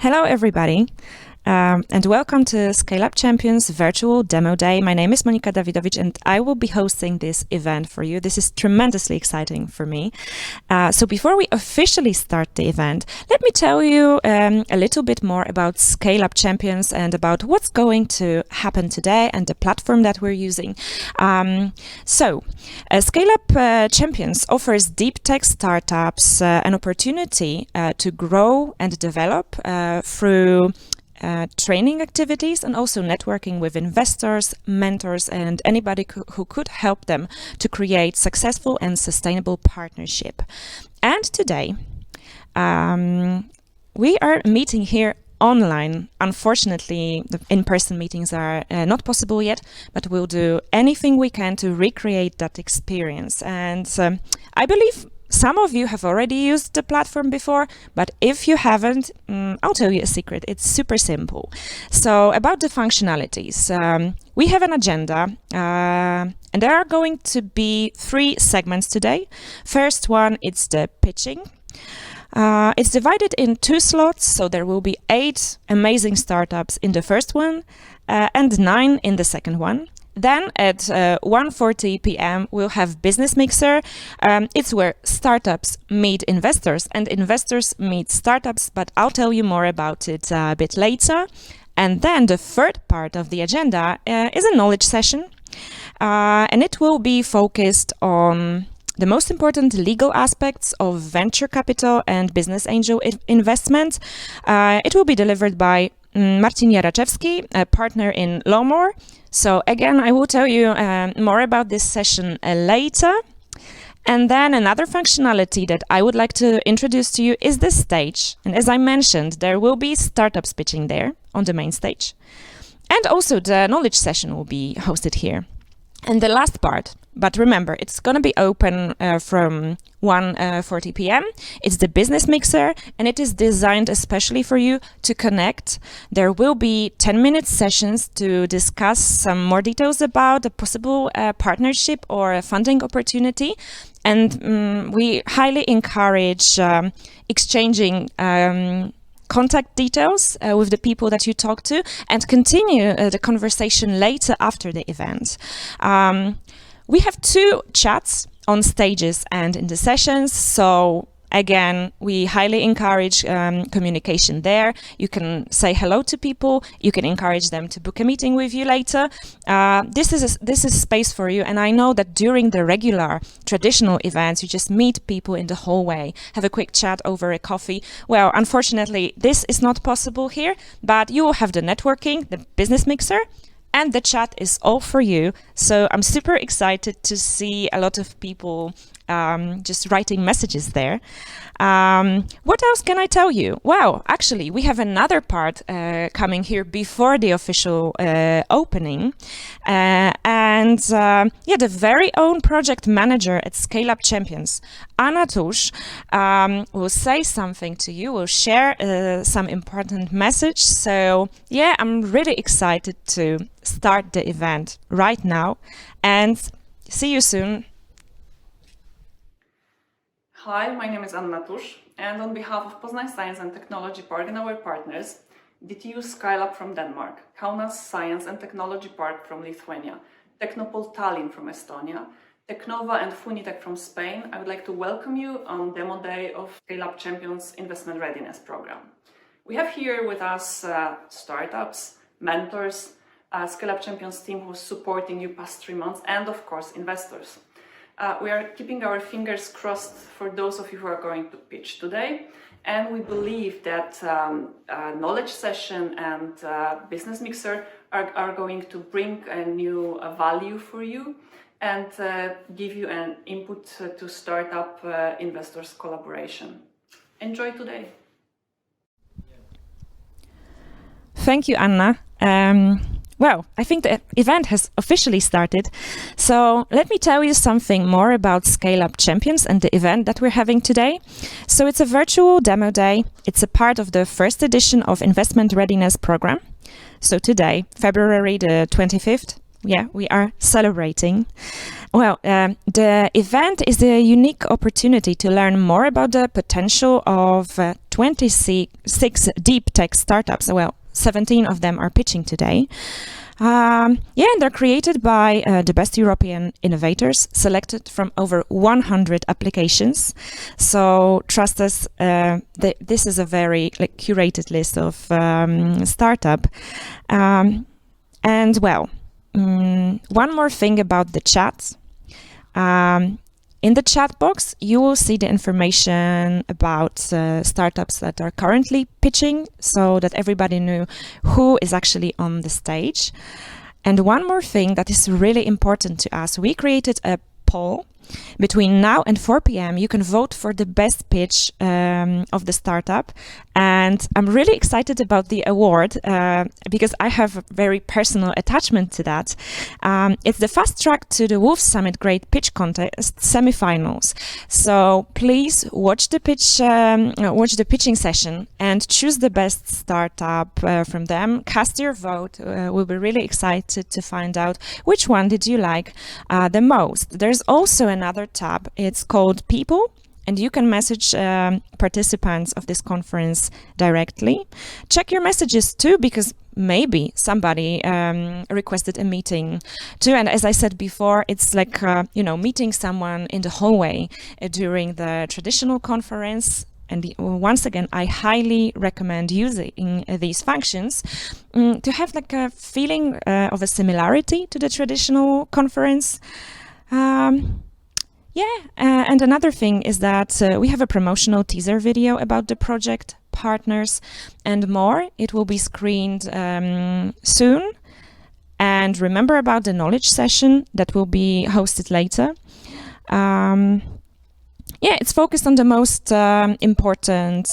Hello, everybody, and welcome to Scale Up Champions Virtual Demo Day. My name is Monika Dawidowicz, and I will be hosting this event for you. This is tremendously exciting for me. So before we officially start the event, let me tell you a little bit more about Scale Up Champions and about what's going to happen today and the platform that we're using. Scale Up Champions offers deep tech startups an opportunity to grow and develop through training activities and also networking with investors, mentors, and anybody who could help them to create successful and sustainable partnership. And today, we are meeting here online. Unfortunately, the in-person meetings are not possible yet, but we'll do anything we can to recreate that experience. And I believe some of you have already used the platform before, but if you haven't, I'll tell you a secret. It's super simple. So about the functionalities, we have an agenda, and there are going to be 3 segments today. First one, it's the pitching. It's divided in 2 slots, so there will be 8 amazing startups in the first one and 9 in the second one. Then at 1:40 p.m. we'll have Business Mixer. It's where startups meet investors and investors meet startups, but I'll tell you more about it a bit later. And then the third part of the agenda is a knowledge session, and it will be focused on the most important legal aspects of venture capital and business angel investment. It will be delivered by Marcin Jaraczewski, a partner in Lowmore. So again, I will tell you more about this session later. And then another functionality that I would like to introduce to you is the stage. And as I mentioned, there will be startups pitching there on the main stage. And also the knowledge session will be hosted here. And the last part, but remember, it's going to be open from 1:40 p.m. It's the Business Mixer, and it is designed especially for you to connect. There will be 10-minute sessions to discuss some more details about a possible partnership or a funding opportunity. And we highly encourage exchanging contact details with the people that you talk to and continue the conversation later after the event. We have 2 chats on stages and in the sessions, so again, we highly encourage communication there. You can say hello to people. You can encourage them to book a meeting with you later. This is space for you. And I know that during the regular traditional events, you just meet people in the hallway, have a quick chat over a coffee. Well, unfortunately, this is not possible here, but you will have the networking, the Business Mixer, and the chat is all for you. So I'm super excited to see a lot of people just writing messages there. What else can I tell you? Wow, actually, we have another part coming here before the official opening. The very own project manager at Scale Up Champions, Anna Tusz, will say something to you, will share some important message. So yeah, I'm really excited to start the event right now, and see you soon. Hi, my name is Anna Tusz, and on behalf of Poznań Science and Technology Park and our partners, DTU Scale Up from Denmark, Kaunas Science and Technology Park from Lithuania, Technopol Tallinn from Estonia, Technova and Funitech from Spain, I would like to welcome you on Demo Day of Scale Up Champions Investment Readiness Program. We have here with us startups, mentors, Scale Up Champions team who's supporting you past 3 months, and of course investors. We are keeping our fingers crossed for those of you who are going to pitch today, and we believe that knowledge session and Business Mixer are going to bring a new value for you and give you an input to startup investors collaboration. Enjoy today. Thank you, Anna. Well, I think the event has officially started. So let me tell you something more about Scale Up Champions and the event that we're having today. So it's a virtual demo day. It's a part of the first edition of Investment Readiness Program. So today, February the 25th, yeah, we are celebrating. Well, the event is a unique opportunity to learn more about the potential of 26 deep tech startups. Well, 17 of them are pitching today. And they're created by the best European innovators selected from over 100 applications. So trust us, this is a very curated list of startup. And well, one more thing about the chat. In the chat box, you will see the information about startups that are currently pitching, so that everybody knew who is actually on the stage. And one more thing that is really important to us, we created a poll. Between now and 4 p.m. you can vote for the best pitch of the startup, and I'm really excited about the award because I have a very personal attachment to that. It's the fast track to the Wolf Summit Great Pitch Contest semifinals. So please watch the pitching session and choose the best startup from them. Cast your vote. We'll be really excited to find out which one did you like the most. There's also another tab. It's called People, and you can message participants of this conference directly. Check your messages too, because maybe somebody requested a meeting too. And as I said before, it's like meeting someone in the hallway during the traditional conference. And once again, I highly recommend using these functions to have like a feeling of a similarity to the traditional conference. And another thing is that we have a promotional teaser video about the project, partners, and more. It will be screened soon. And remember about the knowledge session that will be hosted later. It's focused on the most important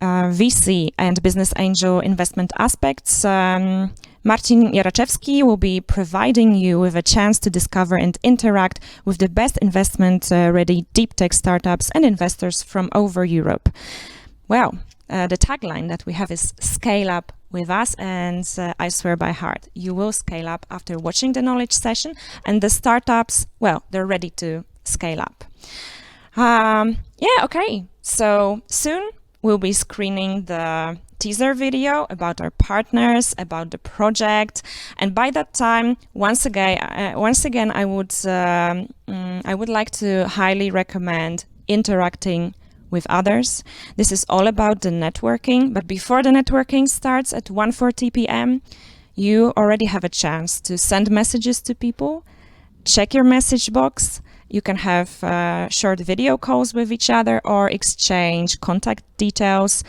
VC and business angel investment aspects. Marcin Jaraczewski will be providing you with a chance to discover and interact with the best investment-ready deep tech startups and investors from over Europe. Well, the tagline that we have is "Scale up with us," and I swear by heart, you will scale up after watching the knowledge session, and the startups, well, they're ready to scale up. Okay, so soon we'll be screening the teaser video about our partners, about the project, and by that time, once again, I would like to highly recommend interacting with others. This is all about the networking, but before the networking starts at 1:40 p.m., you already have a chance to send messages to people, check your message box. You can have short video calls with each other or exchange contact details.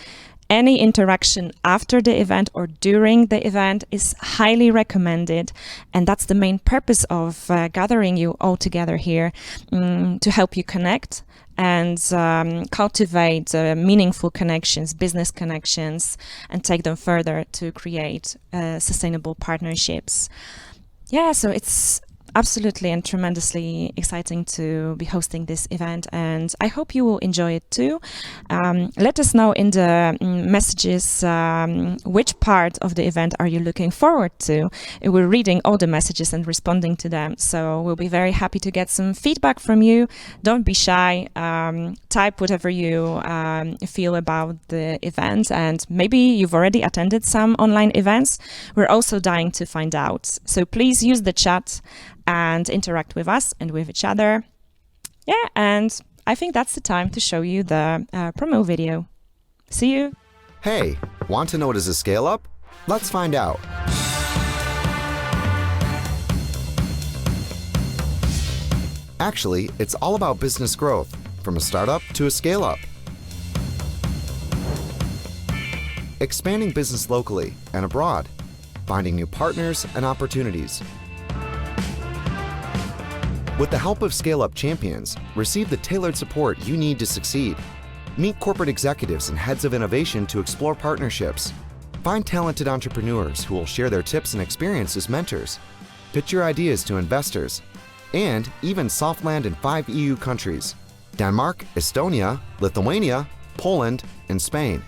Any interaction after the event or during the event is highly recommended, and that's the main purpose of gathering you all together here, to help you connect and cultivate meaningful connections, business connections, and take them further to create sustainable partnerships. So it's absolutely and tremendously exciting to be hosting this event, and I hope you will enjoy it too. Let us know in the messages which part of the event are you looking forward to. We're reading all the messages and responding to them, so we'll be very happy to get some feedback from you. Don't be shy. Type whatever you feel about the event, and maybe you've already attended some online events. We're also dying to find out, so please use the chat and interact with us and with each other. And I think that's the time to show you the promo video. See you. Hey, want to know what is a scale up? Let's find out. Actually, it's all about business growth, from a startup to a scale up. Expanding business locally and abroad, finding new partners and opportunities. With the help of scale-up champions, receive the tailored support you need to succeed. Meet corporate executives and heads of innovation to explore partnerships. Find talented entrepreneurs who will share their tips and experience as mentors. Pitch your ideas to investors. And even soft land in 5 EU countries: Denmark, Estonia, Lithuania, Poland, and Spain.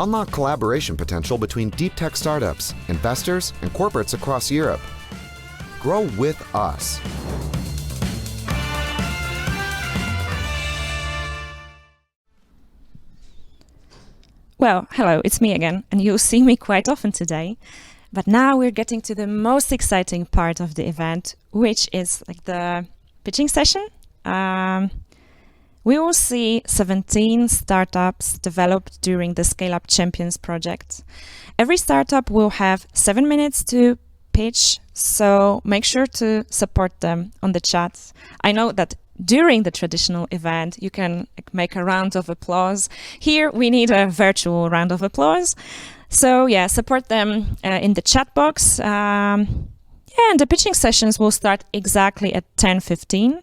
Unlock collaboration potential between deep tech startups, investors, and corporates across Europe. Grow with us. Well, hello, it's me again, and you'll see me quite often today. But now we're getting to the most exciting part of the event, which is like the pitching session. We will see 17 startups developed during the Scale Up Champions project. Every startup will have 7 minutes to pitch, so make sure to support them on the chat. I know that during the traditional event, you can make a round of applause. Here, we need a virtual round of applause. So yeah, support them in the chat box. And the pitching sessions will start exactly at 10:15.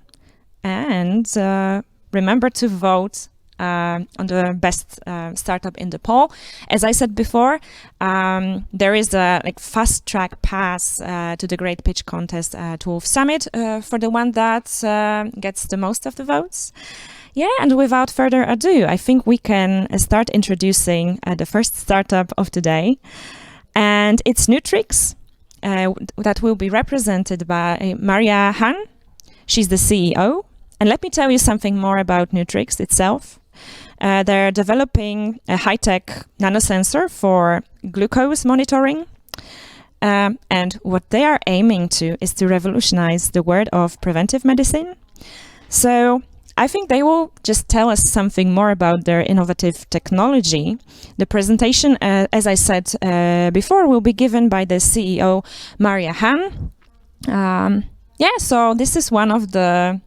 And remember to vote on the best startup in the poll. As I said before, there is a fast track pass to the Great Pitch Contest to Wolf Summit for the one that gets the most of the votes. Yeah, and without further ado, I think we can start introducing the first startup of today. And it's Nutrix, that will be represented by Maria Hahn. She's the CEO. And let me tell you something more about Nutrix itself. They're developing a high-tech nanosensor for glucose monitoring. And what they are aiming to is to revolutionize the world of preventive medicine. So I think they will just tell us something more about their innovative technology. The presentation, as I said before, will be given by the CEO, Maria Hahn. So this is one of the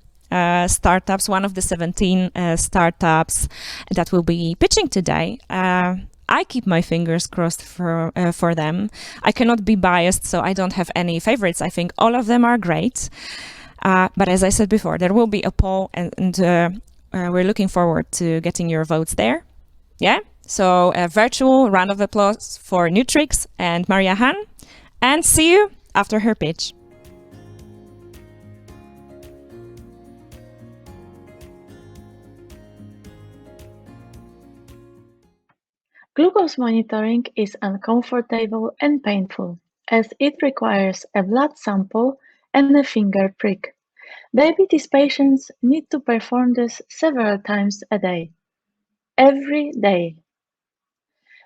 startups, one of the 17 startups that will be pitching today. I keep my fingers crossed for them. I cannot be biased, so I don't have any favorites. I think all of them are great. But as I said before, there will be a poll, and we're looking forward to getting your votes there. Yeah, so a virtual round of applause for Nutrix and Maria Hahn, and see you after her pitch. Glucose monitoring is uncomfortable and painful, as it requires a blood sample and a finger prick. Diabetes patients need to perform this several times a day, every day.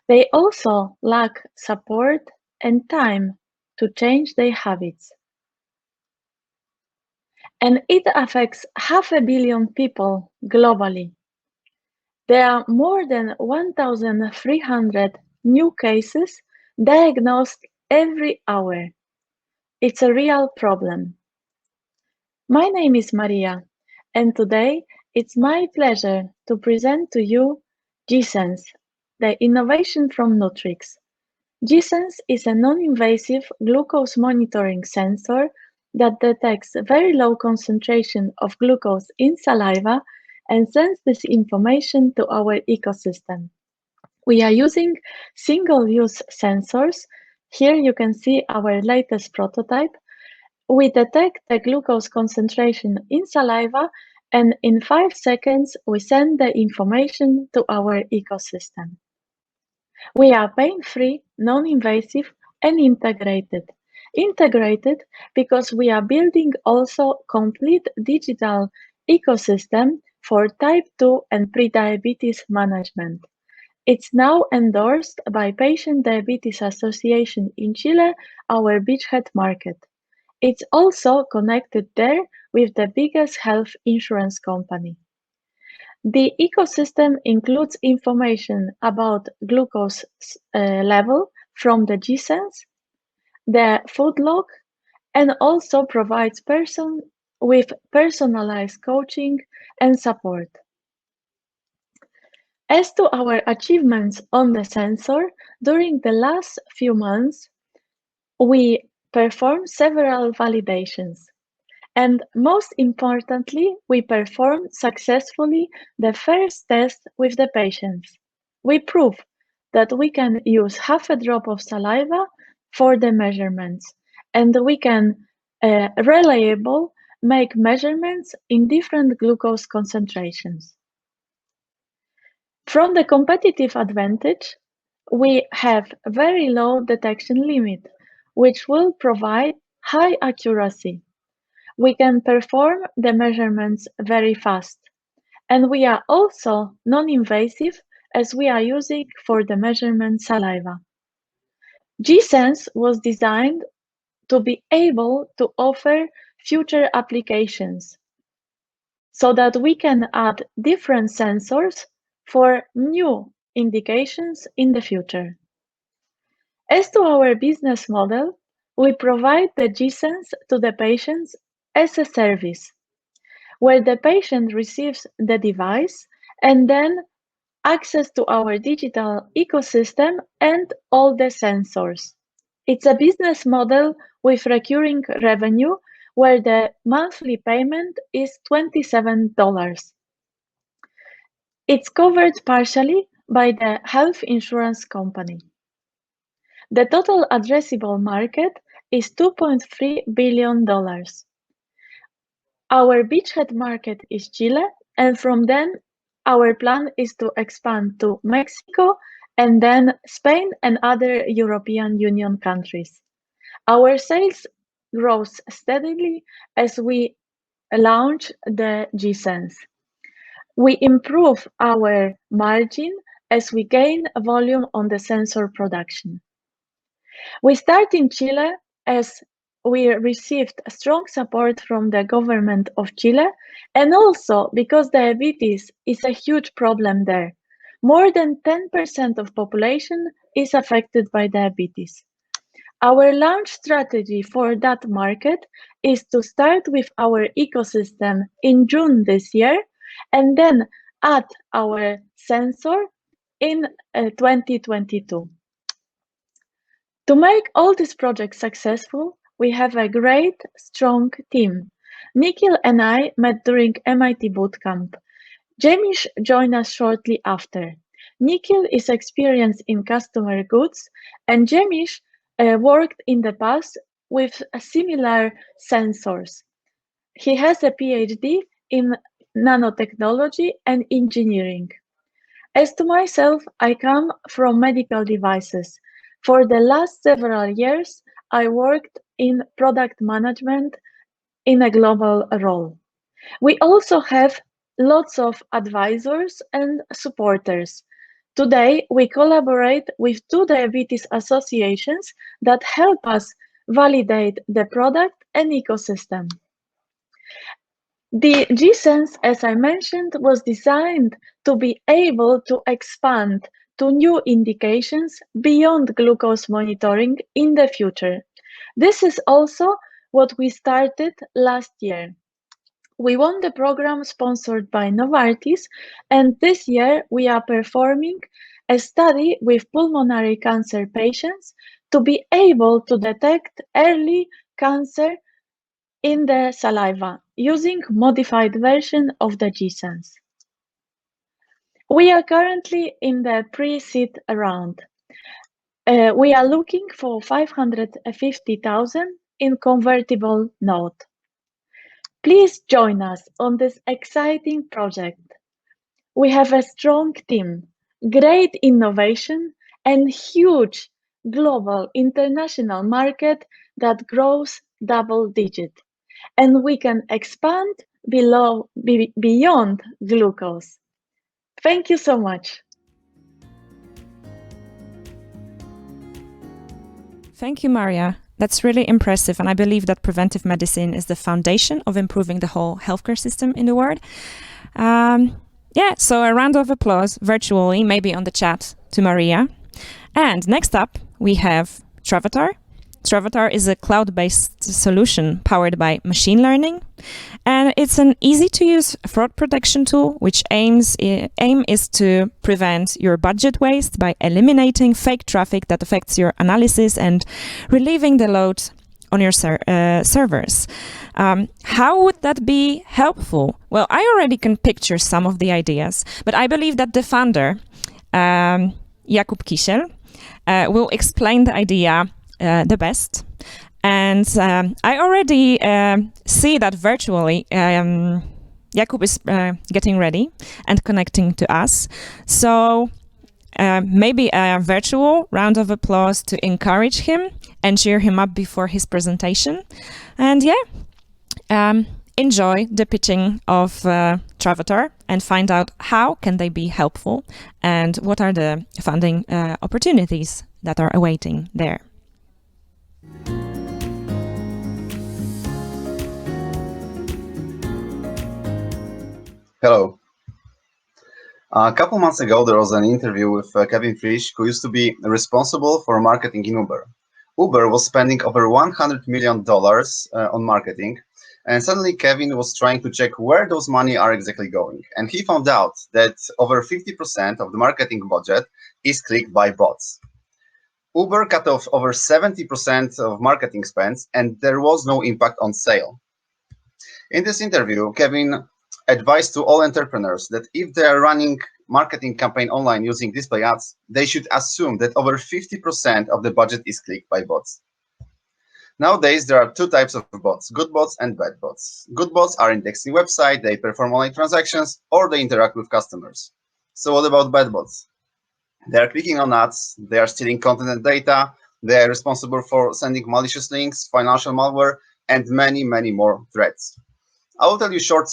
They also lack support and time to change their habits. And it affects 500 million people globally. There are more than 1,300 new cases diagnosed every hour. It's a real problem. My name is Maria, and today it's my pleasure to present to you G-Sense, the innovation from Nutrix. G-Sense is a non-invasive glucose monitoring sensor that detects very low concentration of glucose in saliva and sends this information to our ecosystem. We are using single-use sensors. Here you can see our latest prototype. We detect the glucose concentration in saliva, and in 5 seconds we send the information to our ecosystem. We are pain-free, non-invasive, and integrated. Integrated because we are building also complete digital ecosystem for type 2 and pre-diabetes management. It's now endorsed by Patient Diabetes Association in Chile, our beachhead market. It's also connected there with the biggest health insurance company. The ecosystem includes information about glucose level from the G-Sense, the food log, and also provides person with personalized coaching and support. As to our achievements on the sensor, during the last few months, we performed several validations. And most importantly, we performed successfully the first test with the patients. We proved that we can use half a drop of saliva for the measurements, and we can reliably make measurements in different glucose concentrations. From the competitive advantage, we have very low detection limit, which will provide high accuracy. We can perform the measurements very fast, and we are also non-invasive as we are using for the measurement saliva. G-Sense was designed to be able to offer future applications so that we can add different sensors for new indications in the future. As to our business model, we provide the G-Sense to the patients as a service, where the patient receives the device and then access to our digital ecosystem and all the sensors. It's a business model with recurring revenue where the monthly payment is $27. It's covered partially by the health insurance company. The total addressable market is $2.3 billion. Our beachhead market is Chile, and from then our plan is to expand to Mexico and then Spain and other European Union countries. Our sales grows steadily as we launch the G-Sense. We improve our margin as we gain volume on the sensor production. We start in Chile as we received strong support from the government of Chile, and also because diabetes is a huge problem there. More than 10% of population is affected by diabetes. Our launch strategy for that market is to start with our ecosystem in June this year, and then add our sensor in 2022. To make all these projects successful, we have a great, strong team. Nikhil and I met during MIT bootcamp. Jemish joined us shortly after. Nikhil is experienced in customer goods, and Jemish worked in the past with similar sensors. He has a PhD in nanotechnology and engineering. As to myself, I come from medical devices. For the last several years, I worked in product management in a global role. We also have lots of advisors and supporters. Today, we collaborate with 2 diabetes associations that help us validate the product and ecosystem. The G-Sense, as I mentioned, was designed to be able to expand to new indications beyond glucose monitoring in the future. This is also what we started last year. We won the program sponsored by Novartis, and this year we are performing a study with pulmonary cancer patients to be able to detect early cancer in the saliva using modified version of the G-Sense. We are currently in the pre-seed round. We are looking for 550,000 in convertible note. Please join us on this exciting project. We have a strong team, great innovation, and huge global international market that grows double-digit. And we can expand beyond glucose. Thank you so much. Thank you, Maria. That's really impressive, and I believe that preventive medicine is the foundation of improving the whole healthcare system in the world. So a round of applause virtually, maybe on the chat, to Maria. And next up, we have Travatar. Travatar is a cloud-based solution powered by machine learning, and it's an easy-to-use fraud protection tool which aim is to prevent your budget waste by eliminating fake traffic that affects your analysis and relieving the load on your servers. How would that be helpful? Well, I already can picture some of the ideas, but I believe that the founder, Jakub Kisiel, will explain the idea the best. And I already see that virtually Jakub is getting ready and connecting to us. So maybe a virtual round of applause to encourage him and cheer him up before his presentation. And enjoy the pitching of Travatar and find out how can they be helpful and what are the funding opportunities that are awaiting there. Hello. A couple months ago, there was an interview with Kevin Frisch, who used to be responsible for marketing in Uber. Uber was spending over $100 million on marketing, and suddenly Kevin was trying to check where those money are exactly going. And he found out that over 50% of the marketing budget is clicked by bots. Uber cut off over 70% of marketing spends, and there was no impact on sale. In this interview, Kevin advised to all entrepreneurs that if they are running marketing campaign online using display ads, they should assume that over 50% of the budget is clicked by bots. Nowadays, there are two types of bots, good bots and bad bots. Good bots are indexing website, they perform online transactions, or they interact with customers. So what about bad bots? They are clicking on ads, they are stealing content and data, they are responsible for sending malicious links, financial malware, and many, many more threats. I will tell you a short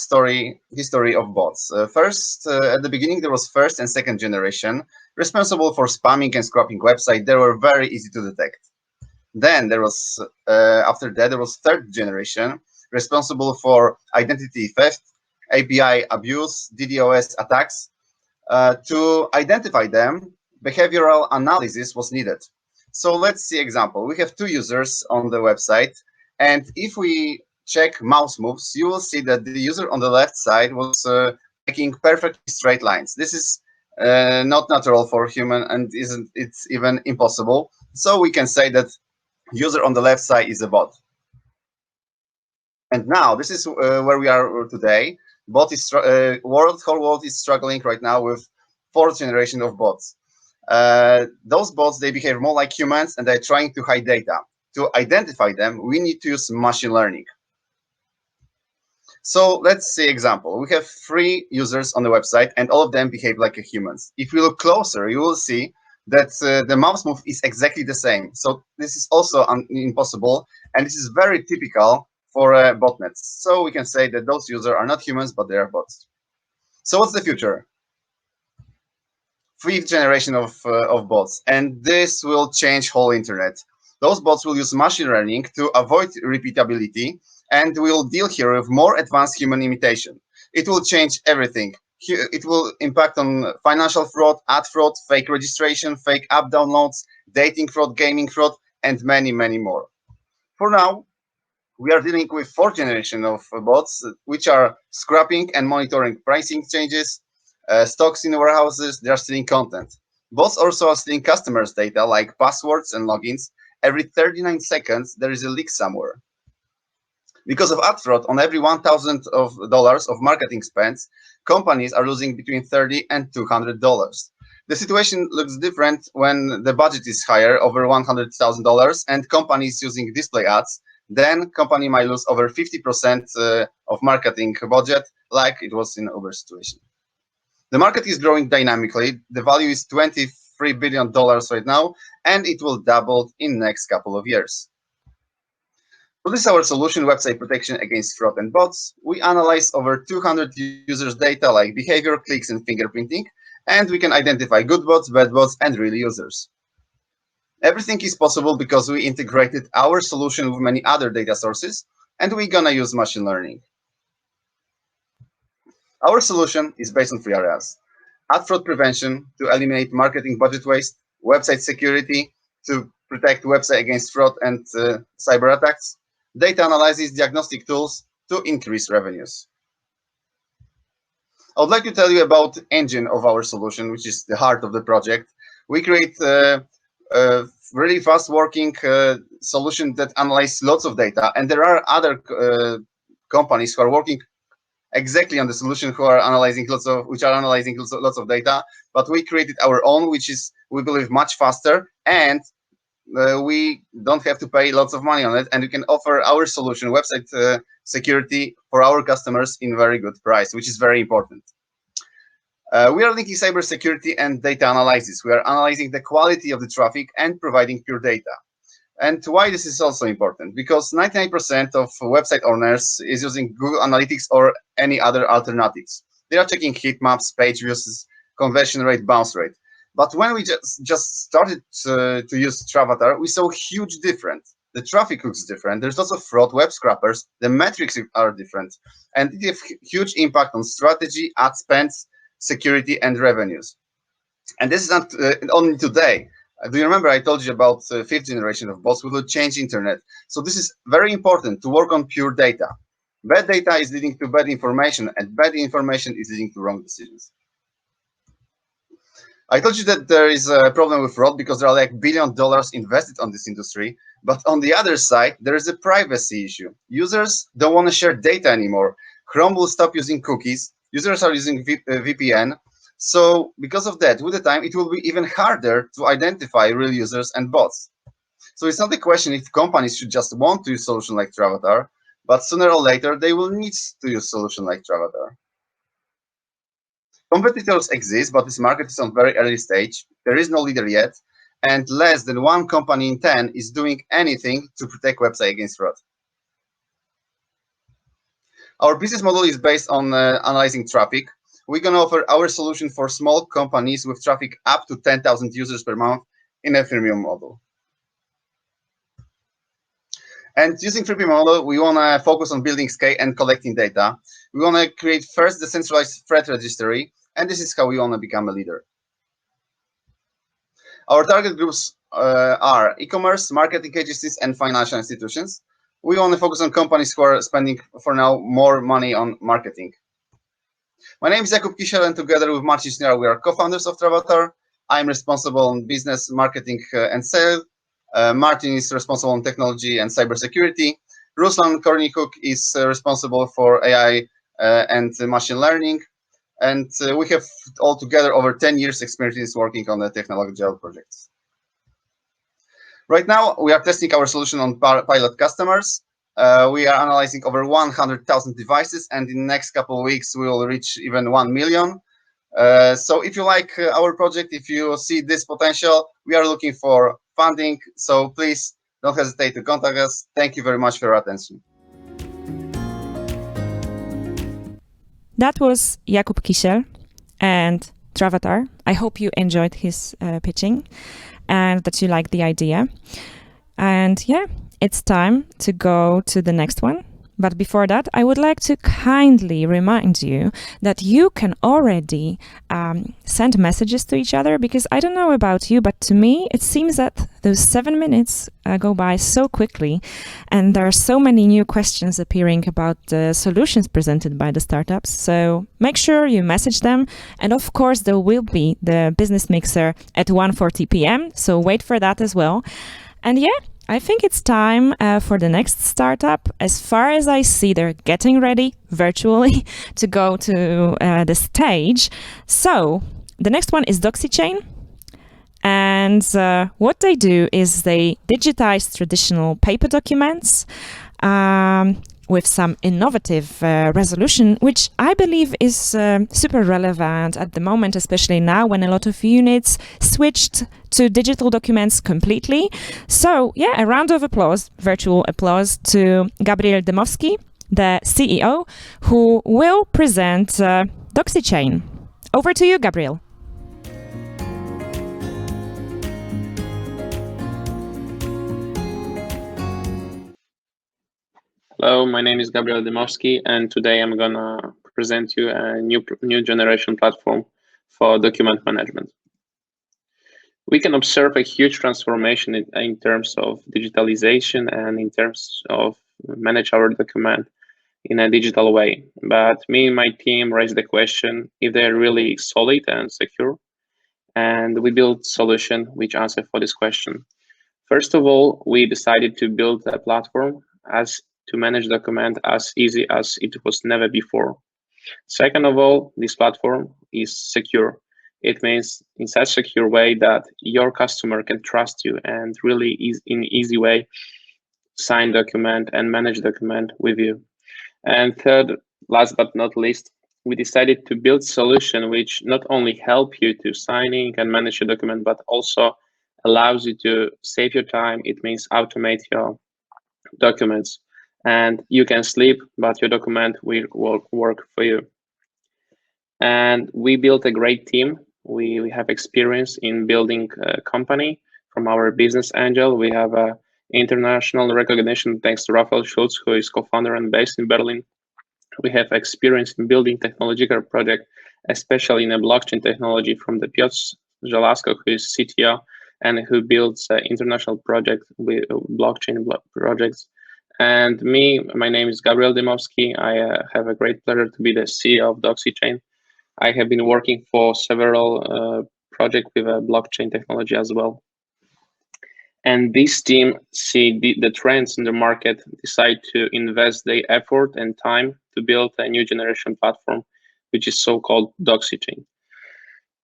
history of bots. First, at the beginning, there was first and second generation responsible for spamming and scrapping websites. They were very easy to detect. Then there was, after that, there was third generation responsible for identity theft, API abuse, DDoS attacks. To identify them, behavioral analysis was needed. So let's see example. We have two users on the website, and if we check mouse moves, you will see that the user on the left side was making perfectly straight lines. This is not natural for human, and it's even impossible. So we can say that user on the left side is a bot. And now this is where we are today. Bot is whole world is struggling right now with fourth generation of bots. Those bots, they behave more like humans, and they're trying to hide data. To identify them, we need to use machine learning. So let's see example. We have 3 users on the website, and all of them behave like humans. If we look closer, you will see that the mouse move is exactly the same. So this is also impossible, and this is very typical for botnets. So we can say that those users are not humans, but they are bots. So what's the future? 5th generation of bots, and this will change whole internet. Those bots will use machine learning to avoid repeatability, and we'll deal here with more advanced human imitation. It will change everything. It will impact on financial fraud, ad fraud, fake registration, fake app downloads, dating fraud, gaming fraud, and many, many more. For now, we are dealing with 4th generation of bots, which are scrapping and monitoring pricing changes, stocks in warehouses. They are stealing content. Bots also are stealing customers' data like passwords and logins. Every 39 seconds, there is a leak somewhere. Because of ad fraud, on every $1,000 of marketing spends, companies are losing between $30 and $200. The situation looks different when the budget is higher, over $100,000, and companies using display ads. Then company might lose over 50% of marketing budget, like it was in Uber situation. The market is growing dynamically. The value is $23 billion right now, and it will double in next couple of years. So this is our solution, website protection against fraud and bots. We analyze over 200 users' data like behavior, clicks, and fingerprinting, and we can identify good bots, bad bots, and real users. Everything is possible because we integrated our solution with many other data sources, and we're gonna use machine learning. Our solution is based on 3 areas: ad fraud prevention to eliminate marketing budget waste, website security to protect website against fraud and cyber attacks, data analysis, diagnostic tools to increase revenues. I would like to tell you about the engine of our solution, which is the heart of the project. We create a really fast working solution that analyzes lots of data, and there are other companies who are working exactly on the solution who are analyzing lots of data, but we created our own, which is, we believe, much faster, and we don't have to pay lots of money on it, and we can offer our solution, website security, for our customers in very good price, which is very important. We are linking cybersecurity and data analysis. We are analyzing the quality of the traffic and providing pure data. And why this is also important? Because 99% of website owners is using Google Analytics or any other alternatives. They are checking heat maps, page views, conversion rate, bounce rate. But when we just started to use Travatar, we saw huge difference. The traffic looks different. There's lots of fraud, web scrappers. The metrics are different. And it has huge impact on strategy, ad spends, security, and revenues. And this is not only today. Do you remember I told you about the fifth generation of bots will change internet? So this is very important to work on pure data. Bad data is leading to bad information, and bad information is leading to wrong decisions. I told you that there is a problem with fraud because there are like $1 billion invested on this industry. But on the other side, there is a privacy issue. Users don't want to share data anymore. Chrome will stop using cookies. Users are using VPN. So because of that, with the time, it will be even harder to identify real users and bots. So it's not a question if companies should just want to use solution like Travatar, but sooner or later, they will need to use solution like Travatar. Competitors exist, but this market is on very early stage. There is no leader yet, and less than 1 company in 10 is doing anything to protect website against fraud. Our business model is based on analyzing traffic. We're going to offer our solution for small companies with traffic up to 10,000 users per month in a freemium model. And using freemium model, we want to focus on building scale and collecting data. We want to create first the centralized threat registry, and this is how we want to become a leader. Our target groups are e-commerce, marketing agencies, and financial institutions. We want to focus on companies who are spending, for now, more money on marketing. My name is Jakub Kisiel, and together with Marcin Śniar, we are co-founders of Travatar. I'm responsible on business, marketing, and sales. Martin is responsible on technology and cybersecurity. Ruslan Kornichuk is responsible for AI and machine learning. And we have altogether over 10 years experience working on the TEGnology ApS projects. Right now, we are testing our solution on pilot customers. We are analyzing over 100,000 devices, and in the next couple of weeks, we will reach even 1 million. So if you like our project, if you see this potential, we are looking for funding. So please don't hesitate to contact us. Thank you very much for your attention. That was Jakub Kisiel and Travatar. I hope you enjoyed his pitching and that you liked the idea. And yeah, it's time to go to the next one. But before that, I would like to kindly remind you that you can already send messages to each other, because I don't know about you, but to me, it seems that those 7 minutes go by so quickly, and there are so many new questions appearing about the solutions presented by the startups. So make sure you message them. And of course, there will be the business mixer at 1:40 p.m. So wait for that as well. And yeah, I think it's time for the next startup. As far as I see, they're getting ready virtually to go to the stage. So the next one is Doxy Chain. And what they do is they digitize traditional paper documents with some innovative resolution, which I believe is super relevant at the moment, especially now when a lot of units switched to digital documents completely. So yeah, a round of applause, virtual applause, to Gabriel Dymowski, the CEO, who will present Doxy Chain. Over to you, Gabriel. Hello, my name is Gabriel Dymowski, and today I'm gonna present you a new generation platform for document management. We can observe a huge transformation in terms of digitalization and in terms of manage our document in a digital way. But me and my team raised the question if they're really solid and secure, and we built solution which answer for this question. First of all, we decided to build a platform to manage document as easy as it was never before. Second of all, this platform is secure. It means in such a secure way that your customer can trust you and really in easy way sign document and manage document with you. And third, last but not least, we decided to build solution which not only help you to signing and manage your document, but also allows you to save your time. It means automate your documents, and you can sleep, but your document will work for you. And we built a great team. We have experience in building a company. From our business angel, we have a international recognition thanks to Raphael Schulz, who is co-founder and based in Berlin. We have experience in building technological project, especially in a blockchain technology, from the Piotr Żelazko, who is CTO and who builds international project with blockchain projects. And me, my name is Gabriel Dymowski. I have a great pleasure to be the CEO of Doxy Chain. I have been working for several projects with blockchain technology as well. And this team see the trends in the market, decide to invest their effort and time to build a new generation platform, which is so-called Doxy Chain.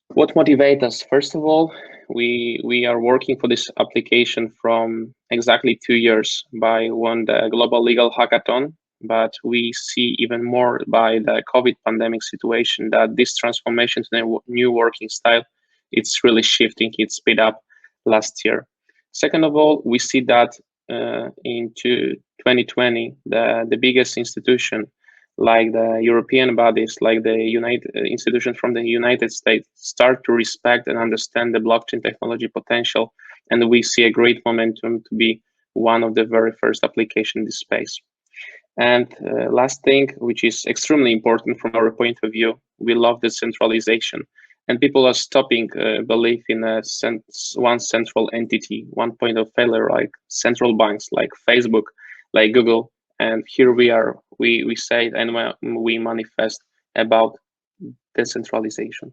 What motivates us? First of all, we are working for this application from exactly 2 years. By won the Global Legal Hackathon, but we see even more by the COVID pandemic situation that this transformation to the new working style, it's really shifting, it's speed up last year. Second of all, we see that into 2020, the biggest institution, like the European bodies, like the institutions from the United States, start to respect and understand the blockchain technology potential, and we see a great momentum to be one of the very first applications in this space. And last thing, which is extremely important from our point of view, we love decentralization. And people are stopping belief in one central entity, one point of failure, like central banks, like Facebook, like Google. And here we are, we say and we manifest about decentralization.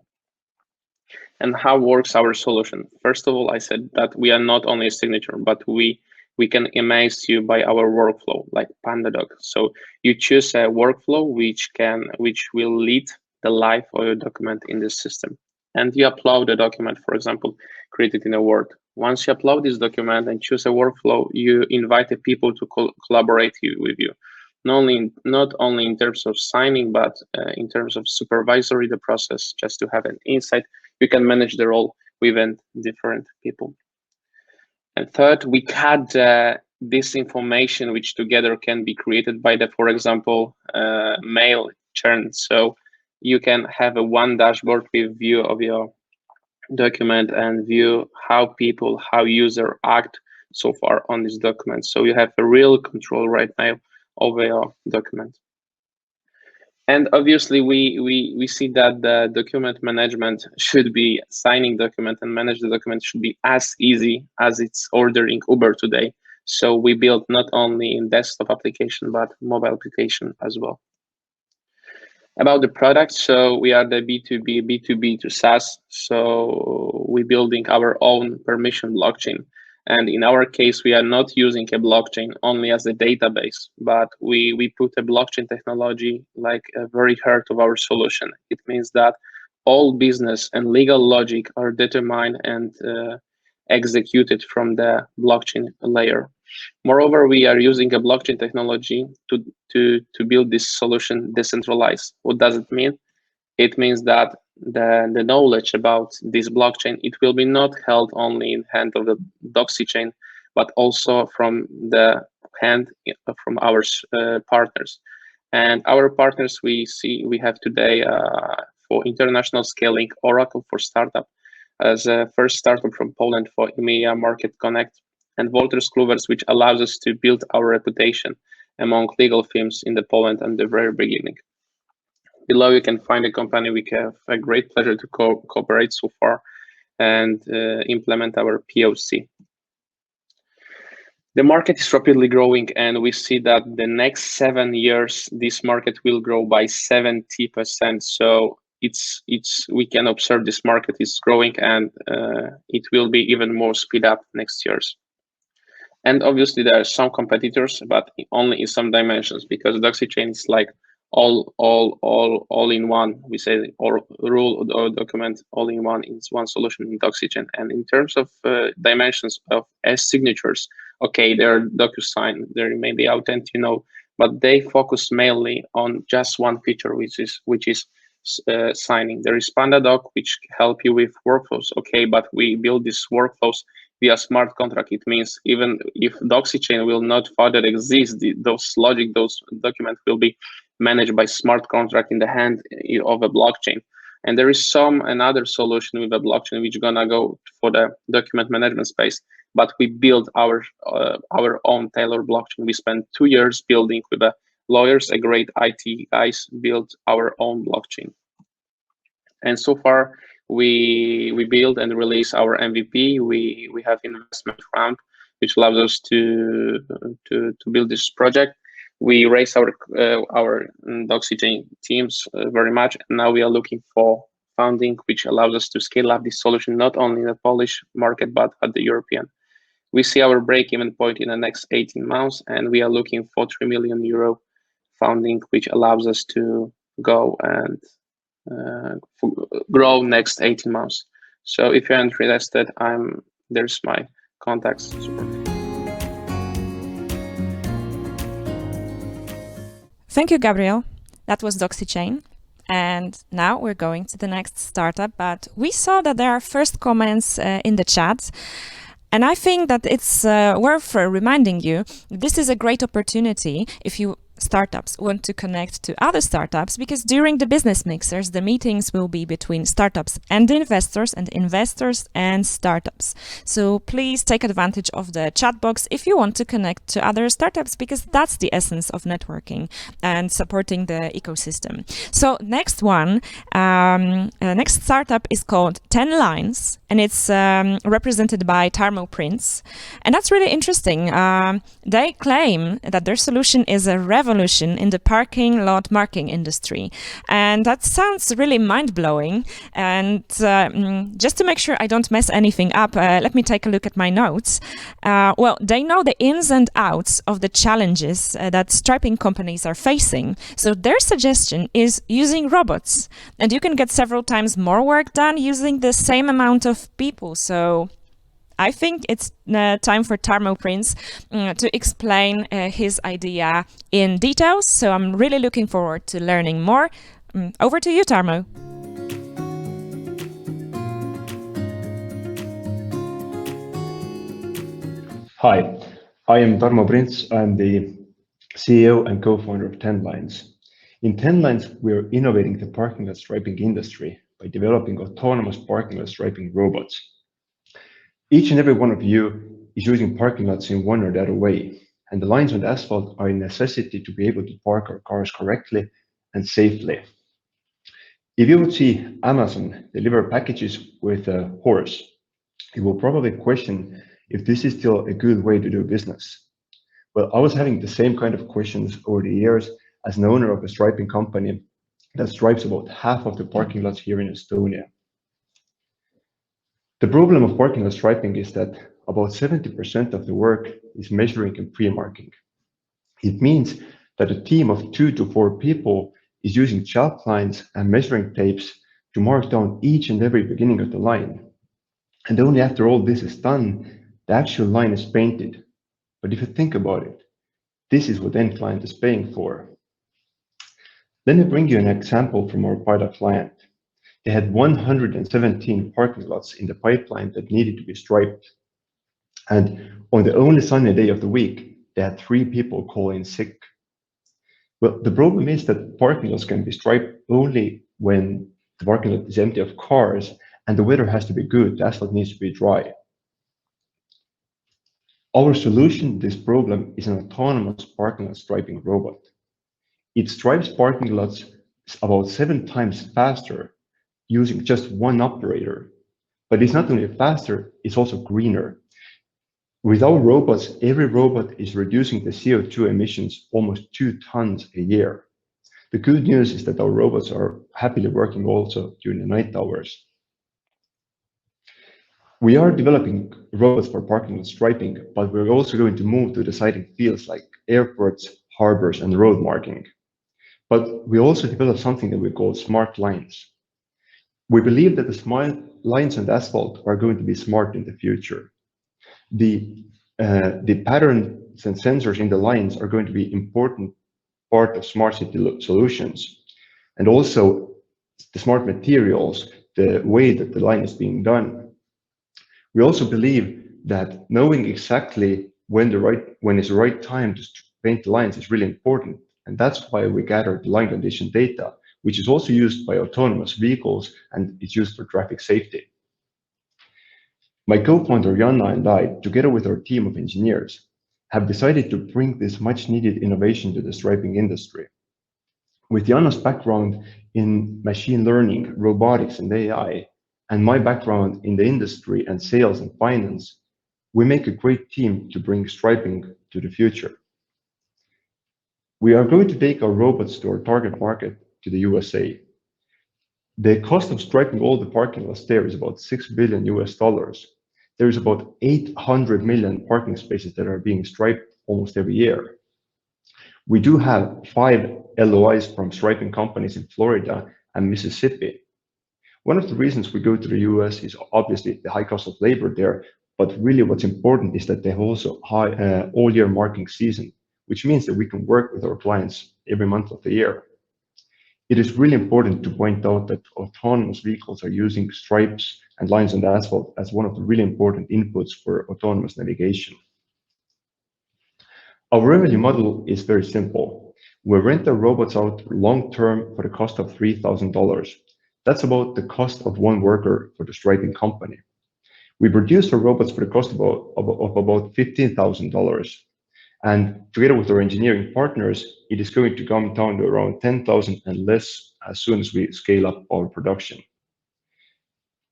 And how works our solution? First of all, I said that we are not only a signature, but we can amaze you by our workflow, like PandaDoc. So you choose a workflow which will lead the life of your document in this system. And you upload a document, for example, created in a Word. Once you upload this document and choose a workflow, you invite the people to collaborate with you. Not only in terms of signing, but in terms of supervisory the process, just to have an insight. You can manage the role within different people. And third, we cut this information which together can be created by the, for example, mail churn. So you can have a one dashboard with view of your document and view how user act so far on this document. So you have a real control right now over your document. And obviously, we see that the document management should be signing document and manage the document should be as easy as it's ordering Uber today. So we built not only in desktop application, but mobile application as well. About the product, so we are the B2B, B2B to SaaS. So we're building our own permission blockchain. And in our case, we are not using a blockchain only as a database, but we put a blockchain technology like a very heart of our solution. It means that all business and legal logic are determined and executed from the blockchain layer. Moreover, we are using a blockchain technology to build this solution decentralized. What does it mean? It means that the knowledge about this blockchain, it will be not held only in hand of the Doxy Chain, but also from the hand from our partners. And our partners we have today for international scaling, Oracle for startup, as a first startup from Poland for EMEA Market Connect, and Wolters Kluwer's, which allows us to build our reputation among legal firms in the Poland at the very beginning. Below you can find a company we have a great pleasure to cooperate so far and implement our POC. The market is rapidly growing, and we see that the next 7 years this market will grow by 70%. So we can observe this market is growing, and it will be even more speed up next years. And obviously there are some competitors, but only in some dimensions, because Doxy Chain is like all in one. We say rule or document all in one. It's one solution in Doxy Chain. And in terms of dimensions of signatures, okay, there are DocuSign, there may be Authent, but they focus mainly on just one feature, which is signing. There is PandaDoc, which help you with workflows. Okay, but we build these workflows via smart contract. It means even if Doxy Chain will not further exist, those documents will be managed by smart contract in the hand of a blockchain. And there is another solution with a blockchain which gonna go for the document management space. But we build our own tailored blockchain. We spent 2 years building with the lawyers, a great IT guys, built our own blockchain. And so far, we build and release our MVP. We have investment round, which allows us to build this project. We raised our Doxy Chain teams very much, and now we are looking for funding, which allows us to scale up this solution not only in the Polish market but at the European. We see our break-even point in the next 18 months, and we are looking for 3 million euro funding, which allows us to go and grow next 18 months. So if you're interested, there's my contacts. Thank you, Gabriel. That was Doxy Chain. And now we're going to the next startup, but we saw that there are first comments in the chat. And I think that it's worth reminding you, this is a great opportunity if you startups want to connect to other startups, because during the business mixers, the meetings will be between startups and investors and startups. So please take advantage of the chat box if you want to connect to other startups, because that's the essence of networking and supporting the ecosystem. So next startup is called 10 Lines, and it's represented by Tarmo Prince. And that's really interesting. They claim that their solution is a revolution in the parking lot marking industry. And that sounds really mind-blowing. And just to make sure I don't mess anything up, let me take a look at my notes. Well, they know the ins and outs of the challenges that striping companies are facing. So their suggestion is using robots. And you can get several times more work done using the same amount of people. So I think it's time for Tarmo Prince to explain his idea in details. So I'm really looking forward to learning more. Over to you, Tarmo. Hi, I am Tarmo Prince. I'm the CEO and co-founder of 10 Lines. In 10 Lines, we're innovating the parking lot striping industry by developing autonomous parking lot striping robots. Each and every one of you is using parking lots in one or the other way, and the lines on the asphalt are a necessity to be able to park our cars correctly and safely. If you would see Amazon deliver packages with a horse, you will probably question if this is still a good way to do business. Well, I was having the same kind of questions over the years as an owner of a striping company that stripes about half of the parking lots here in Estonia. The problem of parking lot striping is that about 70% of the work is measuring and pre-marking. It means that a team of 2 to 4 people is using chalk lines and measuring tapes to mark down each and every beginning of the line. And only after all this is done, the actual line is painted. But if you think about it, this is what the end client is paying for. Let me bring you an example from our pilot client. They had 117 parking lots in the pipeline that needed to be striped. And on the only sunny day of the week, they had 3 people call in sick. Well, the problem is that parking lots can be striped only when the parking lot is empty of cars and the weather has to be good, the asphalt needs to be dry. Our solution to this problem is an autonomous parking lot striping robot. It stripes parking lots about 7 times faster using just one operator. But it's not only faster, it's also greener. With our robots, every robot is reducing the CO2 emissions almost 2 tons a year. The good news is that our robots are happily working also during the night hours. We are developing robots for parking lot striping, but we're also going to move to deciding fields like airports, harbors, and road marking. But we also developed something that we call smart lines. We believe that the smart lines on the asphalt are going to be smart in the future. The patterns and sensors in the lines are going to be important part of smart city solutions. And also the smart materials, the way that the line is being done. We also believe that knowing exactly when is the right time to paint the lines is really important, and that's why we gather the line condition data, which is also used by autonomous vehicles and it's used for traffic safety. My co-founder Janna and I, together with our team of engineers, have decided to bring this much-needed innovation to the striping industry. With Janna's background in machine learning, robotics, and AI, and my background in the industry and sales and finance, we make a great team to bring striping to the future. We are going to take our robots to our target market, to the USA. The cost of striping all the parking lots there is about $6 billion US. There is about 800 million parking spaces that are being striped almost every year. We do have 5 LOIs from striping companies in Florida and Mississippi. One of the reasons we go to the US is obviously the high cost of labor there, but really what's important is that they have also high all-year marking season, which means that we can work with our clients every month of the year. It is really important to point out that autonomous vehicles are using stripes and lines on the asphalt as one of the really important inputs for autonomous navigation. Our revenue model is very simple. We rent our robots out long-term for the cost of $3,000. That's about the cost of one worker for the striping company. We produce our robots for the cost of about $15,000. And together with our engineering partners, it is going to come down to around 10,000 and less as soon as we scale up our production.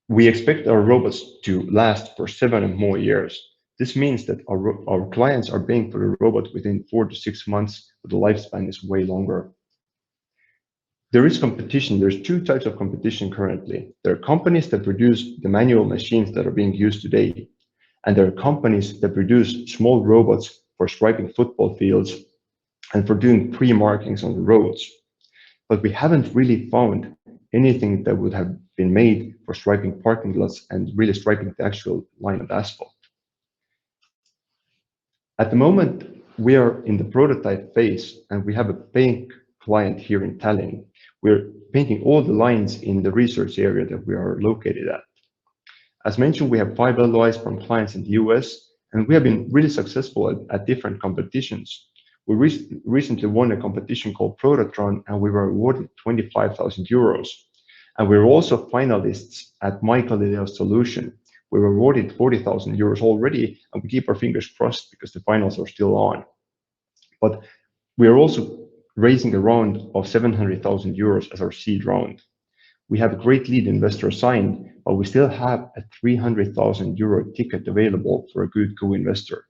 We expect our robots to last for 7 and more years. This means that our clients are paying for the robot within 4 to 6 months, but the lifespan is way longer. There is competition. There's 2 types of competition currently. There are companies that produce the manual machines that are being used today, and there are companies that produce small robots for striping football fields and for doing pre-markings on the roads. But we haven't really found anything that would have been made for striping parking lots and really striping the actual line of asphalt. At the moment, we are in the prototype phase and we have a paying client here in Tallinn. We're painting all the lines in the research area that we are located at. As mentioned, we have 5 LOIs from clients in the US, and we have been really successful at different competitions. We recently won a competition called Protatron, and we were awarded 25,000 euros. And we were also finalists at My Galileo Solution. We were awarded 40,000 euros already, and we keep our fingers crossed because the finals are still on. But we are also raising a round of 700,000 euros as our seed round. We have a great lead investor signed, but we still have a 300,000 euro ticket available for a good co-investor.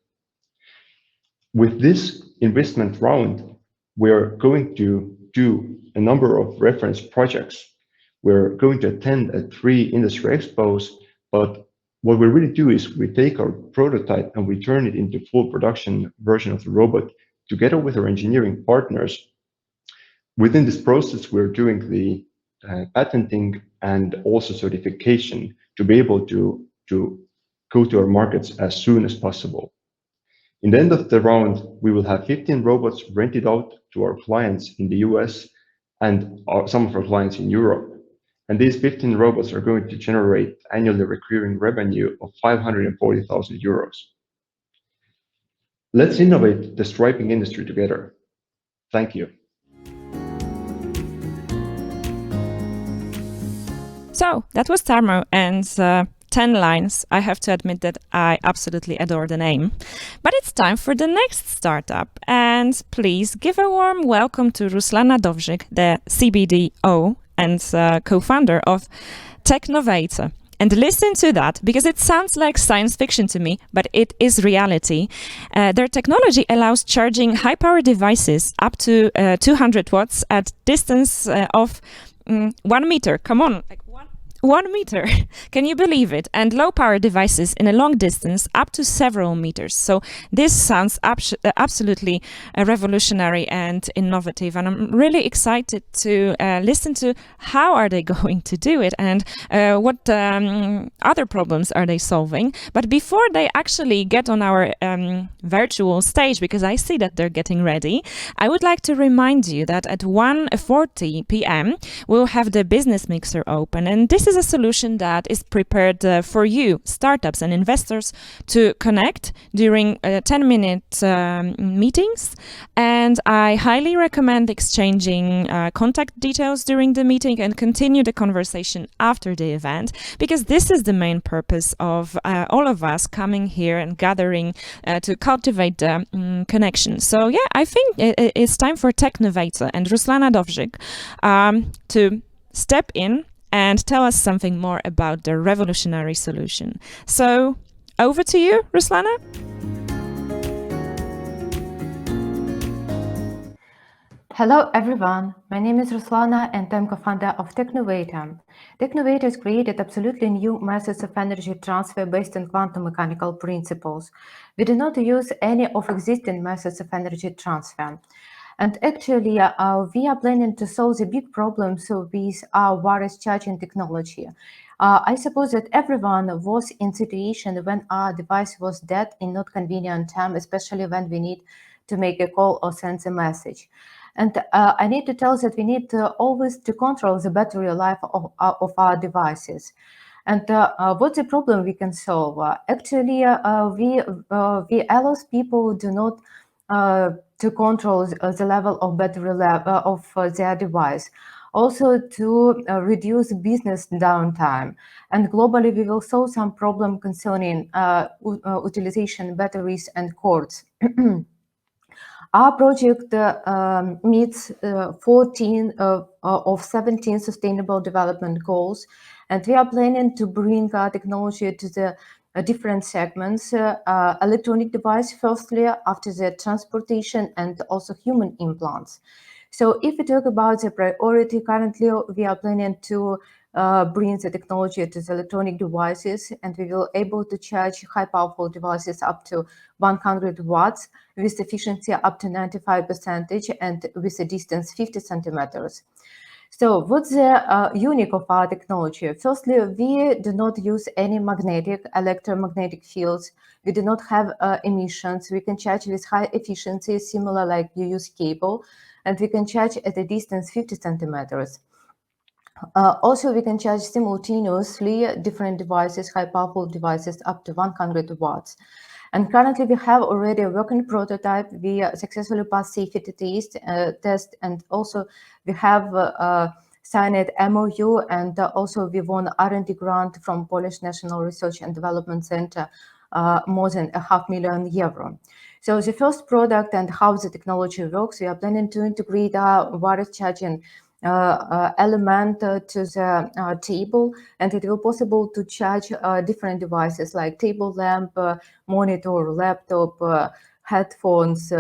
With this investment round, we're going to do a number of reference projects. We're going to attend 3 industry expos, but what we really do is we take our prototype and we turn it into full production version of the robot together with our engineering partners. Within this process, we're doing the patenting and also certification to be able to go to our markets as soon as possible. In the end of the round, we will have 15 robots rented out to our clients in the US and some of our clients in Europe. And these 15 robots are going to generate annually recurring revenue of 540,000 euros. Let's innovate the striping industry together. Thank you. So that was Tarmo and 10 lines. I have to admit that I absolutely adore the name. But it's time for the next startup. And please give a warm welcome to Ruslana Dovzik, the CBDO and co-founder of TechNovator. And listen to that, because it sounds like science fiction to me, but it is reality. Their technology allows charging high-power devices up to 200 watts at distance of 1 meter. Come on, like 1 meter. Can you believe it? And low power devices in a long distance up to several meters. So this sounds absolutely revolutionary and innovative. And I'm really excited to listen to how are they going to do it and what other problems are they solving. But before they actually get on our virtual stage, because I see that they're getting ready, I would like to remind you that at 1:40 p.m. we'll have the business mixer open, and this is a solution that is prepared for you, startups and investors, to connect during 10-minute meetings. And I highly recommend exchanging contact details during the meeting and continue the conversation after the event, because this is the main purpose of all of us coming here and gathering to cultivate the connection. So yeah, I think it's time for TechNovator and Ruslana Dowżyk to step in and tell us something more about the revolutionary solution. So over to you, Ruslana. Hello everyone, my name is Ruslana and I'm co-founder of TechNovator. TechNovator has created absolutely new methods of energy transfer based on quantum mechanical principles. We do not use any of existing methods of energy transfer. And actually, we are planning to solve the big problems with our wireless charging technology. I suppose that everyone was in situation when our device was dead in not convenient time, especially when we need to make a call or send a message. And I need to tell that we need always to control the battery life of our devices. And what's the problem we can solve? Actually, we allow people do not to control the level of battery level of their device. Also to reduce business downtime. And globally, we will solve some problem concerning utilization batteries and cords. Our project meets 14 of 17 sustainable development goals, and we are planning to bring our technology to the different segments, electronic device firstly, after the transportation, and also human implants. So if we talk about the priority, currently we are planning to bring the technology to the electronic devices, and we will able to charge high powerful devices up to 100 watts with efficiency up to 95% and with a distance 50 centimeters. So what's the unique of our technology? Firstly, we do not use any electromagnetic fields. We do not have emissions. We can charge with high efficiency, similar like you use cable, and we can charge at a distance 50 centimeters. Also, we can charge simultaneously different devices, high powerful devices up to 100 watts. And currently we have already a working prototype. We successfully passed safety test, and also we have signed MOU, and also we won R&D grant from Polish National Research and Development Center, more than €500,000. So the first product and how the technology works, we are planning to integrate our wireless charging element to the table, and it will be possible to charge different devices like table lamp, monitor, laptop, headphones,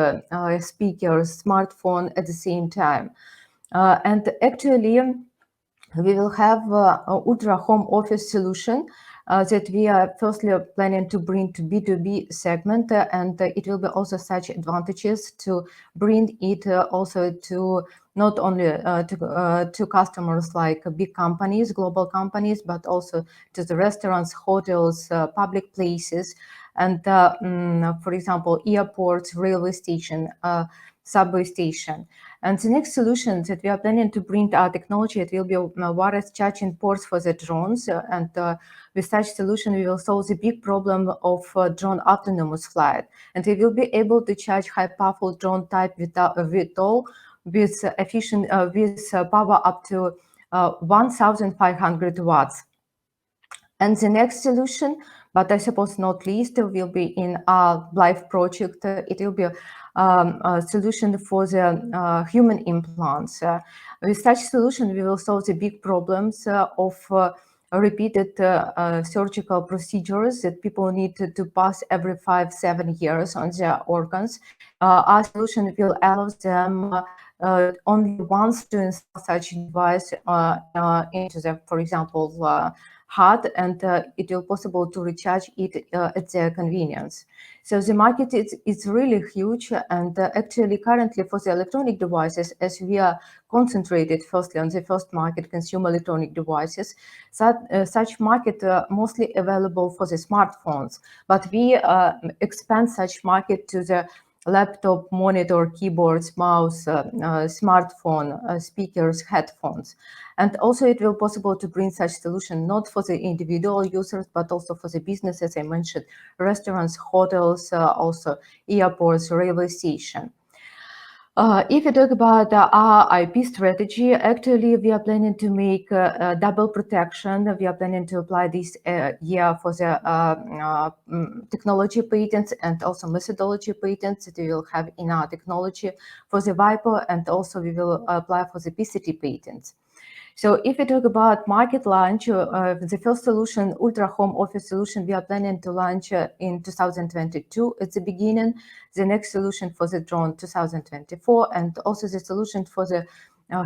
speakers, smartphone at the same time. And actually, we will have ultra home office solution that we are firstly planning to bring to B2B segment, and it will be also such advantages to bring it also to not only to customers like big companies, global companies, but also to the restaurants, hotels, public places, and for example, airports, railway station, subway station. And the next solution that we are planning to bring our technology, it will be wireless charging ports for the drones. And with such solution, we will solve the big problem of drone autonomous flight. And we will be able to charge high powerful drone type VTOL with efficient power up to 1,500 watts. And the next solution, but I suppose not least, will be in our live project. It will be a solution for the human implants. With such solution, we will solve the big problems of repeated surgical procedures that people need to pass every 5-7 years on their organs. Our solution will allow them only once to install such device into the, for example, HUD, and it will possible to recharge it at their convenience. So the market is really huge, and actually currently for the electronic devices, as we are concentrated firstly on the first market, consumer electronic devices, such market mostly available for the smartphones, but we expand such market to the laptop, monitor, keyboards, mouse, smartphone, speakers, headphones. And also it will possible to bring such solution not for the individual users, but also for the business, as I mentioned, restaurants, hotels, also airports, railway station. If you talk about our IP strategy, actually we are planning to make double protection. We are planning to apply this year for the technology patents and also methodology patents that we will have in our technology for the Viper, and also we will apply for the PCT patents. So if we talk about market launch, the first solution, Ultra Home Office solution, we are planning to launch in 2022 at the beginning. The next solution for the drone 2024, and also the solution for the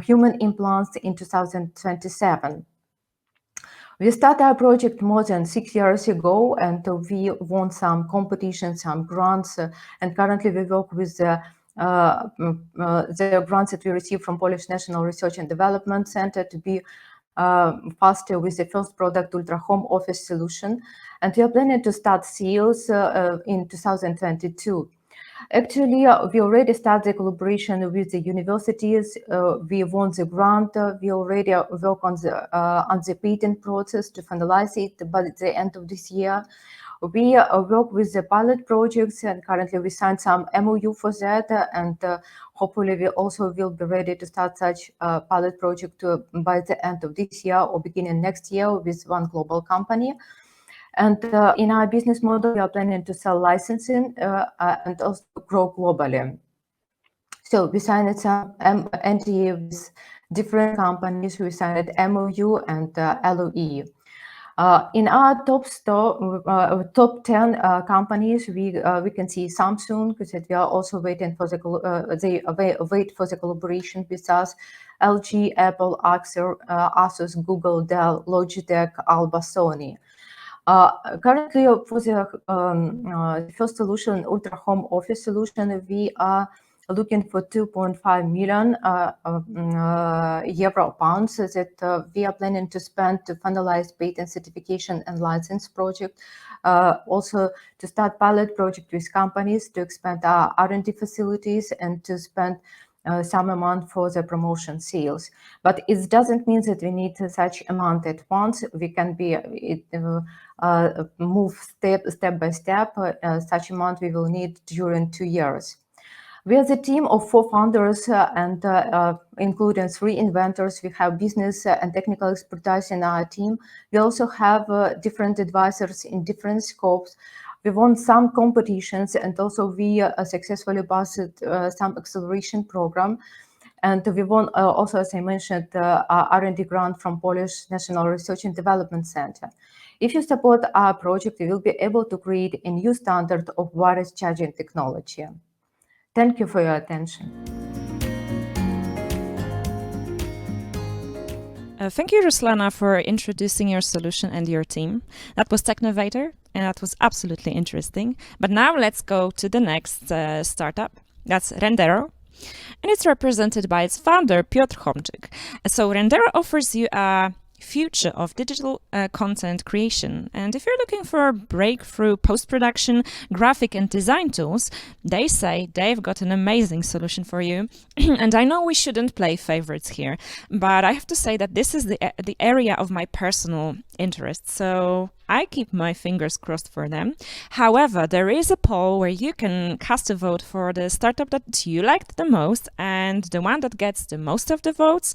human implants in 2027. We started our project more than 6 years ago, and we won some competitions, some grants, and currently we work with the grants that we received from Polish National Research and Development Center to be faster with the first product, Ultra Home Office solution. And we are planning to start sales in 2022. Actually, we already started the collaboration with the universities. We won the grant. We already work on the patent process to finalize it by the end of this year. We work with the pilot projects, and currently we signed some MOU for that, and hopefully we also will be ready to start such a pilot project by the end of this year or beginning next year with one global company. And in our business model, we are planning to sell licensing and also grow globally. So we signed some NDA with different companies. We signed MOU and LOE. In our top 10 companies, we can see Samsung, because we are also waiting for they wait for the collaboration with us. LG, Apple, Asus, Google, Dell, Logitech, Alba, Sony. Currently, for the first solution, Ultra Home Office solution, we are looking for 2.5 million pounds that we are planning to spend to finalize patent certification and license project. Also to start pilot project with companies to expand our R&D facilities and to spend some amount for the promotion sales. But it doesn't mean that we need such amount at once. We can move step by step. Such amount we will need during 2 years. We are the team of 4 founders and including 3 inventors. We have business and technical expertise in our team. We also have different advisors in different scopes. We won some competitions, and also we successfully passed some acceleration program. And we won also, as I mentioned, R&D grant from Polish National Research and Development Center. If you support our project, we will be able to create a new standard of wireless charging technology. Thank you for your attention. Thank you, Ruslana, for introducing your solution and your team. That was TechNovator, and that was absolutely interesting. But now let's go to the next startup. That's Renderro, and it's represented by its founder, Piotr Homczyk. So Renderro offers you a future of digital content creation. And if you're looking for breakthrough post-production, graphic and design tools, they say they've got an amazing solution for you. And I know we shouldn't play favorites here, but I have to say that this is the area of my personal interest. So I keep my fingers crossed for them. However, there is a poll where you can cast a vote for the startup that you liked the most, and the one that gets the most of the votes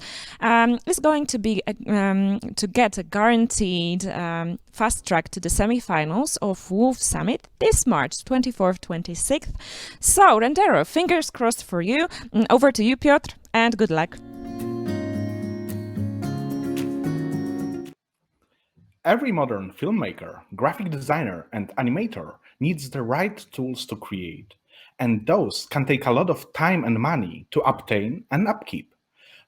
is going to be to get a guaranteed fast track to the semifinals of Wolf Summit this March 24th, 26th. So Renderro, fingers crossed for you. Over to you, Piotr, and good luck. Every modern filmmaker, graphic designer, and animator needs the right tools to create. and those can take a lot of time and money to obtain and upkeep.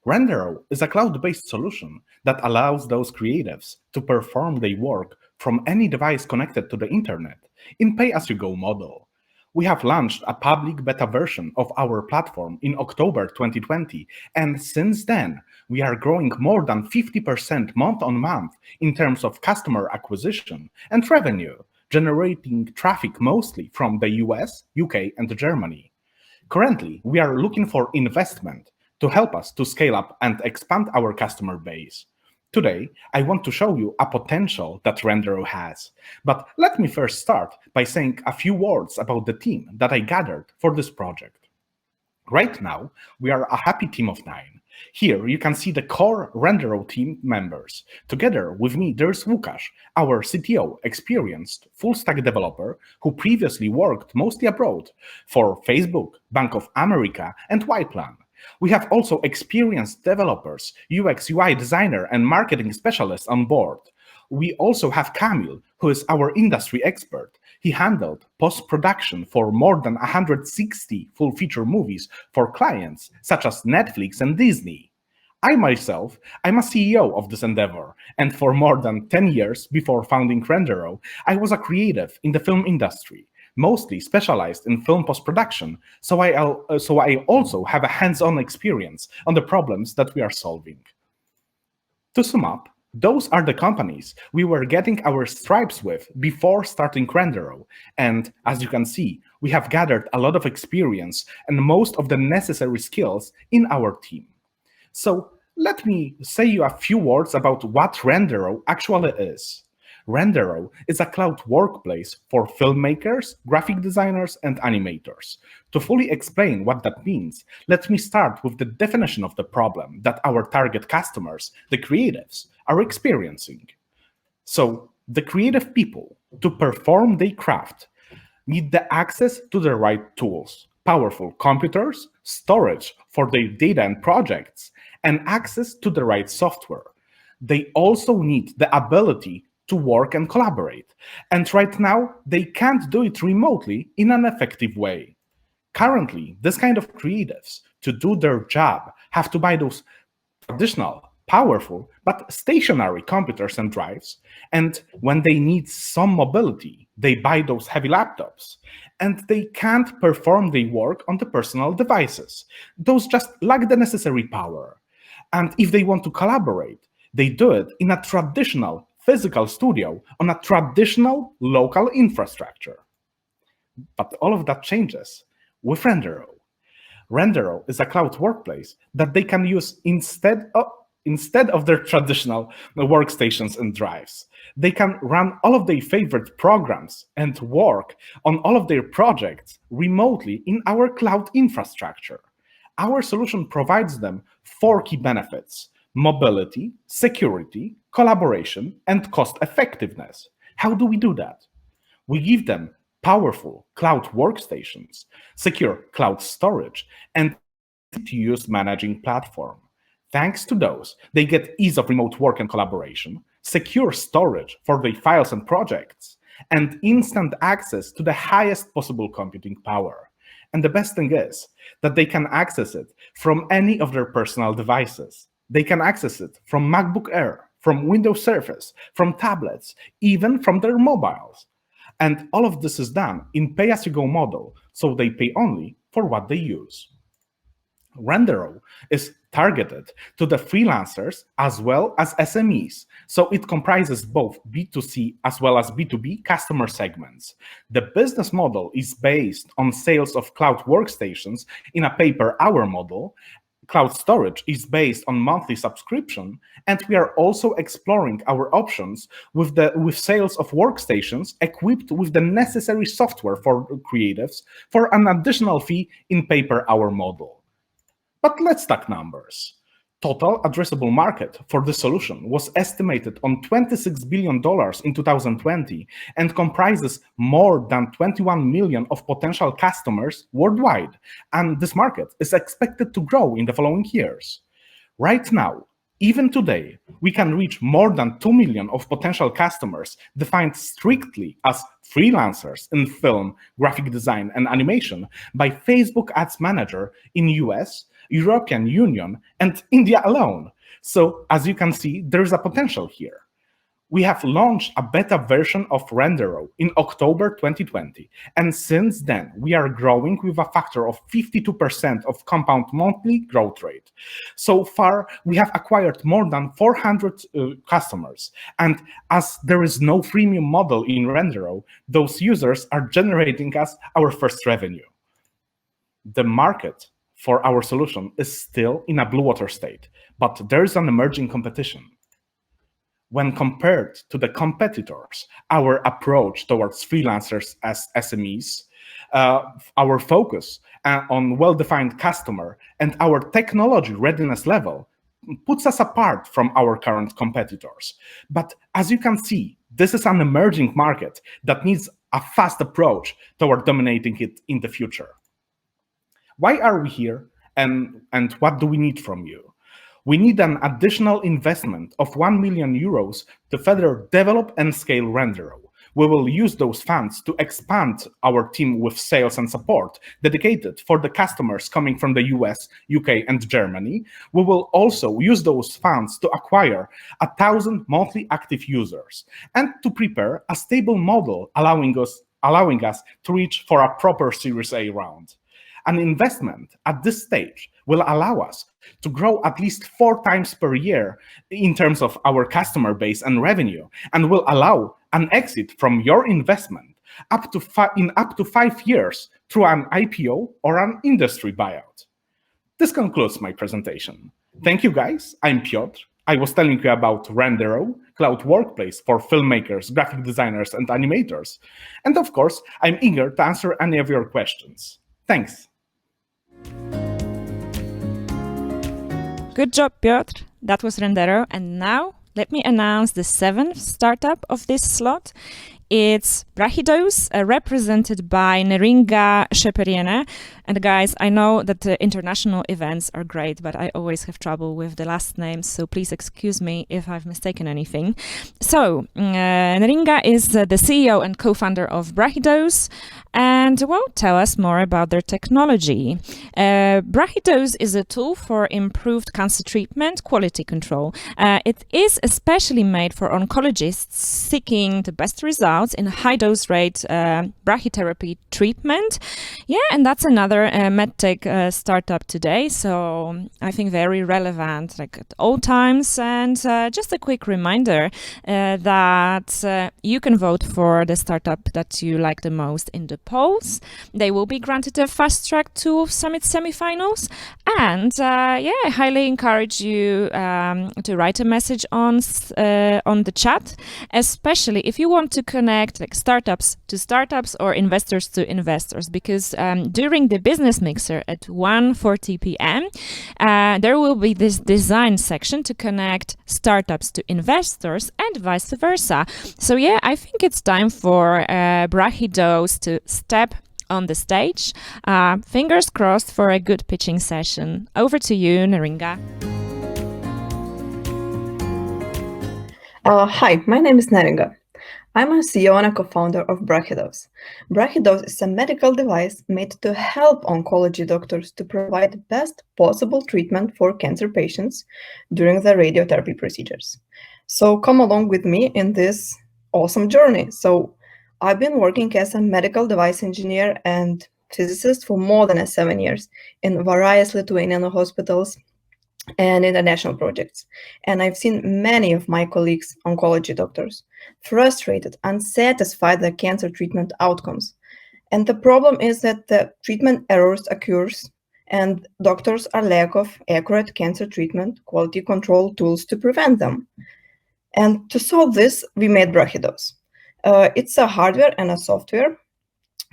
Renderro is a cloud-based solution that allows those creatives to perform their work from any device connected to the internet in pay-as-you-go model. We have launched a public beta version of our platform in October 2020, and since then, we are growing more than 50% month on month in terms of customer acquisition and revenue, generating traffic mostly from the US, UK, and Germany. Currently, we are looking for investment to help us to scale up and expand our customer base. Today, I want to show you a potential that Renderro has. But let me first start by saying a few words about the team that I gathered for this project. Right now, we are a happy team of 9. Here you can see the core Renderro team members. Together with me, there's Łukasz, our CTO, experienced full-stack developer who previously worked mostly abroad for Facebook, Bank of America, and Whiteplan. We have also experienced developers, UX, UI designer, and marketing specialists on board. We also have Kamil, who is our industry expert. He handled post-production for more than 160 full-feature movies for clients such as Netflix and Disney. I myself, I'm a CEO of this endeavor, and for more than 10 years before founding Renderro, I was a creative in the film industry, mostly specialized in film post-production, so I also have a hands-on experience on the problems that we are solving. To sum up, those are the companies we were getting our stripes with before starting Renderro, and as you can see, we have gathered a lot of experience and most of the necessary skills in our team. So let me say you a few words about what Renderro actually is. Renderro is a cloud workplace for filmmakers, graphic designers, and animators. To fully explain what that means, let me start with the definition of the problem that our target customers, the creatives, are experiencing. So, the creative people, to perform their craft, need the access to the right tools, powerful computers, storage for their data and projects, and access to the right software. They also need the ability to work and collaborate. And right now, they can't do it remotely in an effective way. Currently, this kind of creatives, to do their job, have to buy those traditional, powerful, but stationary computers and drives. And when they need some mobility, they buy those heavy laptops. And they can't perform their work on the personal devices. Those just lack the necessary power. And if they want to collaborate, they do it in a traditional physical studio on a traditional local infrastructure. But all of that changes with Renderro. Renderro is a cloud workplace that they can use instead of their traditional workstations and drives. They can run all of their favorite programs and work on all of their projects remotely in our cloud infrastructure. Our solution provides them 4 key benefits: mobility, security, collaboration, and cost effectiveness. How do we do that? We give them powerful cloud workstations, secure cloud storage, and easy-to-use managing platform. Thanks to those, they get ease of remote work and collaboration, secure storage for their files and projects, and instant access to the highest possible computing power. And the best thing is that they can access it from any of their personal devices. They can access it from MacBook Air, from Windows Surface, from tablets, even from their mobiles. And all of this is done in pay-as-you-go model, so they pay only for what they use. Renderro is targeted to the freelancers as well as SMEs, so it comprises both B2C as well as B2B customer segments. The business model is based on sales of cloud workstations in a pay-per-hour model. Cloud storage is based on monthly subscription, and we are also exploring our options with sales of workstations equipped with the necessary software for creatives for an additional fee in pay-per-hour model. But let's talk numbers. Total addressable market for the solution was estimated on $26 billion in 2020 and comprises more than 21 million of potential customers worldwide, and this market is expected to grow in the following years. Right now, Even today, we can reach more than 2 million of potential customers defined strictly as freelancers in film, graphic design, and animation by Facebook Ads Manager in US, European Union, and India alone. So as you can see, there is a potential here. We have launched a beta version of Renderro in October 2020, and since then we are growing with a factor of 52% of compound monthly growth rate. So far, we have acquired more than 400 customers, and as there is no freemium model in Renderro, those users are generating us our first revenue. The market for our solution is still in a blue water state, but there is an emerging competition. When compared to the competitors, our approach towards freelancers as SMEs, our focus on well-defined customer, and our technology readiness level puts us apart from our current competitors. But as you can see, this is an emerging market that needs a fast approach toward dominating it in the future. Why are we here, and what do we need from you? We need an additional investment of 1 million euros to further develop and scale Renderro. We will use those funds to expand our team with sales and support dedicated for the customers coming from the US, UK, and Germany. We will also use those funds to acquire 1,000 monthly active users and to prepare a stable model allowing us to reach for a proper Series A round. An investment at this stage will allow us to grow at least 4 times per year in terms of our customer base and revenue, and will allow an exit from your investment in up to 5 years through an IPO or an industry buyout. This concludes my presentation. Thank you, guys. I'm Piotr. I was telling you about Renderro, cloud workplace for filmmakers, graphic designers, and animators. And of course, I'm eager to answer any of your questions. Thanks. Good job, Piotr. That was Renderro. And now let me announce the 7th startup of this slot. It's BrachyDOSE, represented by Neringa Sheperiene. And guys, I know that the international events are great, but I always have trouble with the last names, so please excuse me if I've mistaken anything. So, Neringa is the CEO and co-founder of BrachyDOSE, and well, tell us more about their technology. BrachyDOSE is a tool for improved cancer treatment quality control. It is especially made for oncologists seeking the best results in high-dose rate brachytherapy treatment. Yeah, and that's another medtech startup today, so I think very relevant, like at all times. And just a quick reminder that you can vote for the startup that you like the most in the polls. They will be granted a fast track to Summit semifinals. And yeah, I highly encourage you to write a message on the chat, especially if you want to connect like startups to startups or investors to investors, because during the business mixer at 1:40 p.m. There will be this design section to connect startups to investors and vice versa. So yeah, I think it's time for BrachyDOSE to step on the stage. Fingers crossed for a good pitching session. Over to you, Neringa. Hi, my name is Neringa. I'm a CEO and a co-founder of BrachyDOSE. BrachyDOSE is a medical device made to help oncology doctors to provide the best possible treatment for cancer patients during the radiotherapy procedures. So come along with me in this awesome journey. So I've been working as a medical device engineer and physicist for more than 7 years in various Lithuanian hospitals and international projects. And I've seen many of my colleagues, oncology doctors, frustrated, unsatisfied with cancer treatment outcomes. And the problem is that the treatment errors occurs and doctors are lack of accurate cancer treatment quality control tools to prevent them. And to solve this, we made BrachyDOSE. It's a hardware and a software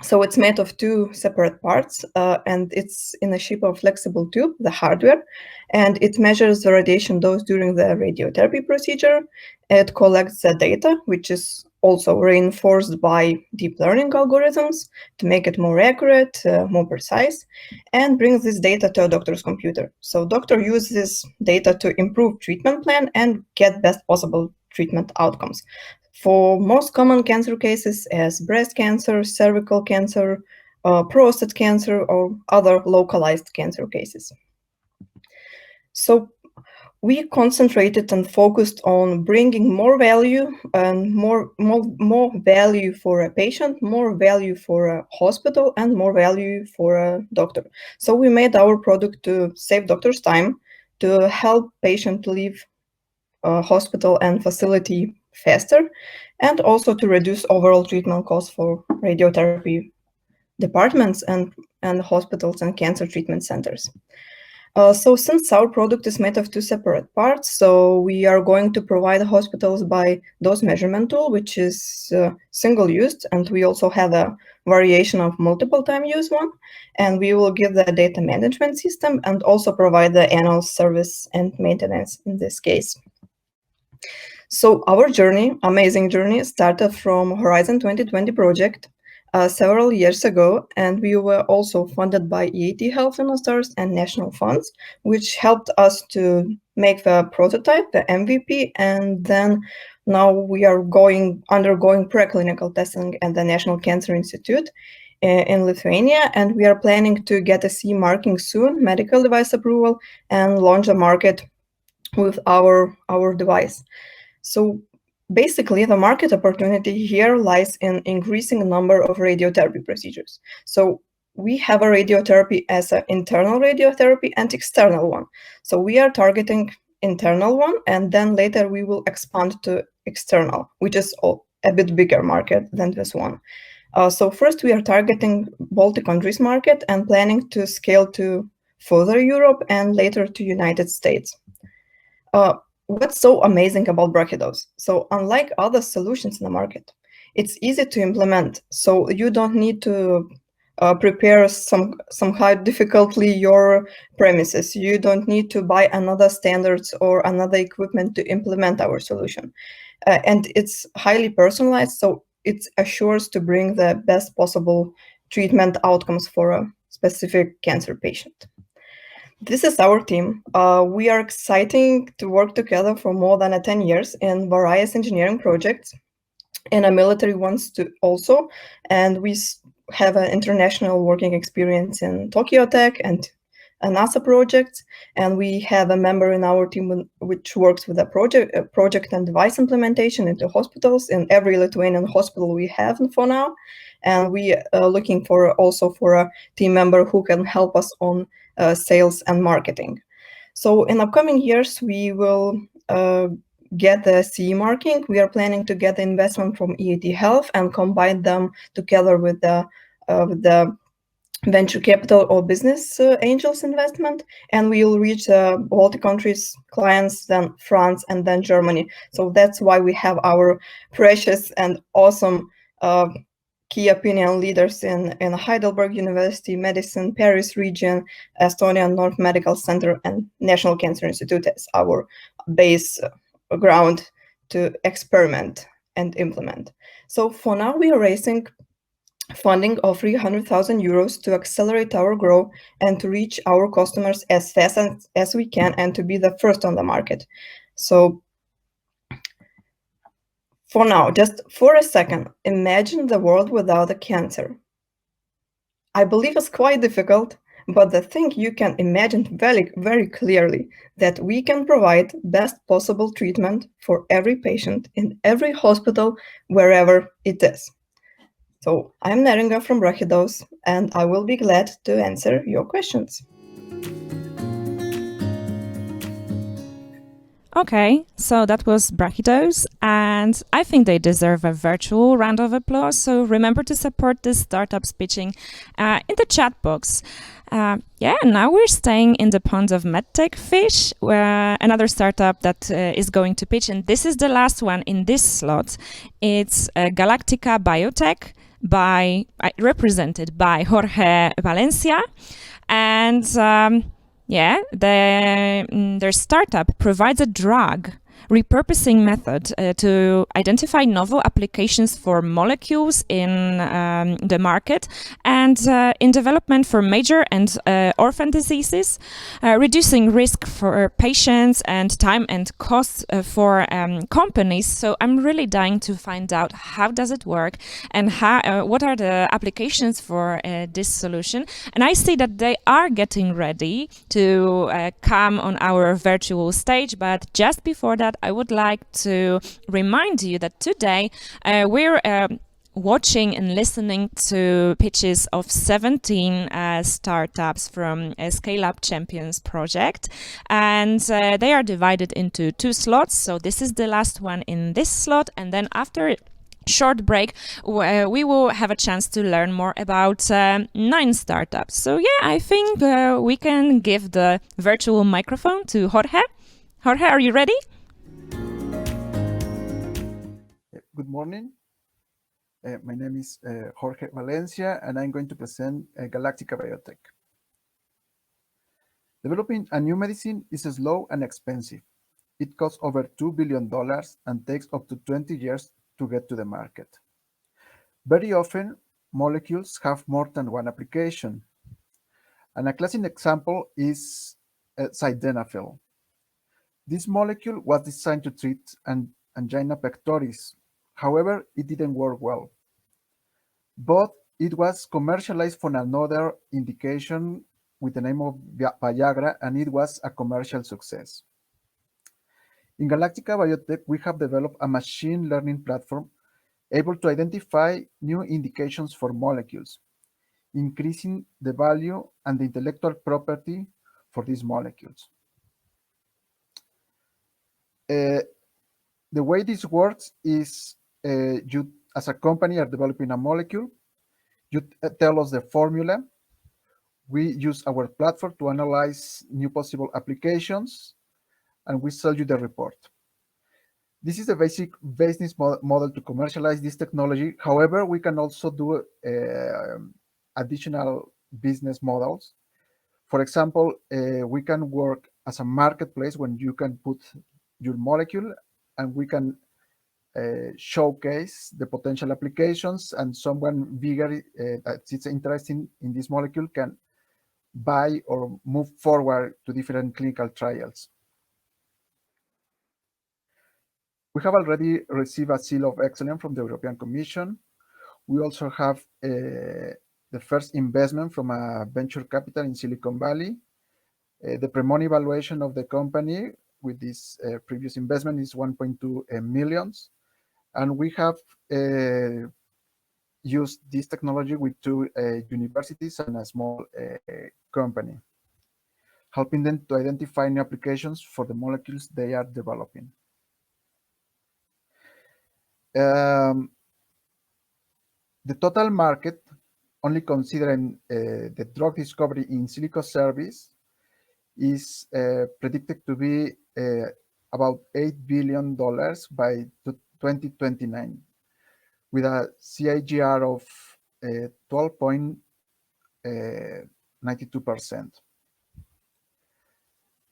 So it's made of two separate parts, and it's in the shape of flexible tube, the hardware, and it measures the radiation dose during the radiotherapy procedure. It collects the data, which is also reinforced by deep learning algorithms to make it more accurate, more precise, and brings this data to a doctor's computer. So doctor uses this data to improve treatment plan and get best possible treatment outcomes for most common cancer cases as breast cancer, cervical cancer, prostate cancer, or other localized cancer cases. So we concentrated and focused on bringing more value and more value for a patient, more value for a hospital, and more value for a doctor. So we made our product to save doctors time, to help patient leave hospital and facility faster, and also to reduce overall treatment costs for radiotherapy departments and hospitals and cancer treatment centers. So since our product is made of two separate parts, so we are going to provide hospitals by dose measurement tool, which is single-used, and we also have a variation of multiple time use one, and we will give the data management system and also provide the annual service and maintenance in this case. So our journey, amazing journey, started from Horizon 2020 project several years ago, and we were also funded by EAT Health Investors and national funds, which helped us to make the prototype, the MVP, and then now we are undergoing preclinical testing at the National Cancer Institute in Lithuania, and we are planning to get a CE marking soon, medical device approval, and launch a market with our device. So basically, the market opportunity here lies in increasing the number of radiotherapy procedures. So we have a radiotherapy as an internal radiotherapy and external one. So we are targeting internal one, and then later we will expand to external, which is a bit bigger market than this one. So first we are targeting Baltic countries market and planning to scale to further Europe and later to United States. What's so amazing about BrachyDOSE? So unlike other solutions in the market, it's easy to implement. So you don't need to prepare somehow difficultly your premises. You don't need to buy another standards or another equipment to implement our solution. And it's highly personalized, so it assures to bring the best possible treatment outcomes for a specific cancer patient. This is our team. We are excited to work together for more than 10 years in various engineering projects, and a military ones too also. And we have an international working experience in Tokyo Tech and NASA projects. And we have a member in our team which works with a project and device implementation into hospitals in every Lithuanian hospital we have for now. And we are looking for a team member who can help us on sales and marketing. So in upcoming years, we will get the CE marking. We are planning to get the investment from EAT Health and combine them together with the venture capital or business angels investment, and we will reach Baltic countries clients, then France, and then Germany. So that's why we have our precious and awesome key opinion leaders in Heidelberg University, Medicine, Paris region, Estonia North Medical Center, and National Cancer Institute as our base ground to experiment and implement. So for now, we are raising funding of 300,000 euros to accelerate our growth and to reach our customers as fast as we can and to be the first on the market. So for now, just for a second, imagine the world without a cancer. I believe it's quite difficult, but the thing you can imagine very, very clearly that we can provide best possible treatment for every patient in every hospital, wherever it is. So I'm Neringa from BrachyDOSE, and I will be glad to answer your questions. Okay, so that was BrachyDOSE, and I think they deserve a virtual round of applause. So remember to support this startup's pitching in the chat box. Now we're staying in the pond of medtech fish, where another startup that is going to pitch, and this is the last one in this slot. It's Galactica Biotech. represented by Jorge Valencia, and their startup provides a drug repurposing method to identify novel applications for molecules in the market and in development for major and orphan diseases, reducing risk for patients and time and costs for companies. So I'm really dying to find out how does it work and how, what are the applications for this solution. And I see that they are getting ready to come on our virtual stage, but just before that, I would like to remind you that today we're watching and listening to pitches of 17 startups from a Scale Up Champions project, and they are divided into 2 slots. So this is the last one in this slot, and then after a short break we will have a chance to learn more about 9 startups. So yeah, I think we can give the virtual microphone to Jorge. Jorge, are you ready? Good morning. My name is Jorge Valencia, and I'm going to present Galactica Biotech. Developing a new medicine is slow and expensive. It costs over $2 billion and takes up to 20 years to get to the market. Very often, molecules have more than one application. And a classic example is sildenafil. This molecule was designed to treat angina pectoris. However, it didn't work well. But it was commercialized for another indication with the name of Viagra, and it was a commercial success. In Galactica Biotech, we have developed a machine learning platform able to identify new indications for molecules, increasing the value and the intellectual property for these molecules. The way this works is you, as a company, are developing a molecule. You tell us the formula. We use our platform to analyze new possible applications, and we sell you the report. This is the basic business model to commercialize this technology. However, we can also do additional business models. For example, we can work as a marketplace when you can put your molecule, and we can showcase the potential applications, and someone bigger that is interested in this molecule can buy or move forward to different clinical trials. We have already received a seal of excellence from the European Commission. We also have the first investment from a venture capital in Silicon Valley. The pre-money valuation of the company with this previous investment is 1.2 millions. And we have used this technology with 2 universities and a small company, helping them to identify new applications for the molecules they are developing. The total market, only considering the drug discovery in silico service, is predicted to be about $8 billion by 2029, with a CAGR of 12.92%.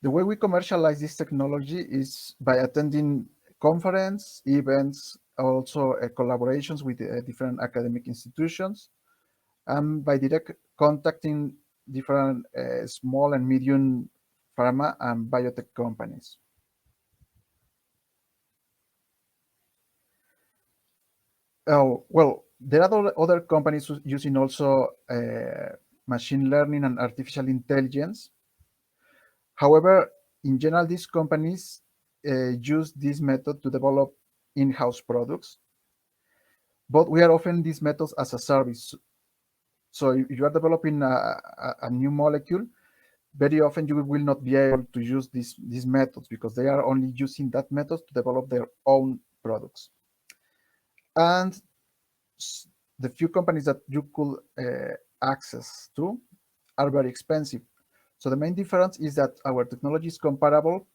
The way we commercialize this technology is by attending conference, events, also collaborations with different academic institutions, and by direct contacting different small and medium pharma and biotech companies. Oh, well, there are other companies using also machine learning and artificial intelligence. However, in general, these companies use this method to develop in-house products, but we are offering these methods as a service. So if you are developing a new molecule, very often you will not be able to use these methods because they are only using that method to develop their own products. And the few companies that you could access to are very expensive. So the main difference is that our technology is comparable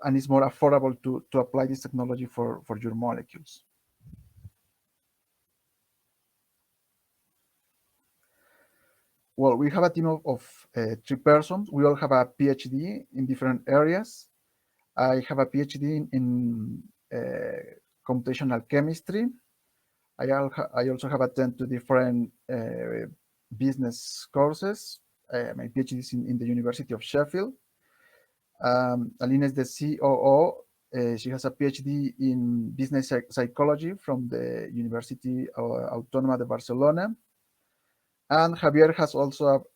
and it's more affordable to apply this technology for your molecules. well, we have a team of 3 persons. We all have a PhD in different areas. I have a PhD in computational chemistry. I also have attended to different business courses. My PhD is in the University of Sheffield. Alina is the COO. She has a PhD in business psychology from the University Autónoma de Barcelona. And Javier has also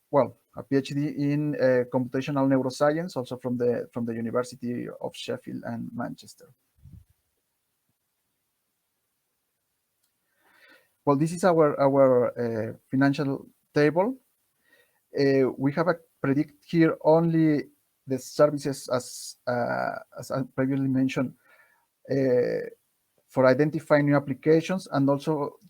a PhD in computational neuroscience, also from the University of Sheffield and Manchester. Well, this is our financial table. We have predict here only the services as I previously mentioned for identifying new applications and also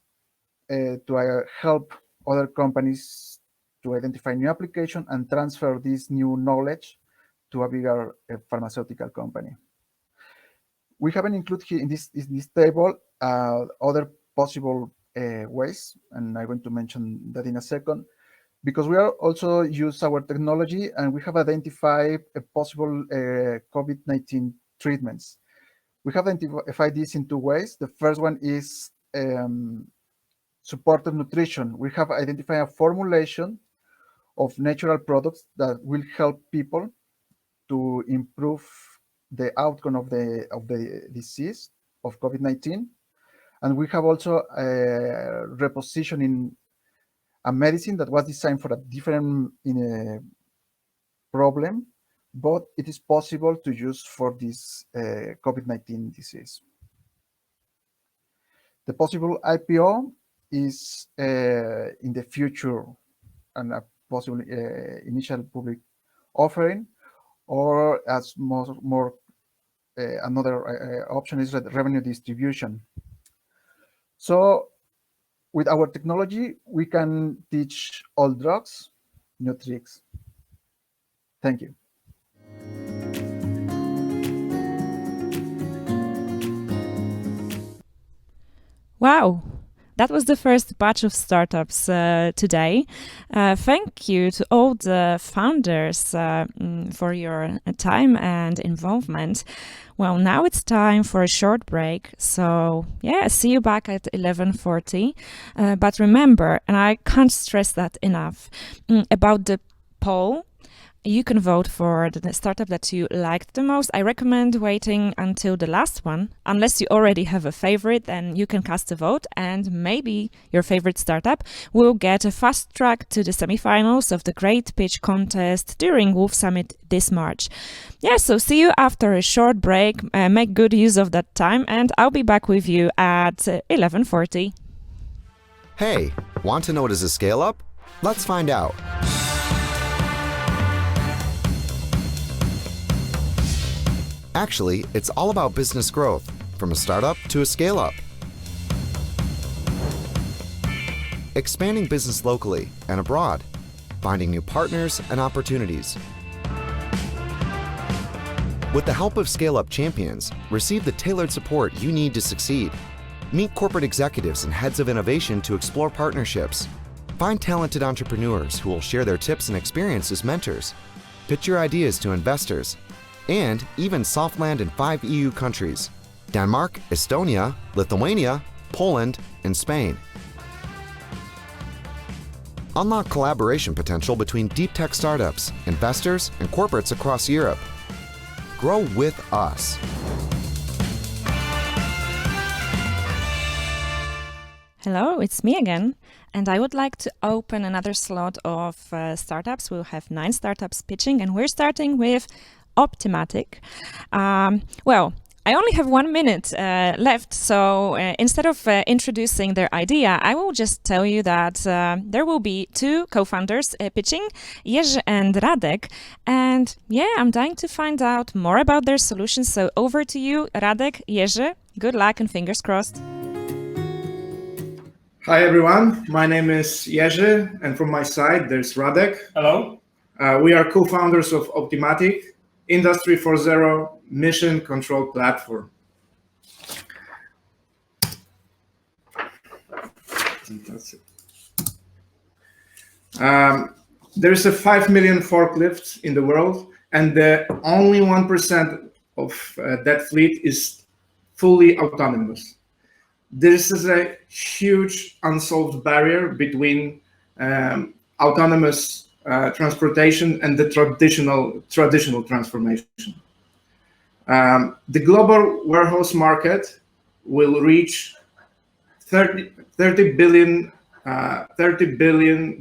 to help other companies to identify new application and transfer this new knowledge to a bigger pharmaceutical company. We haven't included here in this table other possible ways, and I'm going to mention that in a second, because we are also use our technology and we have identified a possible COVID-19 treatments. We have identified this in 2 ways. The first one is supported nutrition. We have identified a formulation of natural products that will help people to improve the outcome of the disease of COVID-19. And we have also repositioning a medicine that was designed for a different problem, but it is possible to use for this COVID-19 disease. The possible IPO is in the future and a possible initial public offering, or as more another option is revenue distribution. So with our technology, we can teach all drugs new tricks. Thank you. Wow. That was the first batch of startups today. Thank you to all the founders for your time and involvement. Well, now it's time for a short break. So, yeah, see you back at 11:40. But remember, and I can't stress that enough, about the poll. You can vote for the startup that you liked the most. I recommend waiting until the last one. Unless you already have a favorite, then you can cast a vote and maybe your favorite startup will get a fast track to the semifinals of the Great Pitch Contest during Wolf Summit this March. Yeah, so see you after a short break. Make good use of that time and I'll be back with you at 11:40. Hey, want to know what is a scale-up? Let's find out. Actually, it's all about business growth, from a startup to a scale-up. Expanding business locally and abroad, finding new partners and opportunities. With the help of scale-up champions, receive the tailored support you need to succeed. Meet corporate executives and heads of innovation to explore partnerships. Find talented entrepreneurs who will share their tips and experience as mentors. Pitch your ideas to investors. And even soft land in 5 EU countries: Denmark, Estonia, Lithuania, Poland, and Spain. Unlock collaboration potential between deep tech startups, investors, and corporates across Europe. Grow with us. Hello, it's me again, and I would like to open another slot of startups. We'll have 9 startups pitching, and we're starting with Optimatik. Well, I only have 1 minute left, so instead of introducing their idea, I will just tell you that there will be 2 co-founders pitching, Jerzy and Radek, and yeah, I'm dying to find out more about their solutions, so over to you, Radek, Jerzy, good luck and fingers crossed. Hi everyone, my name is Jerzy, and from my side there's Radek. Hello. We are co-founders of Optimatik, Industry 4.0 mission control platform. That's it. There's a 5 million forklifts in the world, and only 1% of that fleet is fully autonomous. This is a huge unsolved barrier between autonomous transportation and the traditional transformation. The global warehouse market will reach 30 billion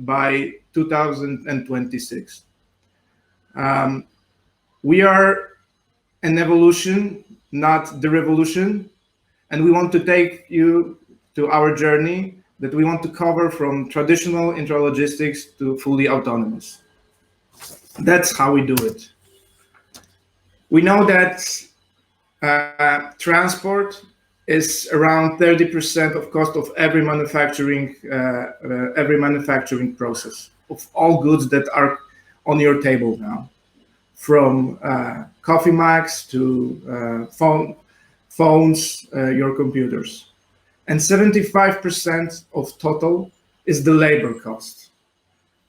by 2026. We are an evolution, not the revolution, and we want to take you to our journey that we want to cover from traditional intralogistics to fully autonomous. That's how we do it. We know that transport is around 30% of cost of every manufacturing process of all goods that are on your table now, from coffee mugs to phones, your computers. And 75% of total is the labor cost.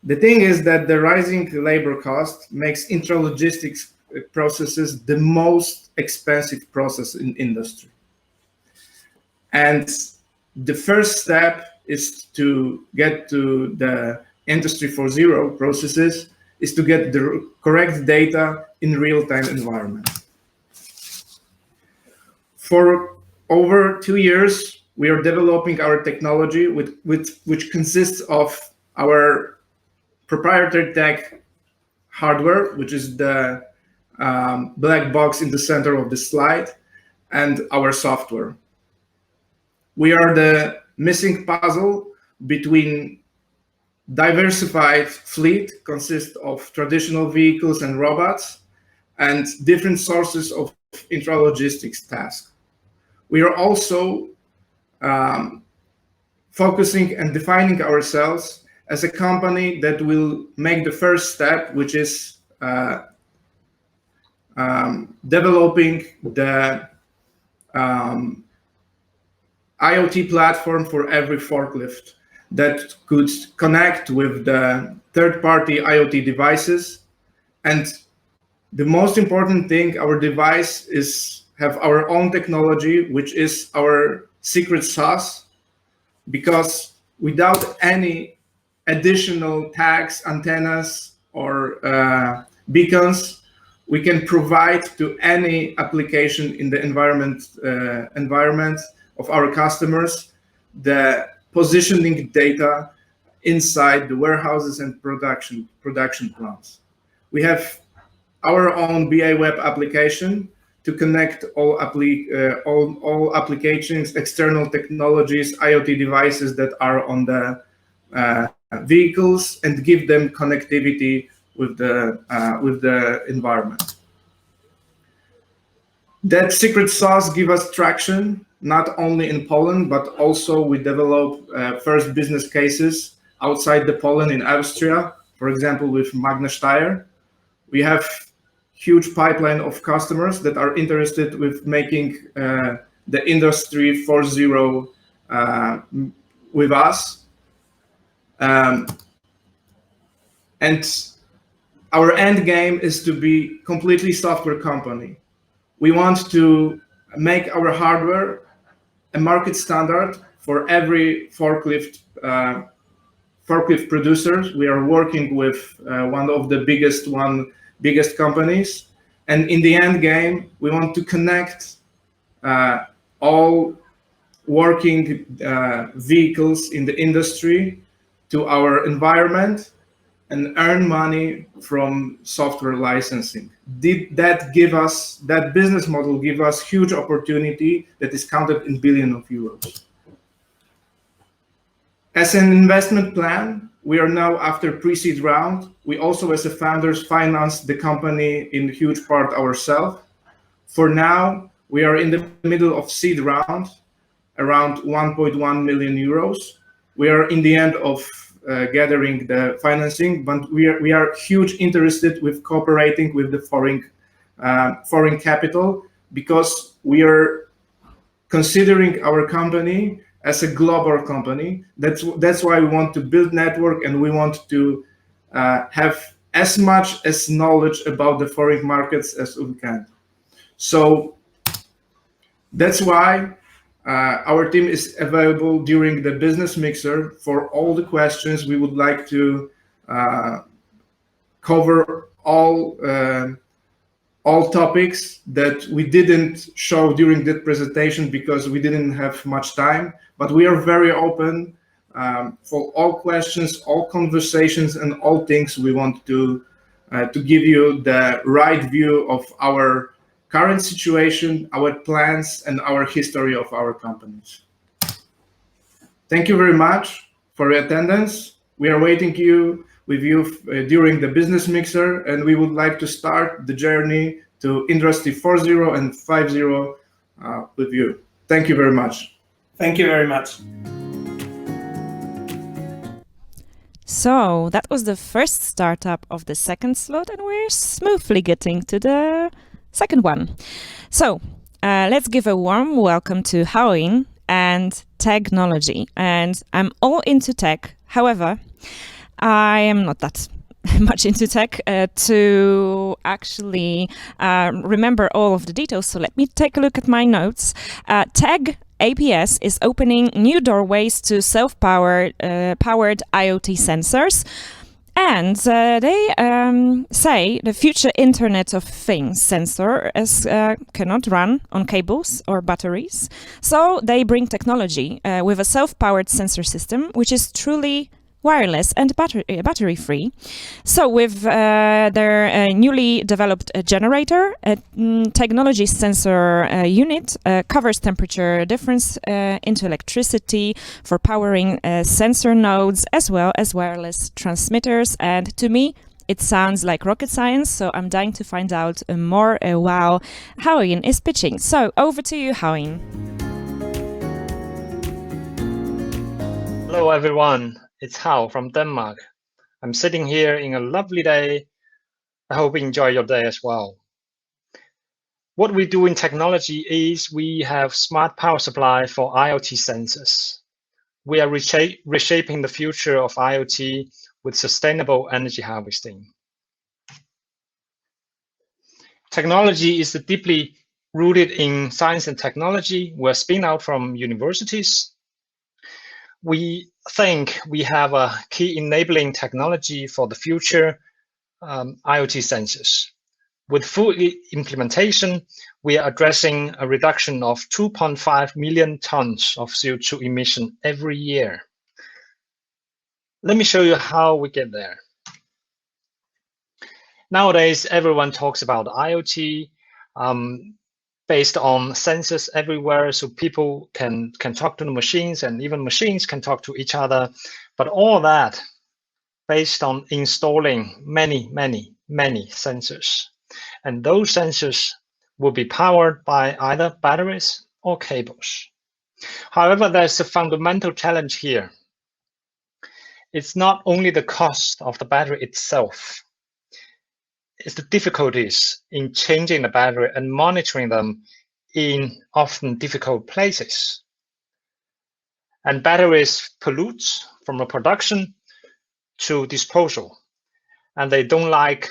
The thing is that the rising labor cost makes intralogistics processes the most expensive process in industry. And the first step is to get to the Industry 4.0 processes is to get the correct data in real-time environment. For over 2 years, we are developing our technology which consists of our proprietary tech hardware, which is the black box in the center of the slide, and our software. We are the missing puzzle between diversified fleet consists of traditional vehicles and robots and different sources of intralogistics tasks. We are also focusing and defining ourselves as a company that will make the first step, which is developing the IoT platform for every forklift that could connect with the third-party IoT devices. And the most important thing, our device have our own technology, which is our secret sauce, because without any additional tags, antennas, or beacons, we can provide to any application in the environment of our customers the positioning data inside the warehouses and production plants. We have our own BA web application to connect all applications, external technologies, IoT devices that are on the vehicles and give them connectivity with the environment. That secret sauce gives us traction, not only in Poland, but also we develop first business cases outside the Poland in Austria, for example, with Magna Steyr. We have huge pipeline of customers that are interested with making the Industry 4.0 with us. And our end game is to be completely software company. We want to make our hardware a market standard for every forklift producers. We are working with one of the biggest companies, and in the end game, we want to connect all working vehicles in the industry to our environment and earn money from software licensing. That business model give us huge opportunity that is counted in billions of euros. As an investment plan, we are now after pre-seed round. We also, as a founders, finance the company in huge part ourselves. For now, we are in the middle of seed round, around 1.1 million euros. We are in the end of gathering the financing, but we are huge interested with cooperating with the foreign capital, because we are considering our company as a global company. That's why we want to build network, and we want to have as much as knowledge about the foreign markets as we can. So that's why our team is available during the business mixer for all the questions. We would like to cover all topics that we didn't show during that presentation because we didn't have much time, but we are very open for all questions, all conversations, and all things. We want to give you the right view of our current situation, our plans, and our history of our companies. Thank you very much for your attendance. We are waiting with you during the business mixer, and we would like to start the journey to Industry 4.0 and 5.0 with you. Thank you very much. Thank you very much. So that was the first startup of the second slot, and we're smoothly getting to the second one. So let's give a warm welcome to Hoin and TEGnology. And I'm all into tech. However, I am not that much into tech to actually remember all of the details. So let me take a look at my notes. TEG ApS is opening new doorways to self-powered IoT sensors. And they say the future Internet of Things sensor cannot run on cables or batteries. So they bring technology with a self-powered sensor system, which is truly wireless and battery-free. So with their newly developed generator, TEGnology sensor unit covers temperature difference into electricity for powering sensor nodes as well as wireless transmitters. And to me, it sounds like rocket science, so I'm dying to find out more while Hoin is pitching. So over to you, Hoin. Hello, everyone. It's Hao from Denmark. I'm sitting here in a lovely day. I hope you enjoy your day as well. What we do in technology is we have smart power supply for IoT sensors. We are reshaping the future of IoT with sustainable energy harvesting. Technology is deeply rooted in science and technology. We're spin out from universities. We think we have a key enabling technology for the future IoT sensors. With full implementation, we are addressing a reduction of 2.5 million tons of CO2 emission every year. Let me show you how we get there. Nowadays, everyone talks about IoT based on sensors everywhere, so people can talk to the machines, and even machines can talk to each other. But all that based on installing many sensors. And those sensors will be powered by either batteries or cables. However, there's a fundamental challenge here. It's not only the cost of the battery itself. It's the difficulties in changing the battery and monitoring them in often difficult places. And batteries pollute from the production to disposal. And they don't like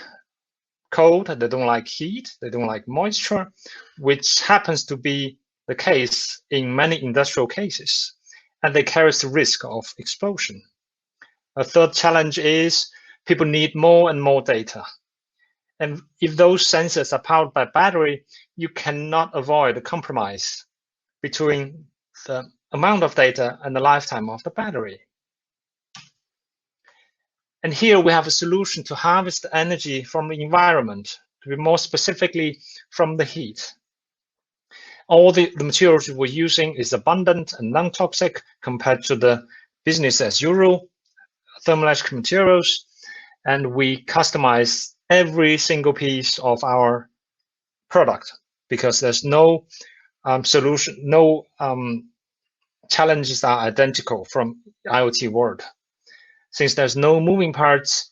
cold, they don't like heat, they don't like moisture, which happens to be the case in many industrial cases. And they carry the risk of explosion. A third challenge is people need more and more data. And if those sensors are powered by battery, you cannot avoid a compromise between the amount of data and the lifetime of the battery. And here we have a solution to harvest energy from the environment, to be more specifically from the heat. All the materials we're using is abundant and non-toxic compared to the business as usual thermoelectric materials, and we customize every single piece of our product because there's no solution, no challenges are identical from IoT world. Since there's no moving parts,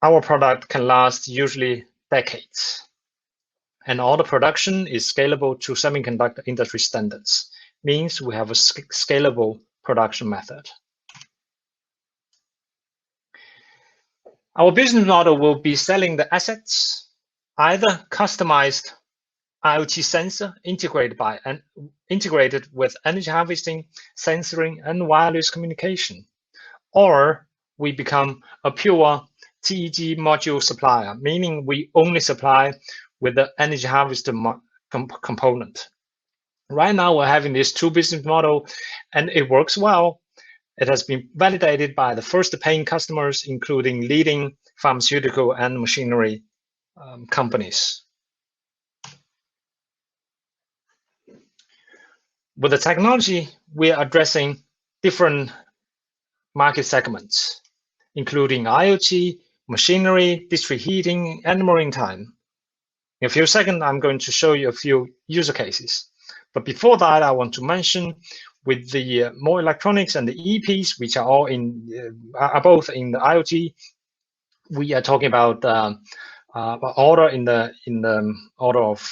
our product can last usually decades. And all the production is scalable to semiconductor industry standards, means we have a scalable production method. Our business model will be selling the assets, either customized IoT sensor integrated with energy harvesting, sensoring, and wireless communication, or we become a pure TEG module supplier, meaning we only supply with the energy harvester component. Right now, we're having this two business model, and it works well. It has been validated by the first paying customers, including leading pharmaceutical and machinery companies. With the technology, we are addressing different market segments, including IoT, machinery, district heating, and maritime. In a few seconds, I'm going to show you a few use cases. But before that, I want to mention with the more electronics and the EPs, which are all are both in the IoT, we are talking about order in the order of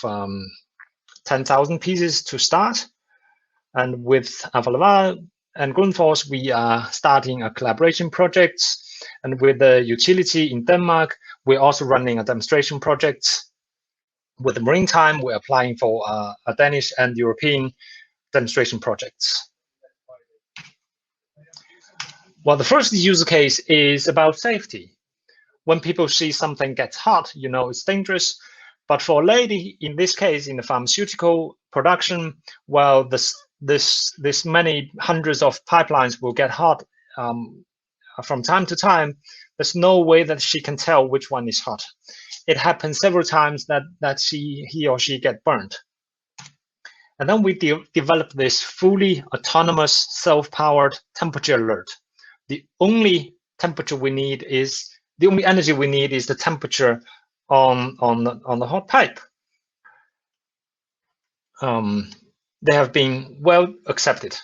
10,000 pieces to start. And with Alfa Laval and Grundfos, we are starting a collaboration project. And with the utility in Denmark, we're also running a demonstration project. With the maritime, we're applying for a Danish and European demonstration projects. Well, the first use case is about safety. When people see something gets hot, you know it's dangerous. But for a lady, in this case, in the pharmaceutical production, well, this many hundreds of pipelines will get hot from time to time. There's no way that she can tell which one is hot. It happens several times that he or she get burnt. And then we developed this fully autonomous, self-powered temperature alert. The only temperature we need is the only energy we need is the temperature on the hot pipe. They have been well accepted.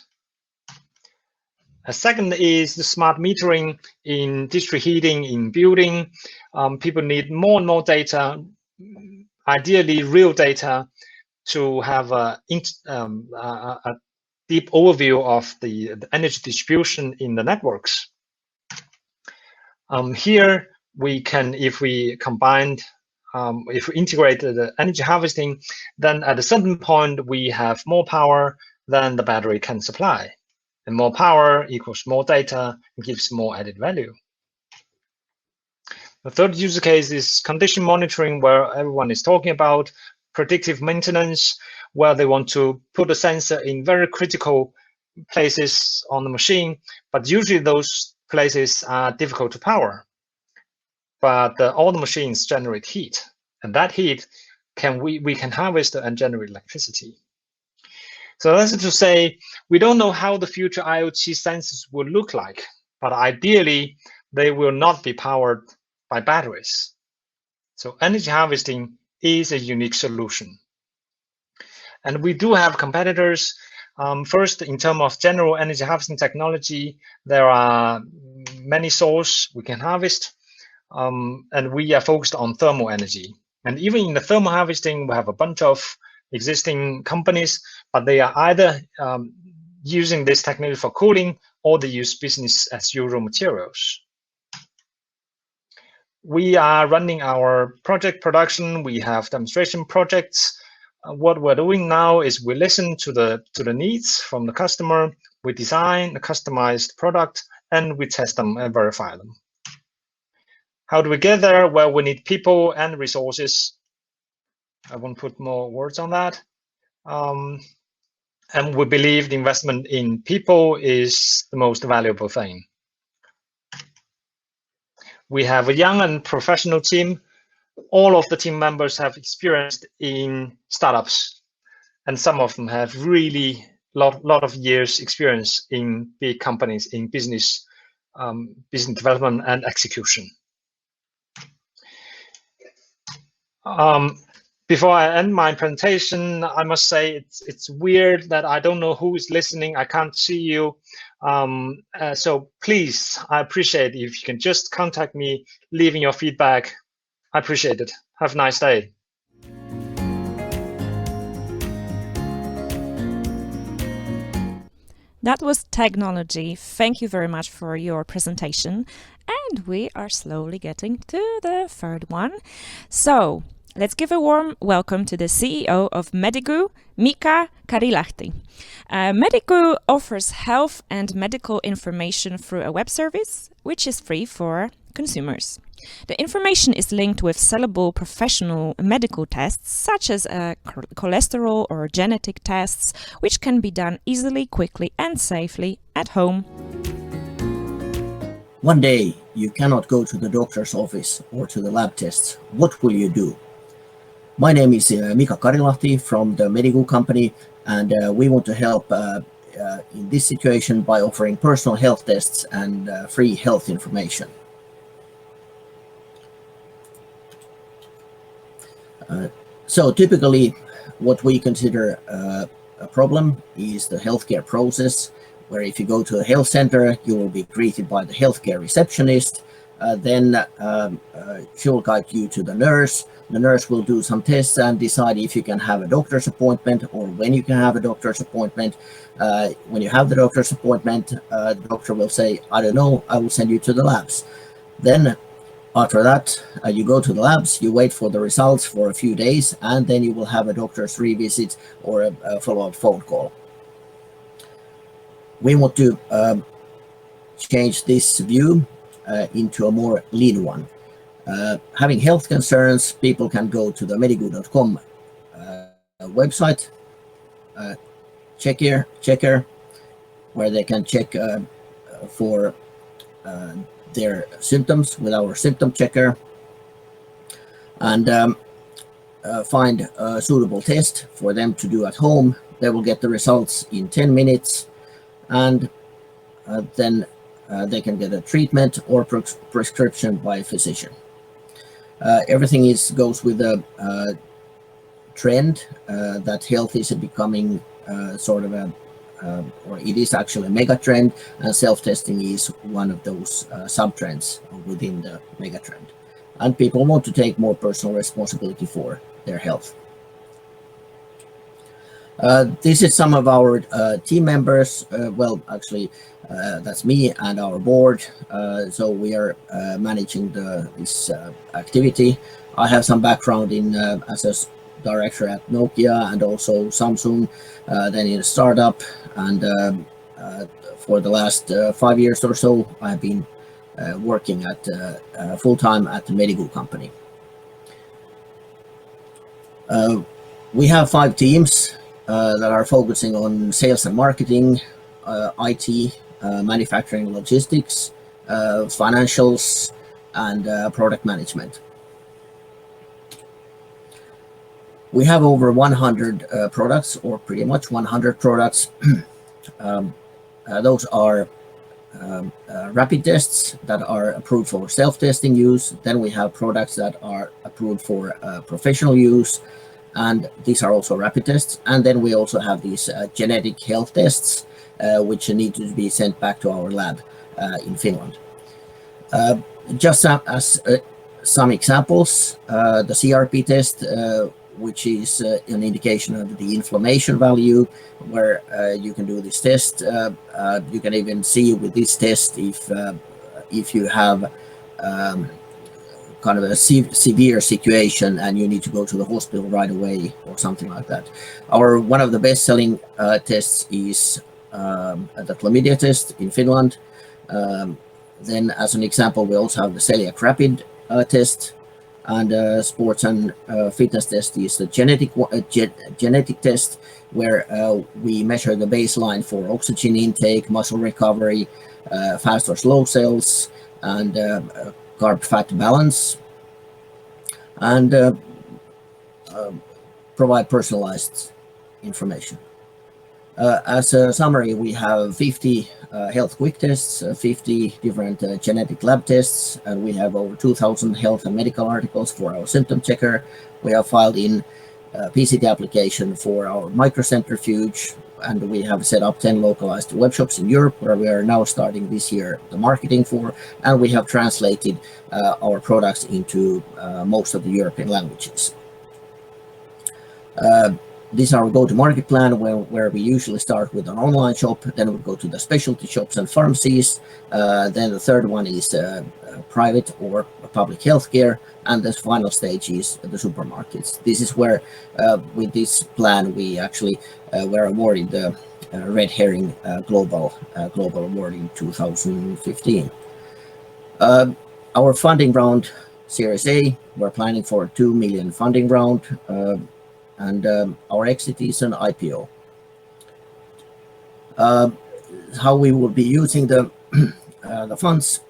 A second is the smart metering in district heating in building. People need more and more data, ideally real data, to have a deep overview of the energy distribution in the networks. Here we can, if we combined, if we integrate the energy harvesting, then at a certain point we have more power than the battery can supply. And more power equals more data and gives more added value. The third use case is condition monitoring, where everyone is talking about predictive maintenance, where they want to put a sensor in very critical places on the machine, but usually those places are difficult to power. But all the machines generate heat, and that heat we can harvest and generate electricity. So that's to say, we don't know how the future IoT sensors will look like, but ideally, they will not be powered by batteries. So energy harvesting is a unique solution. And we do have competitors. First, in terms of general energy harvesting technology, there are many sources we can harvest, and we are focused on thermal energy. And even in the thermal harvesting, we have a bunch of existing companies, but they are either using this technology for cooling or they use business as usual materials. We are running our project production. We have demonstration projects. What we're doing now is we listen to the needs from the customer. We design a customized product and we test them and verify them. How do we get there? Well, we need people and resources. I won't put more words on that. And we believe the investment in people is the most valuable thing. We have a young and professional team. All of the team members have experience in startups, and some of them have really lot of years experience in big companies in business development and execution. Before I end my presentation, I must say it's weird that I don't know who is listening. I can't see you. So please, I appreciate if you can just contact me, leaving your feedback. I appreciate it. Have a nice day. That was TEGnology. Thank you very much for your presentation. And we are slowly getting to the third one. So let's give a warm welcome to the CEO of Medigoo, Mika Karilahti. Medigoo offers health and medical information through a web service, which is free for consumers. The information is linked with sellable professional medical tests, such as cholesterol or genetic tests, which can be done easily, quickly, and safely at home. One day, you cannot go to the doctor's office or to the lab tests. What will you do? My name is Mika Karilahti from the Medigoo company, and we want to help in this situation by offering personal health tests and free health information. So typically, what we consider a problem is the healthcare process, where if you go to a health center, you will be greeted by the healthcare receptionist. Then she will guide you to the nurse. The nurse will do some tests and decide if you can have a doctor's appointment or when you can have a doctor's appointment. When you have the doctor's appointment, the doctor will say, I don't know, I will send you to the labs. Then after that, you go to the labs, you wait for the results for a few days, and then you will have a doctor's revisit or a follow-up phone call. We want to change this view into a more lean one. Having health concerns, people can go to the medigoo.com website, checker, where they can check for their symptoms with our symptom checker, and find a suitable test for them to do at home. They will get the results in 10 minutes, and then they can get a treatment or prescription by a physician. Everything goes with a trend that health is becoming sort of a or it is actually a mega trend, and self-testing is one of those sub-trends within the mega trend. And people want to take more personal responsibility for their health. This is some of our team members. Well, actually, that's me and our board. So we are managing this activity. I have some background in as a director at Nokia and also Samsung, then in a startup. And for the last 5 years or so, I've been working at full-time at the Medigoo company. We have 5 teams that are focusing on sales and marketing, IT, manufacturing, logistics, financials, and product management. We have over 100 products, or pretty much 100 products. Those are rapid tests that are approved for self-testing use. Then we have products that are approved for professional use, and these are also rapid tests. And then we also have these genetic health tests, which need to be sent back to our lab in Finland. Just as some examples, the CRP test, which is an indication of the inflammation value, where you can do this test. You can even see with this test if you have kind of a severe situation and you need to go to the hospital right away or something like that. One of the best-selling tests is the chlamydia test in Finland. Then, as an example, we also have the celiac rapid test, and sports and fitness test is the genetic test, where we measure the baseline for oxygen intake, muscle recovery, fast or slow cells, and carb-fat balance, and provide personalized information. As a summary, we have 50 health quick tests, 50 different genetic lab tests, and we have over 2,000 health and medical articles for our symptom checker. We have filed in PCT application for our microcentrifuge, and we have set up 10 localized web shops in Europe, where we are now starting this year the marketing for, and we have translated our products into most of the European languages. This is our go-to-market plan, where we usually start with an online shop, then we go to the specialty shops and pharmacies. Then the third one is private or public healthcare, and the final stage is the supermarkets. This is where, with this plan, we actually were awarded the Red Herring Global Award in 2015. Our funding round, Series A, we're planning for a 2 million funding round, and our exit is an IPO. How we will be using the funds: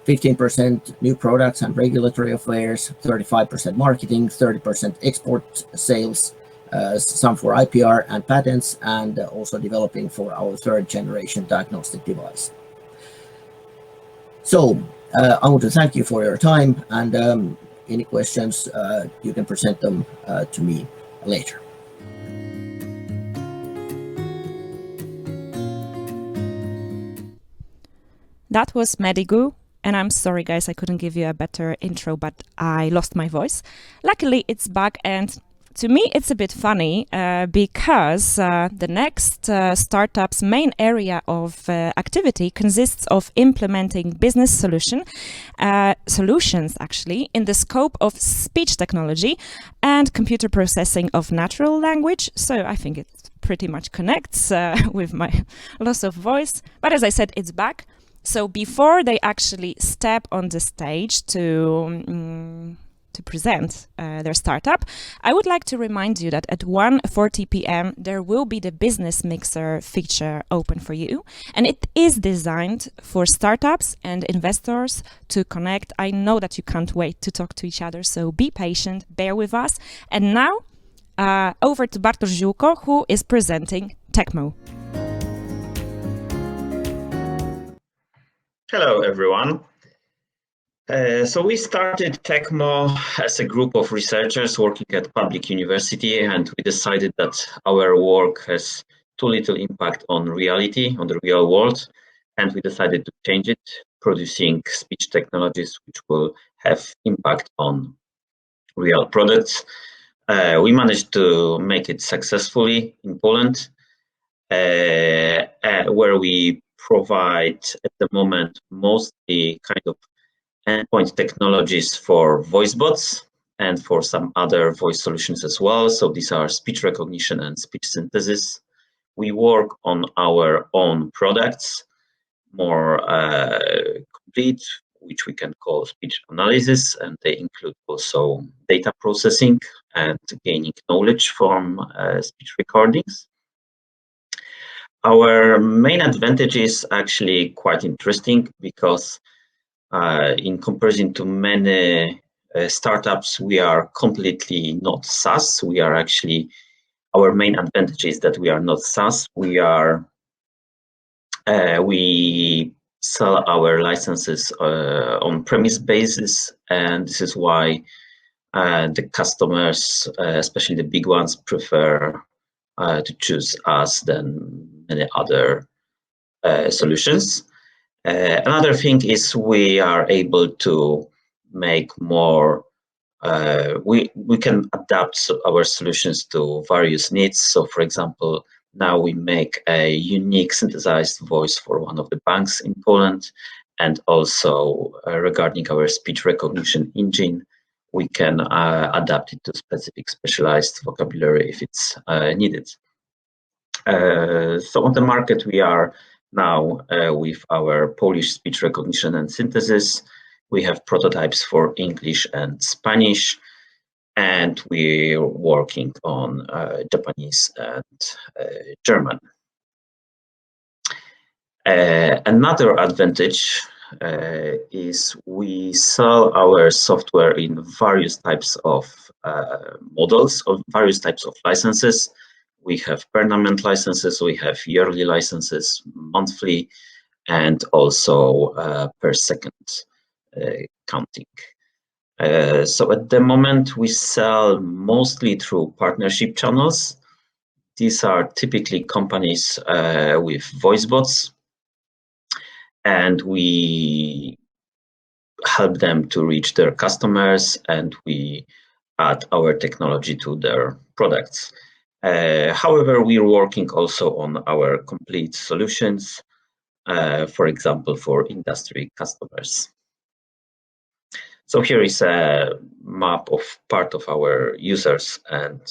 15% new products and regulatory affairs, 35% marketing, 30% export sales, some for IPR and patents, and also developing for our third generation diagnostic device. So I want to thank you for your time, and any questions, you can present them to me later. That was Medigoo, and I'm sorry guys, I couldn't give you a better intro, but I lost my voice. Luckily it's back, and to me it's a bit funny because the next startup's main area of activity consists of implementing business solutions actually in the scope of speech technology and computer processing of natural language. So I think it pretty much connects with my loss of voice, but as I said, it's back. So before they actually step on the stage to present their startup, I would like to remind you that at 1:40 p.m. there will be the Business Mixer feature open for you, and it is designed for startups and investors to connect. I know that you can't wait to talk to each other, so be patient, bear with us. And now over to Bartosz Ziółko, who is presenting Techmo. Hello, everyone. So we started Techmo as a group of researchers working at public university, and we decided that our work has too little impact on reality, on the real world, and we decided to change it, producing speech technologies which will have impact on real products. We managed to make it successfully in Poland, where we provide at the moment mostly kind of endpoint technologies for voice bots and for some other voice solutions as well. So these are speech recognition and speech synthesis. We work on our own products, more complete, which we can call speech analysis, and they include also data processing and gaining knowledge from speech recordings. Our main advantage is actually quite interesting because in comparison to many startups, we are completely not SaaS. We are actually, our main advantage is that we are not SaaS. We sell our licenses on premise basis, and this is why the customers, especially the big ones, prefer to choose us than many other solutions. Another thing is we are able to make more, we can adapt our solutions to various needs. So for example, now we make a unique synthesized voice for one of the banks in Poland, and also regarding our speech recognition engine, we can adapt it to specific specialized vocabulary if it's needed. So on the market, we are now with our Polish speech recognition and synthesis. We have prototypes for English and Spanish, and we're working on Japanese and German. Another advantage is we sell our software in various types of models, or various types of licenses. We have permanent licenses, we have yearly licenses, monthly, and also per second counting. So at the moment, we sell mostly through partnership channels. These are typically companies with voice bots, and we help them to reach their customers, and we add our technology to their products. However, we are working also on our complete solutions, for example, for industry customers. So here is a map of part of our users and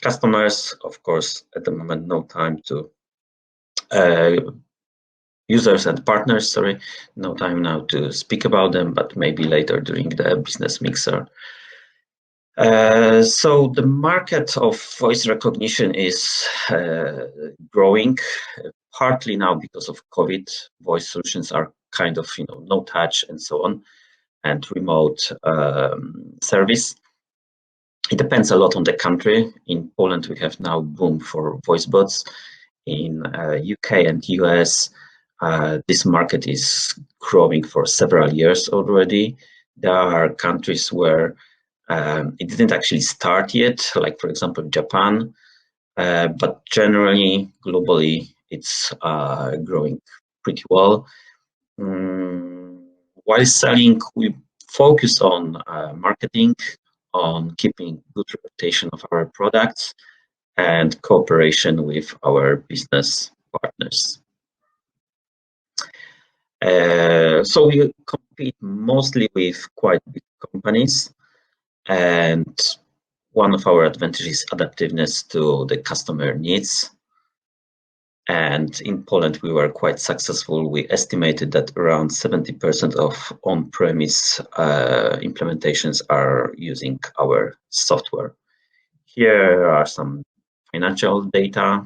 customers. Of course, at the moment, no time to users and partners, sorry, no time now to speak about them, but maybe later during the business mixer. So the market of voice recognition is growing, partly now because of COVID. Voice solutions are kind of, no touch and so on, and remote service. It depends a lot on the country. In Poland, we have now boom for voice bots. In UK and US, this market is growing for several years already. There are countries where it didn't actually start yet, like for example Japan, but generally globally it's growing pretty well. While selling, we focus on marketing, on keeping good reputation of our products, and cooperation with our business partners. So we compete mostly with quite big companies, and one of our advantages is adaptiveness to the customer needs. And in Poland, we were quite successful. We estimated that around 70% of on-premise implementations are using our software. Here are some financial data.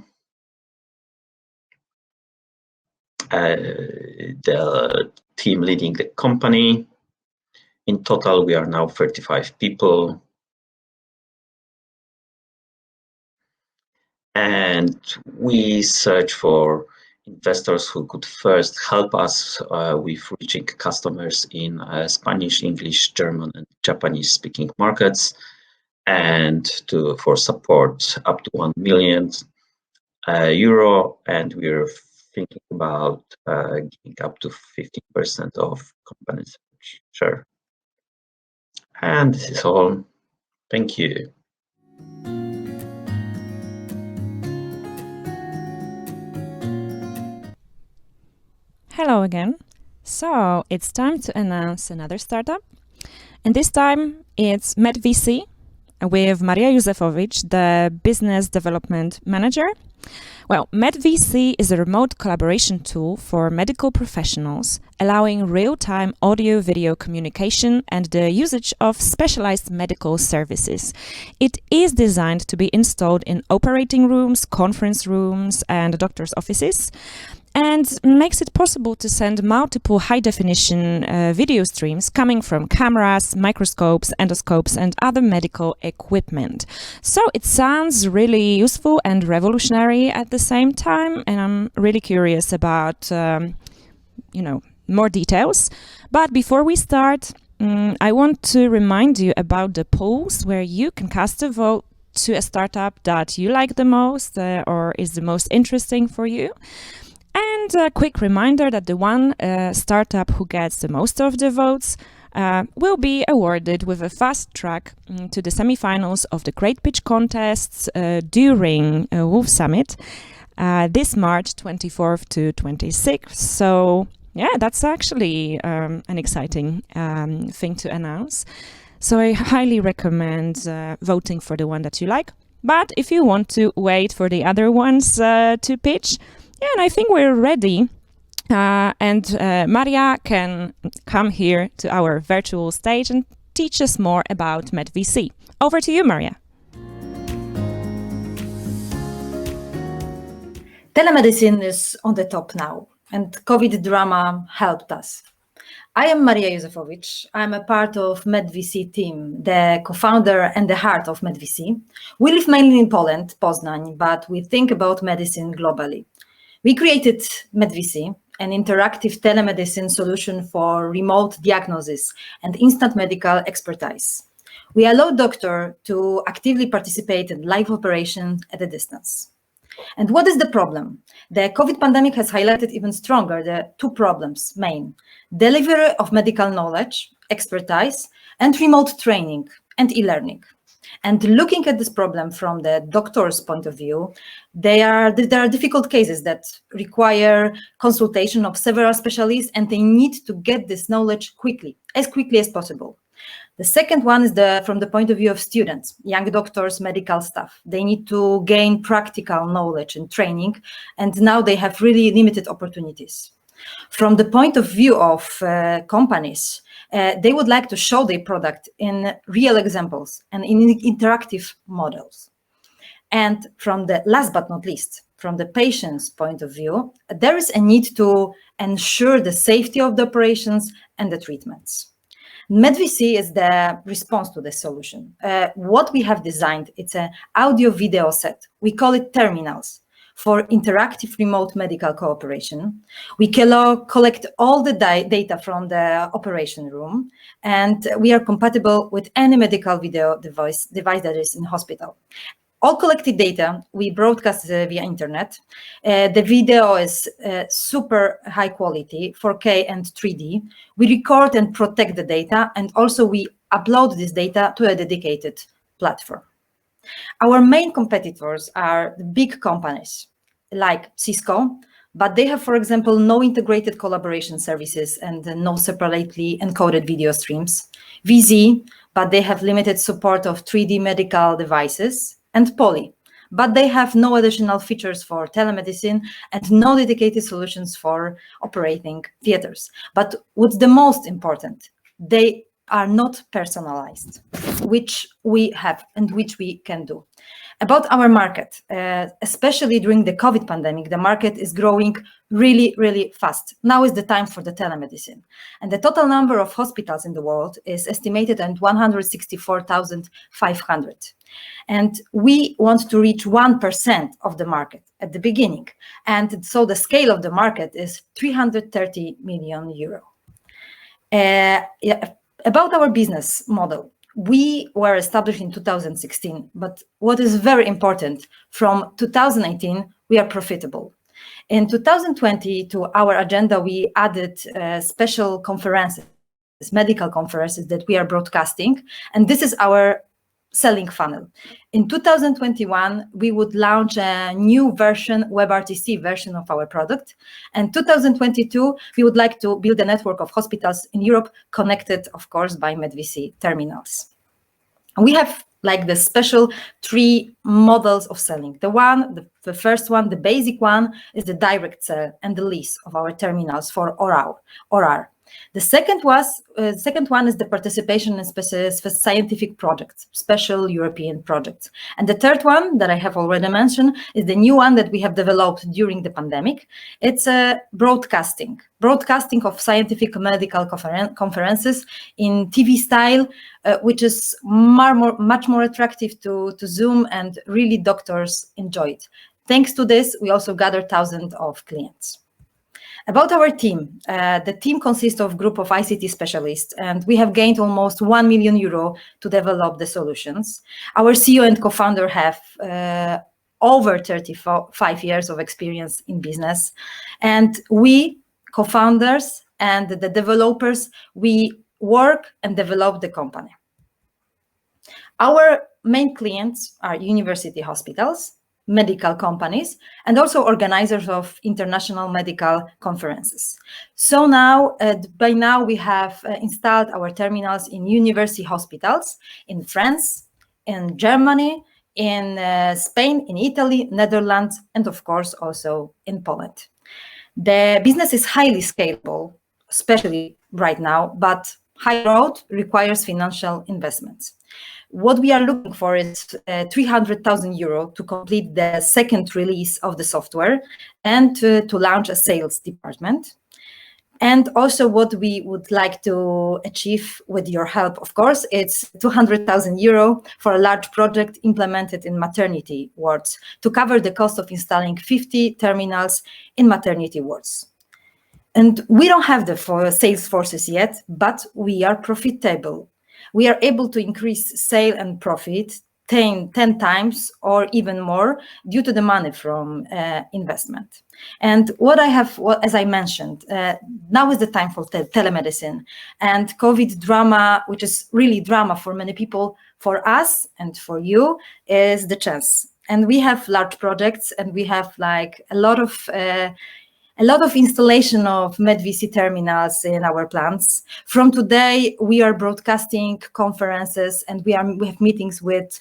The team leading the company. In total, we are now 35 people. And we search for investors who could first help us with reaching customers in Spanish, English, German, and Japanese-speaking markets, and for support up to 1 million euro. And we're thinking about giving up to 50% of company's share. And this is all. Thank you. Hello again. So it's time to announce another startup. And this time it's medVC with Maria Józefowicz, the business development manager. Well, medVC is a remote collaboration tool for medical professionals, allowing real-time audio-video communication and the usage of specialized medical services. It is designed to be installed in operating rooms, conference rooms, and doctors' offices, and makes it possible to send multiple high-definition video streams coming from cameras, microscopes, endoscopes, and other medical equipment. So it sounds really useful and revolutionary at the same time, and I'm really curious about, more details. But before we start, I want to remind you about the polls where you can cast a vote to a startup that you like the most or is the most interesting for you. And a quick reminder that the one startup who gets the most of the votes will be awarded with a fast track to the semifinals of the Great Pitch contests during Wolf Summit this March 24th to 26th. So yeah, that's actually an exciting thing to announce. So I highly recommend voting for the one that you like. But if you want to wait for the other ones to pitch, yeah, and I think we're ready. And Maria can come here to our virtual stage and teach us more about medVC. Over to you, Maria. Telemedicine is on the top now, and COVID drama helped us. I am Maria Józefowicz. I'm a part of medVC team, the co-founder and the heart of medVC. We live mainly in Poland, Poznań, but we think about medicine globally. We created medVC, an interactive telemedicine solution for remote diagnosis and instant medical expertise. We allow doctors to actively participate in live operations at a distance. And what is the problem? The COVID pandemic has highlighted even stronger the two problems, main: delivery of medical knowledge, expertise, and remote training and e-learning. And looking at this problem from the doctor's point of view, there are difficult cases that require consultation of several specialists, and they need to get this knowledge quickly as possible. The second one is from the point of view of students, young doctors, medical staff. They need to gain practical knowledge and training, and now they have really limited opportunities. From the point of view of companies, they would like to show their product in real examples and in interactive models. And from the last but not least, from the patient's point of view, there is a need to ensure the safety of the operations and the treatments. medVC is the response to this solution. What we have designed, it's an audio-video set. We call it terminals for interactive remote medical cooperation. We collect all the data from the operation room, and we are compatible with any medical video device that is in hospital. All collected data we broadcast via internet. The video is super high quality, 4K and 3D. We record and protect the data, and also we upload this data to a dedicated platform. Our main competitors are the big companies like Cisco, but they have, for example, no integrated collaboration services and no separately encoded video streams. VZ, but they have limited support of 3D medical devices. And Poly, but they have no additional features for telemedicine and no dedicated solutions for operating theaters. But what's the most important, they are not personalized, which we have and which we can do. About our market, especially during the COVID pandemic, the market is growing really, really fast. Now is the time for the telemedicine. And the total number of hospitals in the world is estimated at 164,500. And we want to reach 1% of the market at the beginning. And so the scale of the market is 330 million euro. About our business model, we were established in 2016, but what is very important, from 2018, we are profitable. In 2020, to our agenda, we added special conferences, medical conferences that we are broadcasting, and this is our selling funnel. In 2021, we would launch a new version, WebRTC version of our product. And 2022, we would like to build a network of hospitals in Europe connected, of course, by medVC terminals. We have like the special 3 models of selling. The first one, the basic one, is the direct sale and the lease of our terminals for OR. The second one is the participation in scientific projects, special European projects. And the third one that I have already mentioned is the new one that we have developed during the pandemic. It's a broadcasting of scientific medical conferences in TV style, which is much more attractive to Zoom, and really doctors enjoy it. Thanks to this, we also gather thousands of clients. About our team, the team consists of a group of ICT specialists, and we have gained almost 1 million euro to develop the solutions. Our CEO and co-founder have over 35 years of experience in business, and we, co-founders and the developers, we work and develop the company. Our main clients are university hospitals, medical companies, and also organizers of international medical conferences. So now, by now, we have installed our terminals in university hospitals in France, in Germany, in Spain, in Italy, Netherlands, and of course also in Poland. The business is highly scalable, especially right now, but high growth requires financial investments. What we are looking for is 300,000 euro to complete the second release of the software and to launch a sales department. And also what we would like to achieve with your help, of course, it's 200,000 euro for a large project implemented in maternity wards to cover the cost of installing 50 terminals in maternity wards. And we don't have the sales forces yet, but we are profitable. We are able to increase sale and profit 10 times or even more due to the money from investment. And as I mentioned, now is the time for telemedicine, and COVID drama, which is really drama for many people, for us and for you is the chance. And we have large projects, and we have like a lot of installation of medVC terminals in our plants. From today, we are broadcasting conferences, and we have meetings with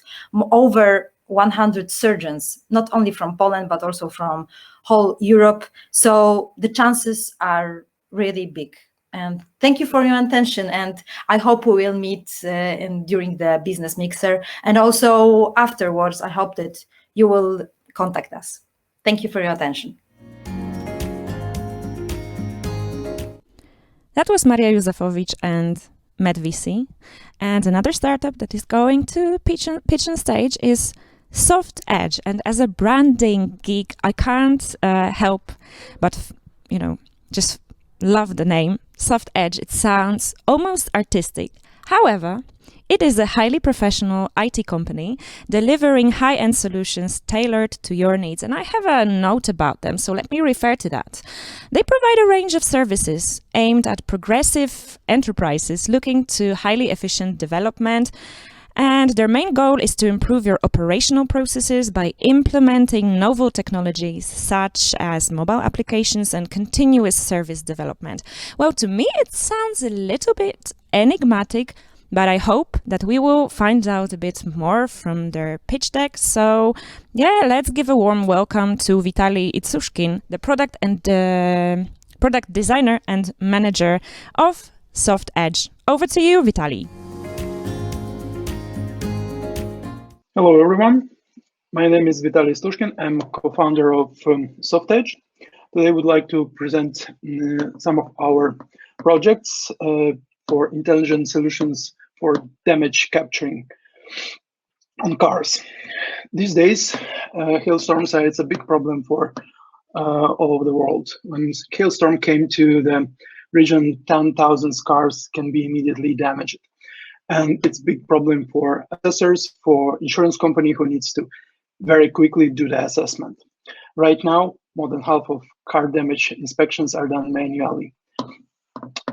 over 100 surgeons, not only from Poland, but also from whole Europe. So the chances are really big. And thank you for your attention. And I hope we will meet during the business mixer. And also afterwards, I hope that you will contact us. Thank you for your attention. That was Maria Józefowicz and medVC. And another startup that is going to pitch on stage is Soft Edge. And as a branding geek, I can't help but, just love the name. Soft Edge. It sounds almost artistic. However, it is a highly professional IT company delivering high-end solutions tailored to your needs. And I have a note about them, so let me refer to that. They provide a range of services aimed at progressive enterprises looking to highly efficient development. And their main goal is to improve your operational processes by implementing novel technologies such as mobile applications and continuous service development. Well, to me, it sounds a little bit enigmatic, but I hope that we will find out a bit more from their pitch deck. So, yeah, let's give a warm welcome to Vitaly Itsushkin, the product designer and manager of Soft Edge. Over to you, Vitaly. Hello, everyone. My name is Vitaly Stushkin. I'm co-founder of Soft Edge. Today, I would like to present some of our projects for intelligent solutions for damage capturing on cars. These days, hailstorms are a big problem for all over the world. When hailstorm came to the region, 10,000 cars can be immediately damaged. And it's a big problem for assessors, for insurance company who needs to very quickly do the assessment. Right now, more than half of car damage inspections are done manually.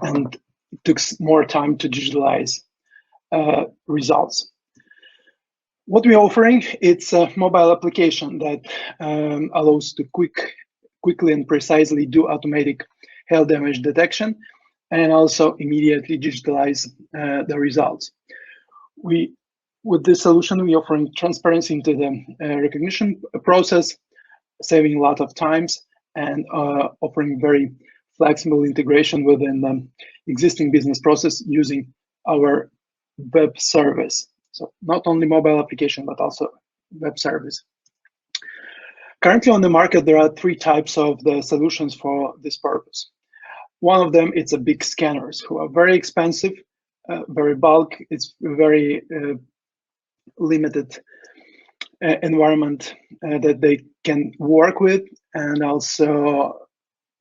And it took more time to digitalize results. What we're offering, it's a mobile application that allows to quickly and precisely do automatic hail damage detection and also immediately digitalize the results. With this solution, we're offering transparency into the recognition process, saving a lot of times, and offering very flexible integration within the existing business process using our web service. So not only mobile application, but also web service. Currently on the market, there are 3 types of the solutions for this purpose. One of them, it's a big scanners who are very expensive, very bulk. It's very limited environment that they can work with, and also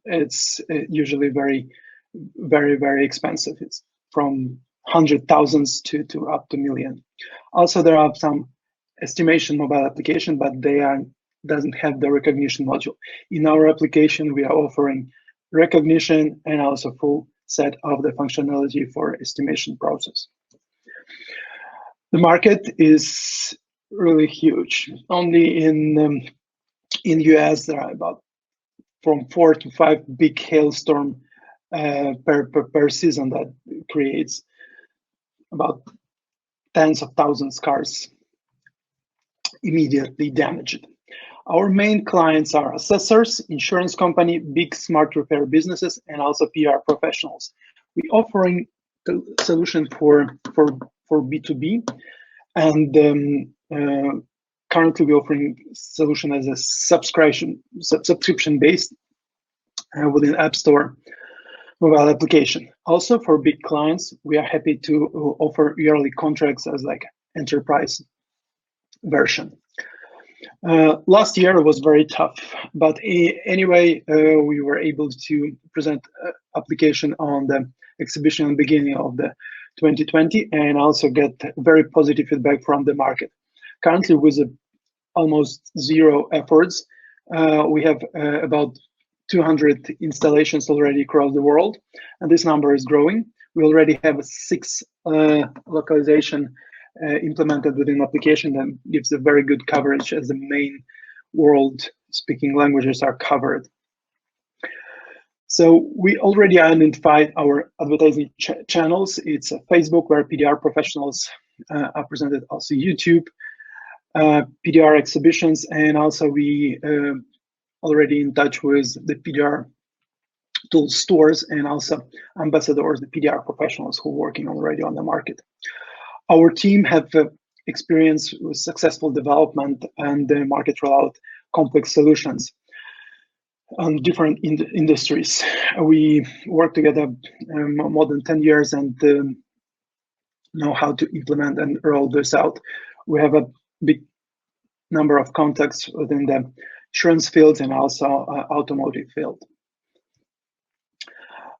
it's usually very, very expensive. It's from 100,000s to up to million. Also, there are some estimation mobile application, but they doesn't have the recognition module. In our application, we are offering recognition and also full set of the functionality for estimation process. The market is really huge. Only in US, there are about from 4 to 5 big hailstorm per season that creates about tens of thousands cars immediately damaged. Our main clients are assessors, insurance company, big smart repair businesses, and also PR professionals. We're offering the solution for B2B, and currently we're offering solution as a subscription based within App Store mobile application. Also for big clients, we are happy to offer yearly contracts as like enterprise version. Last year was very tough, but anyway, we were able to present application on the exhibition in the beginning of the 2020 and also get very positive feedback from the market. Currently, with almost 0 efforts, we have about 200 installations already across the world, and this number is growing. We already have 6 localization implemented within an application that gives a very good coverage as the main world-speaking languages are covered. So we already identified our advertising channels. It's Facebook, where PDR professionals are presented, also YouTube, PDR exhibitions, and also we already in touch with the PDR tool stores and also ambassadors, the PDR professionals who are working already on the market. Our team have experience with successful development and market rollout complex solutions on different industries. We work together more than 10 years and know how to implement and roll this out. We have a big number of contacts within the insurance field and also automotive field.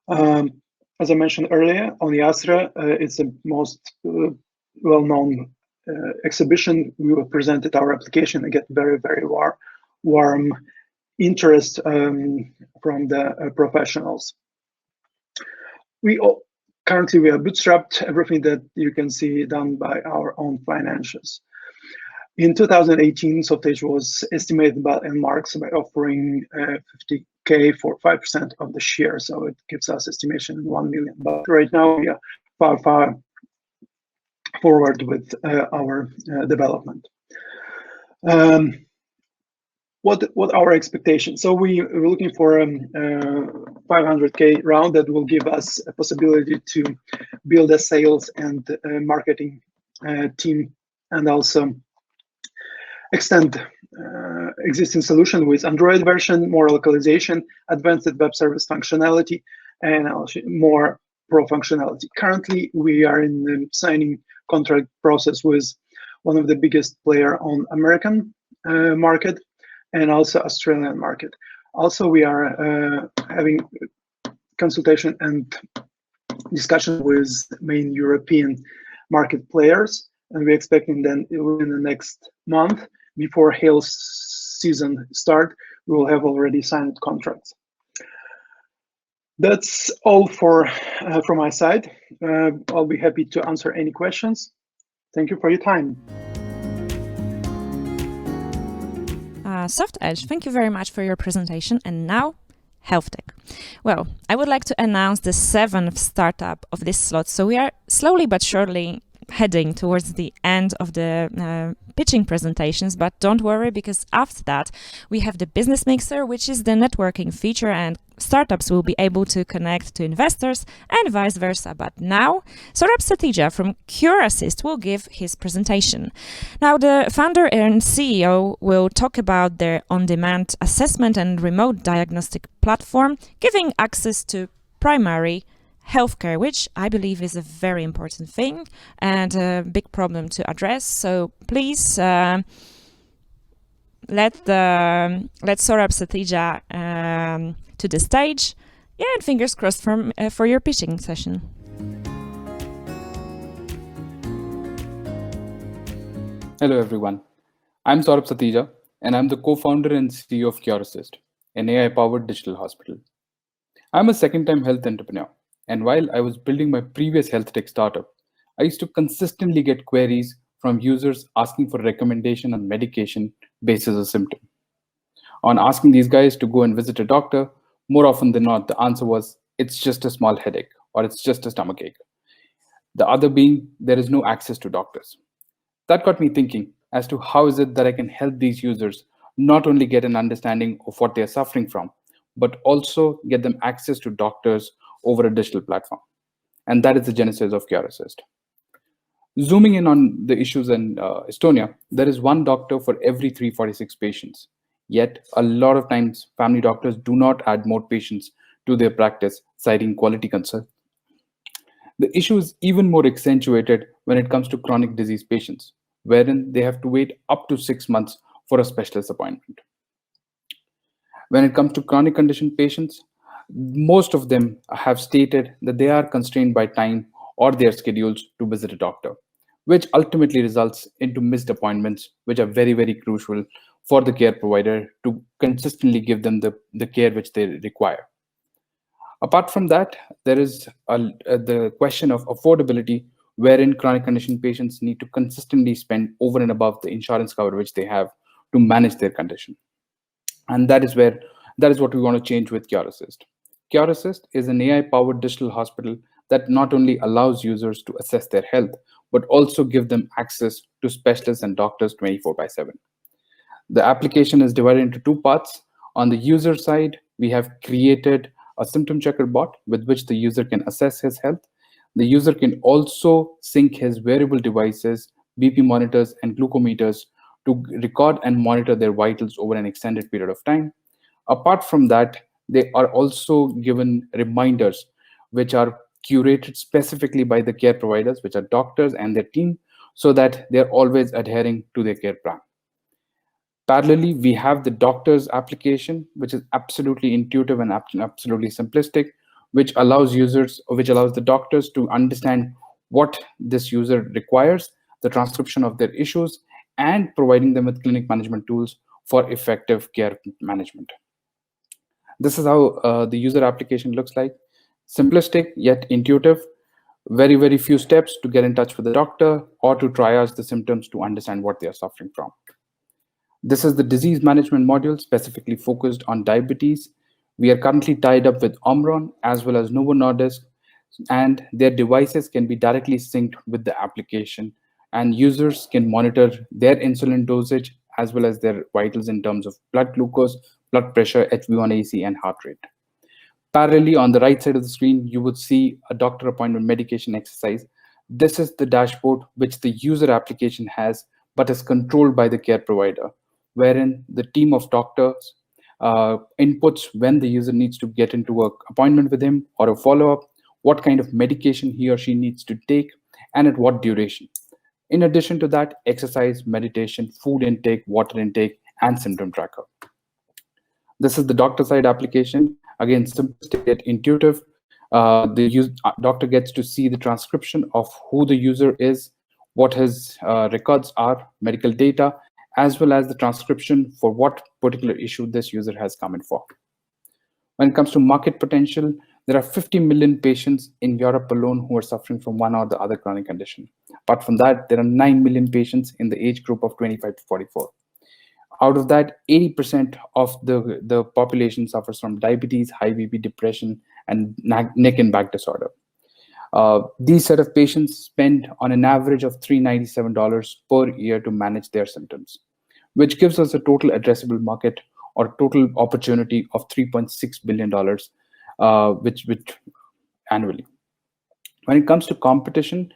As I mentioned earlier, on the ASRA, it's the most well-known exhibition. We presented our application and get very, very warm interest from the professionals. Currently we are bootstrapped, everything that you can see done by our own financials. In 2018, Softage was estimated by Marks by offering 50K for 5% of the share, so it gives us estimation 1 million. But right now we are far forward with our development. What our expectations? So we're looking for a 500K round that will give us a possibility to build a sales and marketing team, and also extend existing solution with Android version, more localization, advanced web service functionality, and also more pro functionality. Currently, we are in the signing contract process with one of the biggest player on American market and also Australian market. Also, we are having consultation and discussion with main European market players, and we're expecting then in the next month, before hail season start, we will have already signed contracts. That's all from my side. I'll be happy to answer any questions. Thank you for your time. SoftEdge, thank you very much for your presentation. And now, health tech. Well, I would like to announce the 7th startup of this slot. So we are slowly but surely heading towards the end of the pitching presentations, but don't worry, because after that we have the business mixer, which is the networking feature, and startups will be able to connect to investors and vice versa. But now Saurabh Satija from CureAssist will give his presentation. Now the founder and CEO will talk about their on-demand assessment and remote diagnostic platform, giving access to primary healthcare, which I believe is a very important thing and a big problem to address. So please let Saurabh Satija to the stage. Yeah, and fingers crossed for your pitching session. Hello everyone, I'm Saurabh Satija and I'm the co-founder and CEO of CureAssist, an AI-powered digital hospital. I'm a second-time health entrepreneur. And while I was building my previous health tech startup, I used to consistently get queries from users asking for recommendation on medication based as a symptom. On asking these guys to go and visit a doctor, more often than not, the answer was, it's just a small headache or it's just a stomachache. The other being, there is no access to doctors. That got me thinking as to how is it that I can help these users not only get an understanding of what they're suffering from, but also get them access to doctors over a digital platform. And that is the genesis of CureAssist. Zooming in on the issues in Estonia, there is one doctor for every 346 patients. Yet, a lot of times, family doctors do not add more patients to their practice, citing quality concerns. The issue is even more accentuated when it comes to chronic disease patients, wherein they have to wait up to 6 months for a specialist appointment. When it comes to chronic condition patients, most of them have stated that they are constrained by time or their schedules to visit a doctor, which ultimately results into missed appointments, which are very, very crucial for the care provider to consistently give them the care which they require. Apart from that, there is the question of affordability, wherein chronic condition patients need to consistently spend over and above the insurance cover which they have to manage their condition. And that is what we want to change with CureAssist. CureAssist is an AI-powered digital hospital that not only allows users to assess their health, but also give them access to specialists and doctors 24/7. The application is divided into two parts. On the user side, we have created a symptom checker bot with which the user can assess his health. The user can also sync his wearable devices, BP monitors, and glucometers to record and monitor their vitals over an extended period of time. Apart from that, they are also given reminders which are curated specifically by the care providers, which are doctors and their team, so that they're always adhering to their care plan. Parallelly, we have the doctor's application, which is absolutely intuitive and absolutely simplistic, which allows the doctors to understand what this user requires, the transcription of their issues, and providing them with clinic management tools for effective care management. This is how the user application looks like. Simplistic yet intuitive. Very, very few steps to get in touch with the doctor or to triage the symptoms to understand what they are suffering from. This is the disease management module specifically focused on diabetes. We are currently tied up with Omron as well as Novo Nordisk, and their devices can be directly synced with the application, and users can monitor their insulin dosage as well as their vitals in terms of blood glucose, blood pressure, HbA1c, and heart rate. Parallelly, on the right side of the screen, you would see a doctor appointment medication exercise. This is the dashboard which the user application has, but is controlled by the care provider, wherein the team of doctors inputs when the user needs to get into an appointment with him or a follow-up, what kind of medication he or she needs to take, and at what duration. In addition to that, exercise, meditation, food intake, water intake, and symptom tracker. This is the doctor side application. Again, simplistic yet intuitive. The doctor gets to see the transcription of who the user is, what his records are, medical data, as well as the transcription for what particular issue this user has come in for. When it comes to market potential, there are 50 million patients in Europe alone who are suffering from one or the other chronic condition. Apart from that, there are 9 million patients in the age group of 25 to 44. Out of that, 80% of the population suffers from diabetes, high BP, depression, and neck and back disorder. These set of patients spend on an average of $397 per year to manage their symptoms, which gives us a total addressable market or total opportunity of $3.6 billion, which annually. When it comes to competition,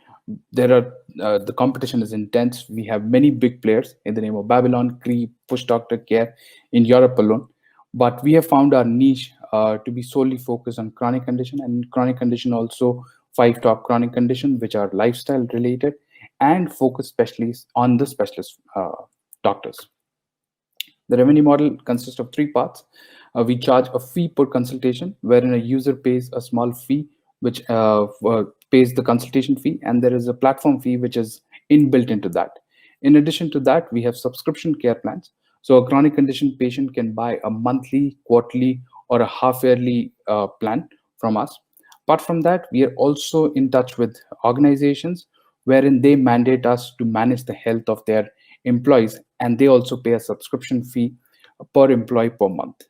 the competition is intense. We have many big players in the name of Babylon, Cree, Push Doctor, Care in Europe alone. But we have found our niche to be solely focused on chronic condition, and chronic condition also 5 top chronic conditions, which are lifestyle related and focus especially on the specialist doctors. The revenue model consists of 3 parts. We charge a fee per consultation, wherein a user pays a small fee, which pays the consultation fee, and there is a platform fee which is inbuilt into that. In addition to that, we have subscription care plans. So a chronic condition patient can buy a monthly, quarterly, or a half-yearly plan from us. Apart from that, we are also in touch with organizations wherein they mandate us to manage the health of their employees, and they also pay a subscription fee per employee per month.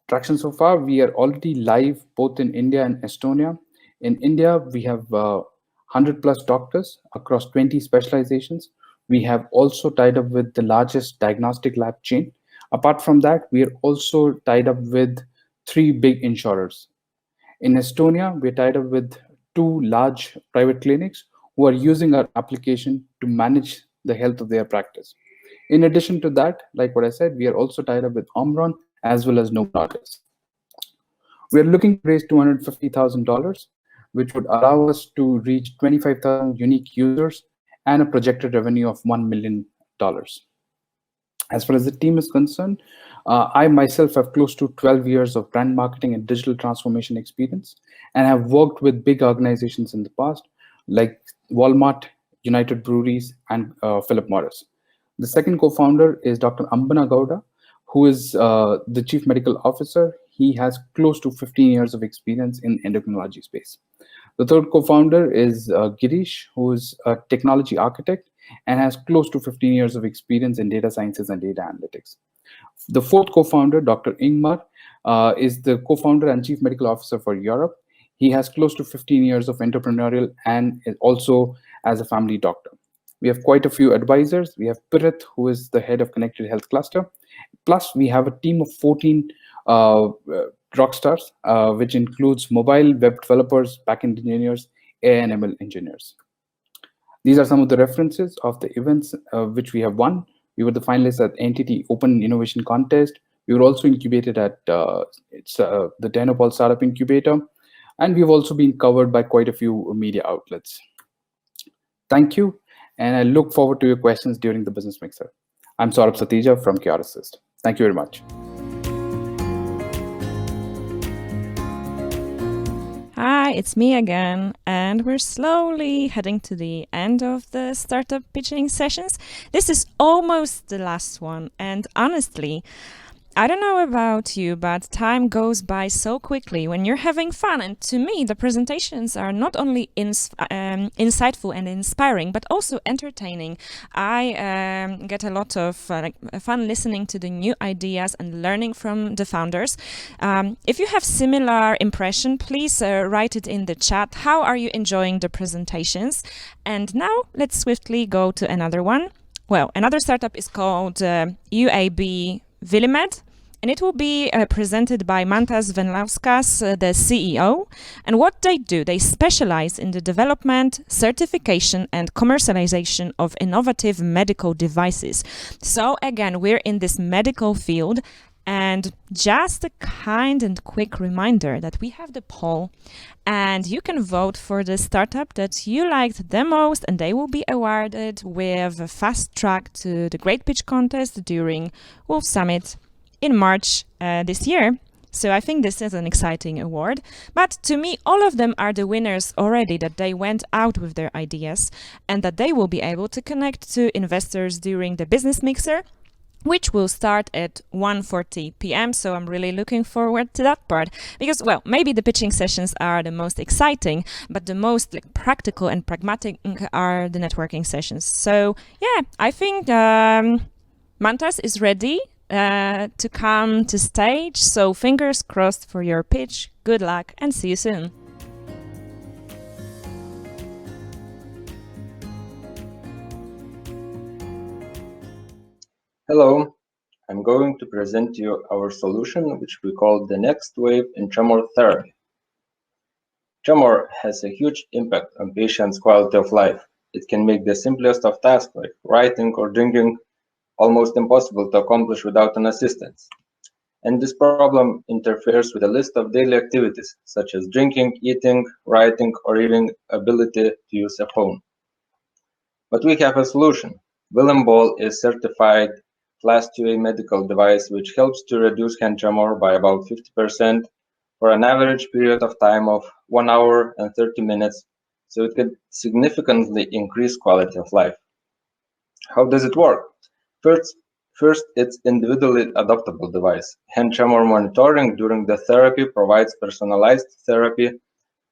Traction so far, we are already live both in India and Estonia. In India, we have 100 plus doctors across 20 specializations. We have also tied up with the largest diagnostic lab chain. Apart from that, we are also tied up with 3 big insurers. In Estonia, we're tied up with 2 large private clinics who are using our application to manage the health of their practice. In addition to that, like what I said, we are also tied up with Omron as well as Novo Nordisk. We are looking to raise $250,000, which would allow us to reach 25,000 unique users and a projected revenue of $1 million. As far as the team is concerned, I myself have close to 12 years of brand marketing and digital transformation experience, and have worked with big organizations in the past, like Walmart, United Breweries, and Philip Morris. The second co-founder is Dr. Ambana Gowda, who is the Chief Medical Officer. He has close to 15 years of experience in endocrinology space. The third co-founder is Girish, who is a technology architect and has close to 15 years of experience in data sciences and data analytics. The fourth co-founder, Dr. Ingmar, is the co-founder and chief medical officer for Europe. He has close to 15 years of entrepreneurial and also as a family doctor. We have quite a few advisors. We have Pirit, who is the head of Connected Health Cluster. Plus, we have a team of 14 rockstars, which includes mobile web developers, backend engineers, AI and ML engineers. These are some of the references of the events which we have won. We were the finalists at Entity Open Innovation Contest. We were also incubated at the Dynopol Startup Incubator. And we've also been covered by quite a few media outlets. Thank you. And I look forward to your questions during the Business Mixer. I'm Saurabh Satija from CureAssist. Thank you very much. Hi, it's me again, and we're slowly heading to the end of the startup pitching sessions. This is almost the last one, and honestly, I don't know about you, but time goes by so quickly when you're having fun. And to me, the presentations are not only insightful and inspiring, but also entertaining. I get a lot of fun listening to the new ideas and learning from the founders. If you have similar impression, please write it in the chat. How are you enjoying the presentations? And now let's swiftly go to another one. Well, another startup is called UAB Vilimed, and it will be presented by Mantas Venlauskas, the CEO. And what they do, they specialize in the development, certification, and commercialization of innovative medical devices. So again, we're in this medical field. And just a kind and quick reminder that we have the poll, and you can vote for the startup that you liked the most, and they will be awarded with a fast track to the Great Pitch Contest during Wolf Summit in March this year. So I think this is an exciting award. But to me, all of them are the winners already, that they went out with their ideas and that they will be able to connect to investors during the Business Mixer, which will start at 1:40 p.m. So I'm really looking forward to that part, because, well, maybe the pitching sessions are the most exciting, but the most practical and pragmatic are the networking sessions. So yeah, I think Mantas is ready to come to stage. So fingers crossed for your pitch. Good luck and see you soon. Hello, I'm going to present you our solution, which we call the next wave in tremor therapy. Tremor has a huge impact on patients' quality of life. It can make the simplest of tasks, like writing or drinking, almost impossible to accomplish without an assistance. And this problem interferes with a list of daily activities, such as drinking, eating, writing, or even ability to use a phone. But we have a solution. Vilimed is certified Class 2A medical device, which helps to reduce hand tremor by about 50% for an average period of time of 1 hour and 30 minutes, so it could significantly increase quality of life. How does it work? First, it's individually adaptable device. Hand tremor monitoring during the therapy provides personalized therapy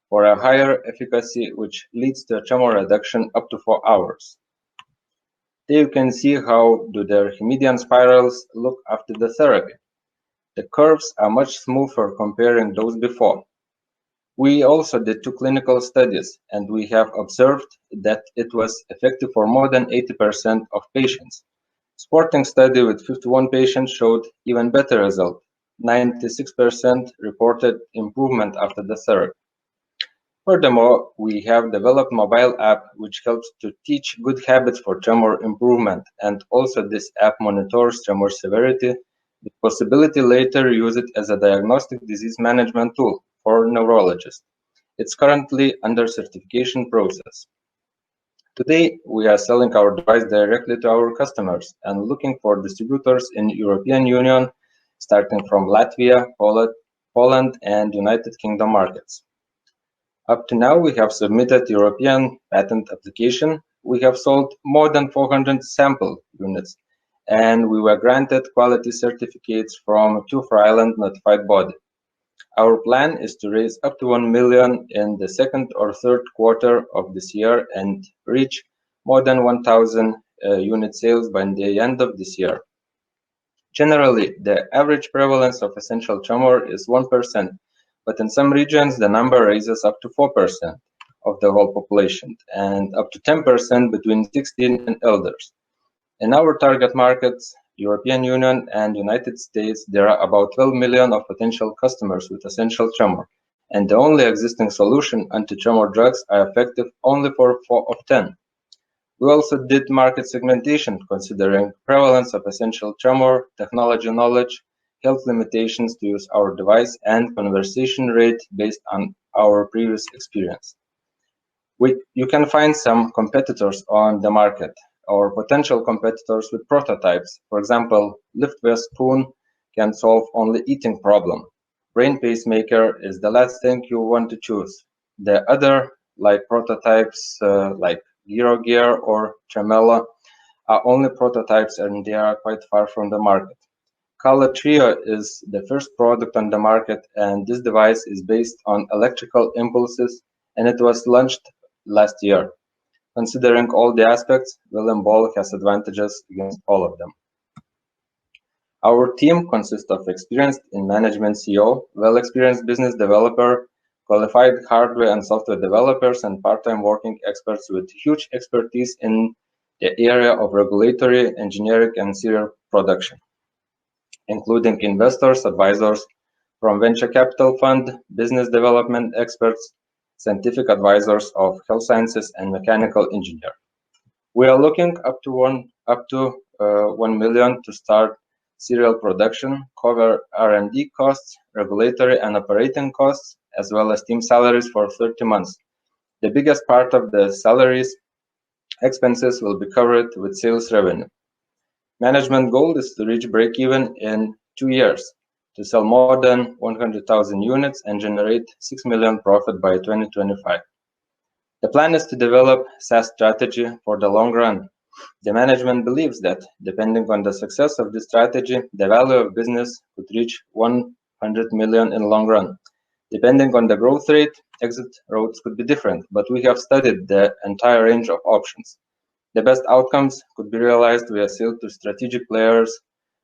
for a higher efficacy, which leads to a tremor reduction up to 4 hours. Here you can see how do the Archimedean spirals look after the therapy. The curves are much smoother comparing those before. We also did 2 clinical studies, and we have observed that it was effective for more than 80% of patients. Sporting study with 51 patients showed even better result. 96% reported improvement after the therapy. Furthermore, we have developed mobile app which helps to teach good habits for tremor improvement, and also this app monitors tremor severity, the possibility later use it as a diagnostic disease management tool for neurologists. It's currently under certification process. Today, we are selling our device directly to our customers and looking for distributors in European Union, starting from Latvia, Poland, and United Kingdom markets. Up to now, we have submitted European patent application. We have sold more than 400 sample units, and we were granted quality certificates from 2 Ireland notified body. Our plan is to raise up to 1 million in the second or third quarter of this year and reach more than 1,000 unit sales by the end of this year. Generally, the average prevalence of essential tremor is 1%, but in some regions the number raises up to 4% of the whole population and up to 10% between 16 and elders. In our target markets, European Union and United States, there are about 12 million of potential customers with essential tremor, and the only existing solution, anti-tremor drugs, are effective only for 4 of 10. We also did market segmentation, considering prevalence of essential tremor, technology knowledge, health limitations to use our device, and conversion rate based on our previous experience. You can find some competitors on the market, or potential competitors with prototypes. For example, LiftWest Spoon can solve only eating problem. Brain pacemaker is the last thing you want to choose. The other, like prototypes like GearGear or Tremella, are only prototypes and they are quite far from the market. Color Trio is the first product on the market, and this device is based on electrical impulses, and it was launched last year. Considering all the aspects, Vilimed has advantages against all of them. Our team consists of experienced in management CEO, well-experienced business developer, qualified hardware and software developers, and part-time working experts with huge expertise in the area of regulatory, engineering, and serial production, including investors, advisors from venture capital fund, business development experts, scientific advisors of health sciences, and mechanical engineer. We are looking up to 1 million to start serial production, cover R&D costs, regulatory and operating costs, as well as team salaries for 30 months. The biggest part of the salaries expenses will be covered with sales revenue. Management goal is to reach break-even in 2 years, to sell more than 100,000 units and generate 6 million profit by 2025. The plan is to develop SaaS strategy for the long run. The management believes that, depending on the success of this strategy, the value of business could reach 100 million in long run. Depending on the growth rate, exit roads could be different, but we have studied the entire range of options. The best outcomes could be realized via sale to strategic players,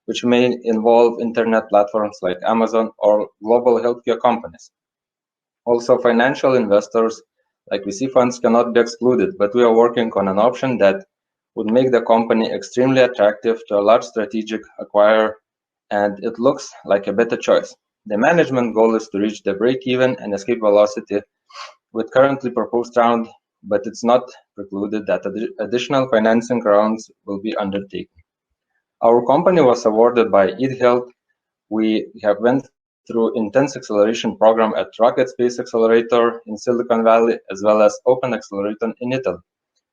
which may involve internet platforms like Amazon or global healthcare companies. Also, financial investors like VC funds cannot be excluded, but we are working on an option that would make the company extremely attractive to a large strategic acquirer, and it looks like a better choice. The management goal is to reach the break-even and escape velocity with currently proposed round, but it's not precluded that additional financing rounds will be undertaken. Our company was awarded by eHealth. We have went through intense acceleration program at Rocket Space Accelerator in Silicon Valley, as well as Open Accelerator in Italy,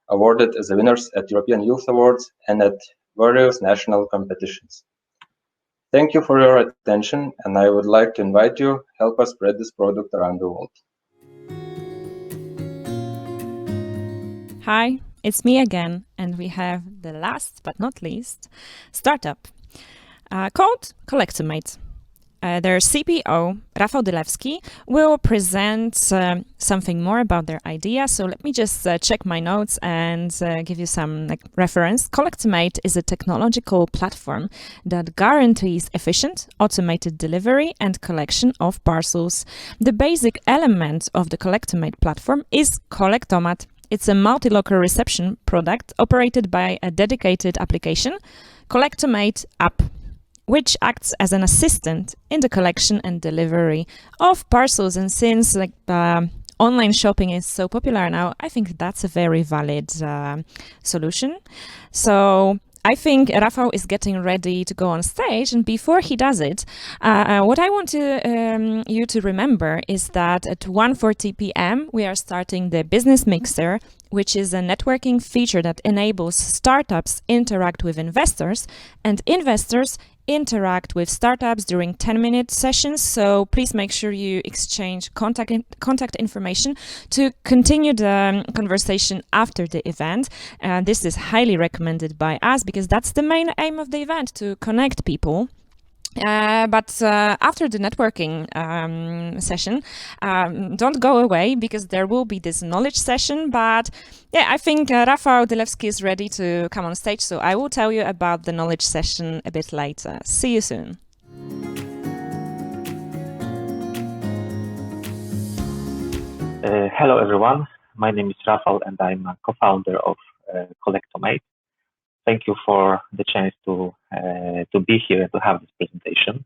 awarded as a winners at European Youth Awards and at various national competitions. Thank you for your attention, and I would like to invite you to help us spread this product around the world. Hi, it's me again, and we have the last but not least startup called Collectomate. Their CPO, Rafał Dylewski, will present something more about their idea. So let me just check my notes and give you some reference. Collectomate is a technological platform that guarantees efficient, automated delivery and collection of parcels. The basic element of the Collectomate platform is Collectomate. It's a multi-local reception product operated by a dedicated application, Collectomate app, which acts as an assistant in the collection and delivery of parcels. And since online shopping is so popular now, I think that's a very valid solution. So I think Rafał is getting ready to go on stage, and before he does it, what I want you to remember is that at 1:40 p.m. we are starting the Business Mixer, which is a networking feature that enables startups interact with investors, and investors interact with startups during 10-minute sessions. So please make sure you exchange contact information to continue the conversation after the event. This is highly recommended by us because that's the main aim of the event, to connect people. But after the networking session, don't go away because there will be this knowledge session. But yeah, I think Rafał Dylewski is ready to come on stage, so I will tell you about the knowledge session a bit later. See you soon. Hello everyone, my name is Rafał and I'm a co-founder of Collectomate. Thank you for the chance to be here and to have this presentation.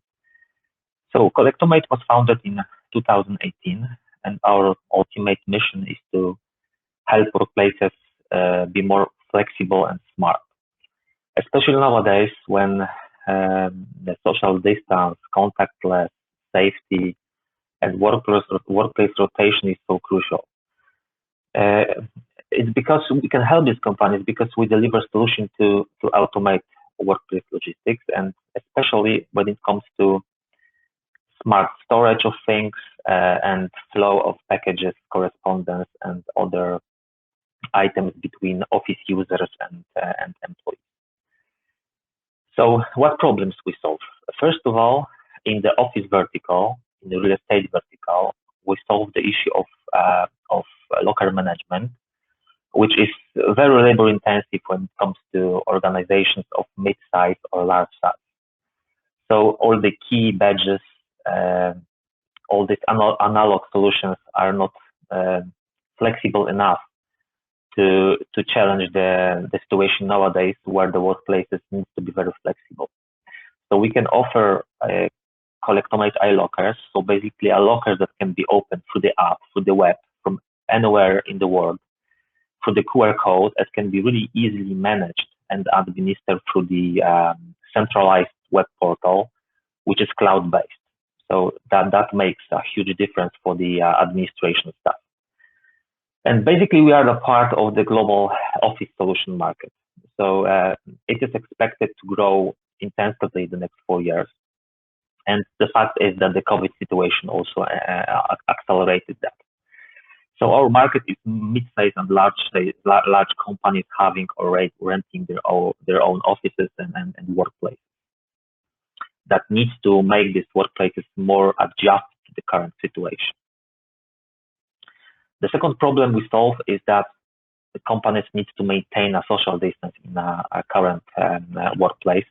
So Collectomate was founded in 2018 and our ultimate mission is to help workplaces be more flexible and smart. Especially nowadays when the social distance, contactless, safety, and workplace rotation is so crucial. It's because we can help these companies because we deliver solutions to automate workplace logistics, and especially when it comes to smart storage of things and flow of packages, correspondence, and other items between office users and employees. So what problems we solve? First of all, in the office vertical, in the real estate vertical, we solve the issue of locker management, which is very labor intensive when it comes to organizations of mid-size or large size. So all the key badges, all these analog solutions are not flexible enough to challenge the situation nowadays where the workplaces need to be very flexible. So we can offer Collectomate iLockers, so basically a locker that can be opened through the app, through the web, from anywhere in the world, through the QR code, that can be really easily managed and administered through the centralized web portal, which is cloud-based. So that makes a huge difference for the administration staff. And basically, we are a part of the global office solution market. So it is expected to grow intensively in the next 4 years. And the fact is that the COVID situation also accelerated that. So our market is mid-sized and large companies having already renting their own offices and workplaces. That needs to make these workplaces more adjusted to the current situation. The second problem we solve is that the companies need to maintain a social distance in a current workplaces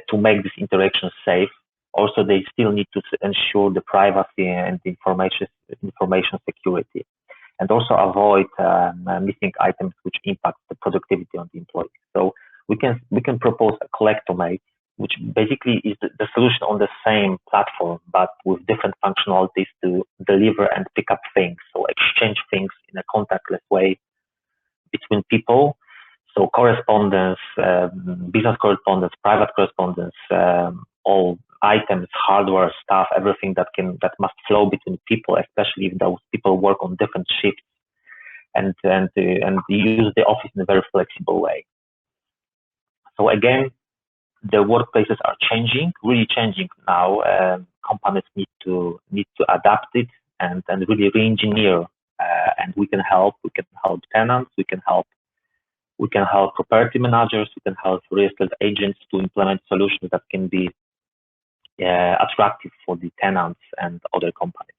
to make this interaction safe. Also, they still need to ensure the privacy and information security, and also avoid missing items which impact the productivity on the employee. So we can propose a Collectomate, which basically is the solution on the same platform, but with different functionalities to deliver and pick up things, so exchange things in a contactless way between people. So correspondence, business correspondence, private correspondence, all items, hardware, stuff, everything that must flow between people, especially if those people work on different shifts and use the office in a very flexible way. So again, the workplaces are changing, really changing now. Companies need to adapt it and really re-engineer. And we can help. We can help tenants. We can help property managers. We can help real estate agents to implement solutions that can be attractive for the tenants and other companies.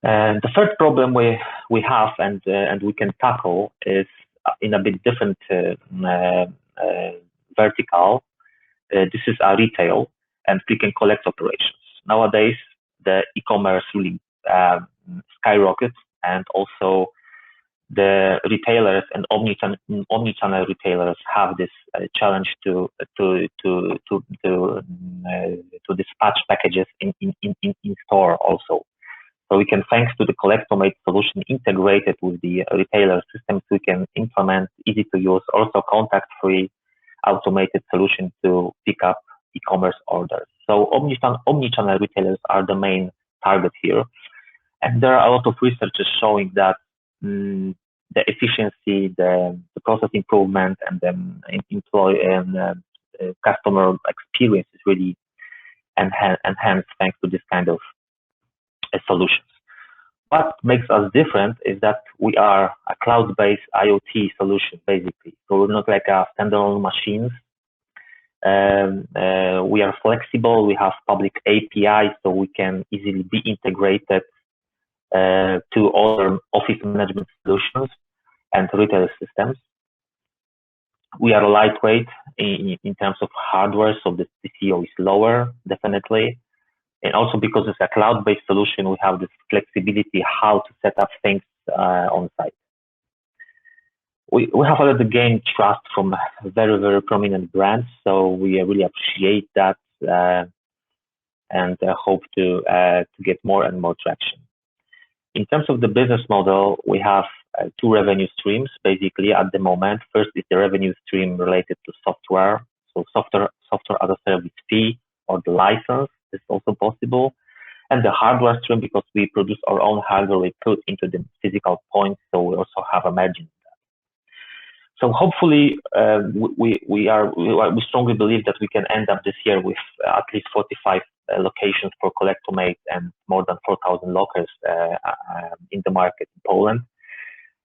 And the third problem we have and we can tackle is in a bit different vertical. This is a retail and click and collect operations. Nowadays, the e-commerce really skyrockets, and also the retailers and omnichannel retailers have this challenge to dispatch packages in store also. So we can, thanks to the Collectomate solution integrated with the retailer systems, we can implement easy to use, also contact-free automated solution to pick up e-commerce orders. So omnichannel retailers are the main target here. And there are a lot of research showing that the efficiency, the process improvement, and the employee and customer experience is really enhanced thanks to this kind of solutions. What makes us different is that we are a cloud-based IoT solution, basically. So we're not like a standalone machines. We are flexible. We have public API, so we can easily be integrated to other office management solutions and retail systems. We are lightweight in terms of hardware, so the TCO is lower, definitely. And also because it's a cloud-based solution, we have this flexibility how to set up things on site. We have already gained trust from very, very prominent brands, so we really appreciate that and hope to get more and more traction. In terms of the business model, we have two revenue streams basically at the moment. First is the revenue stream related to software, so software as a service fee or the license is also possible, and the hardware stream because we produce our own hardware we put into the physical points, so we also have a margin. So hopefully, we strongly believe that we can end up this year with at least 45 locations for Collectomate and more than 4,000 lockers in the market in Poland,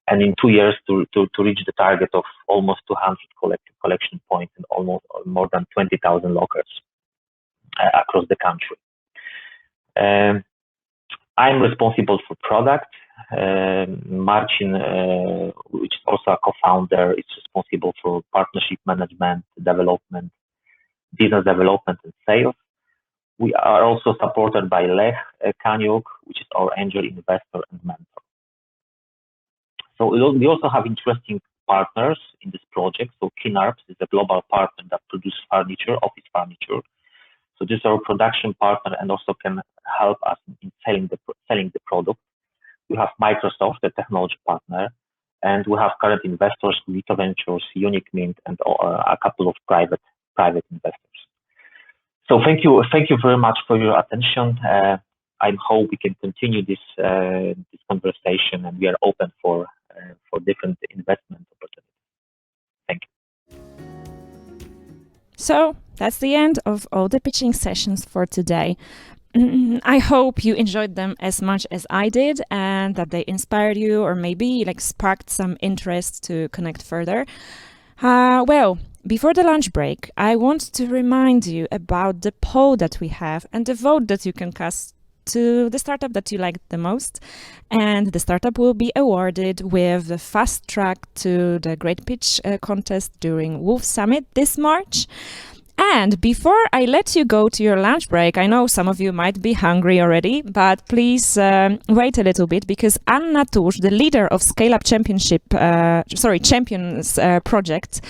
and in 2 years to reach the target of almost 200 collection points and almost more than 20,000 lockers across the country. I'm responsible for product. Marcin, which is also a co-founder, is responsible for partnership management, development, business development, and sales. We are also supported by Lech Kaniuk, which is our angel investor and mentor. So we also have interesting partners in this project. So KinArps is a global partner that produces furniture, office furniture. So this is our production partner and also can help us in selling the product. We have Microsoft, the technology partner, and we have current investors, Vito Ventures, Unique Mint, and a couple of private investors. So thank you very much for your attention. I hope we can continue this conversation, and we are open for different investment opportunities. Thank you. So that's the end of all the pitching sessions for today. I hope you enjoyed them as much as I did and that they inspired you or maybe sparked some interest to connect further. Well, before the lunch break, I want to remind you about the poll that we have and the vote that you can cast to the startup that you liked the most. And the startup will be awarded with the fast track to the Great Pitch contest during Wolf Summit this March. And before I let you go to your lunch break, I know some of you might be hungry already, but please wait a little bit because Anna Tusz, the leader of Scale Up Champions project,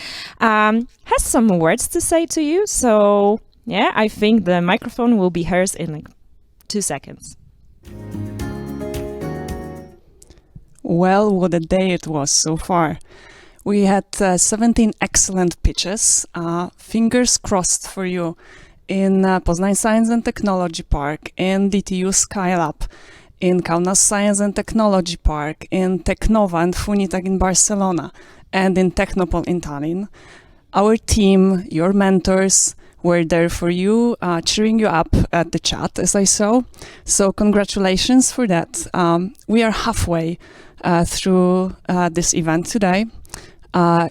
has some words to say to you. So yeah, I think the microphone will be hers in 2 seconds. Well, what a day it was so far. We had 17 excellent pitches, fingers crossed for you, in Poznań Science and Technology Park, in DTU Skylab, in Kaunas Science and Technology Park, in Technova and Funitech in Barcelona, and in Technopol in Tallinn. Our team, your mentors, were there for you, cheering you up at the chat, as I saw. So congratulations for that. We are halfway through this event today.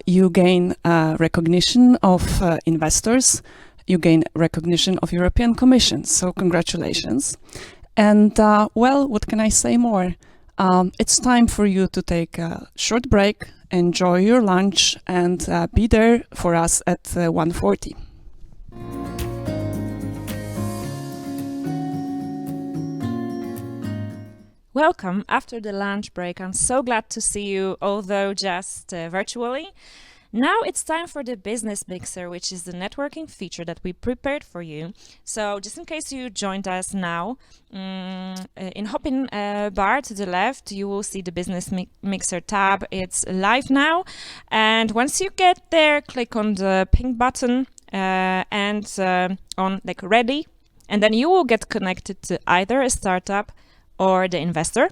You gain recognition of investors, you gain recognition of European Commission, so congratulations. And well, what can I say more? It's time for you to take a short break, enjoy your lunch, and be there for us at 1:40. Welcome after the lunch break. I'm so glad to see you, although just virtually. Now it's time for the Business Mixer, which is the networking feature that we prepared for you. So just in case you joined us now, in Hopin bar to the left, you will see the Business Mixer tab. It's live now. And once you get there, click on the pink button and on ready. And then you will get connected to either a startup or the investor.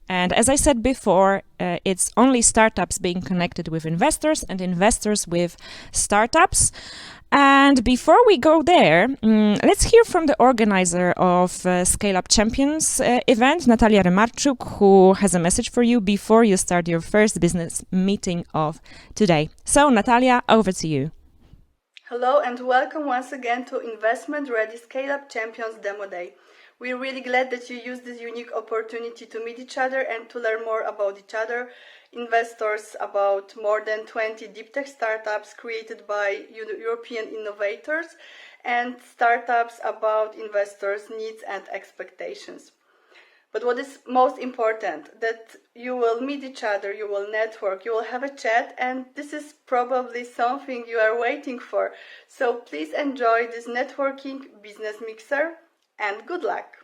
And as I said before, it's only startups being connected with investors and investors with startups. And before we go there, let's hear from the organizer of Scale Up Champions event, Natalia Remarczuk, who has a message for you before you start your first business meeting of today. So Natalia, over to you. Hello and welcome once again to Investment Ready Scale-Up Champions Demo Day. We're really glad that you used this unique opportunity to meet each other and to learn more about each other. Investors about more than 20 deep tech startups created by European innovators, and startups about investors' needs and expectations. But what is most important, that you will meet each other, you will network, you will have a chat, and this is probably something you are waiting for. So please enjoy this networking business mixer, and good luck.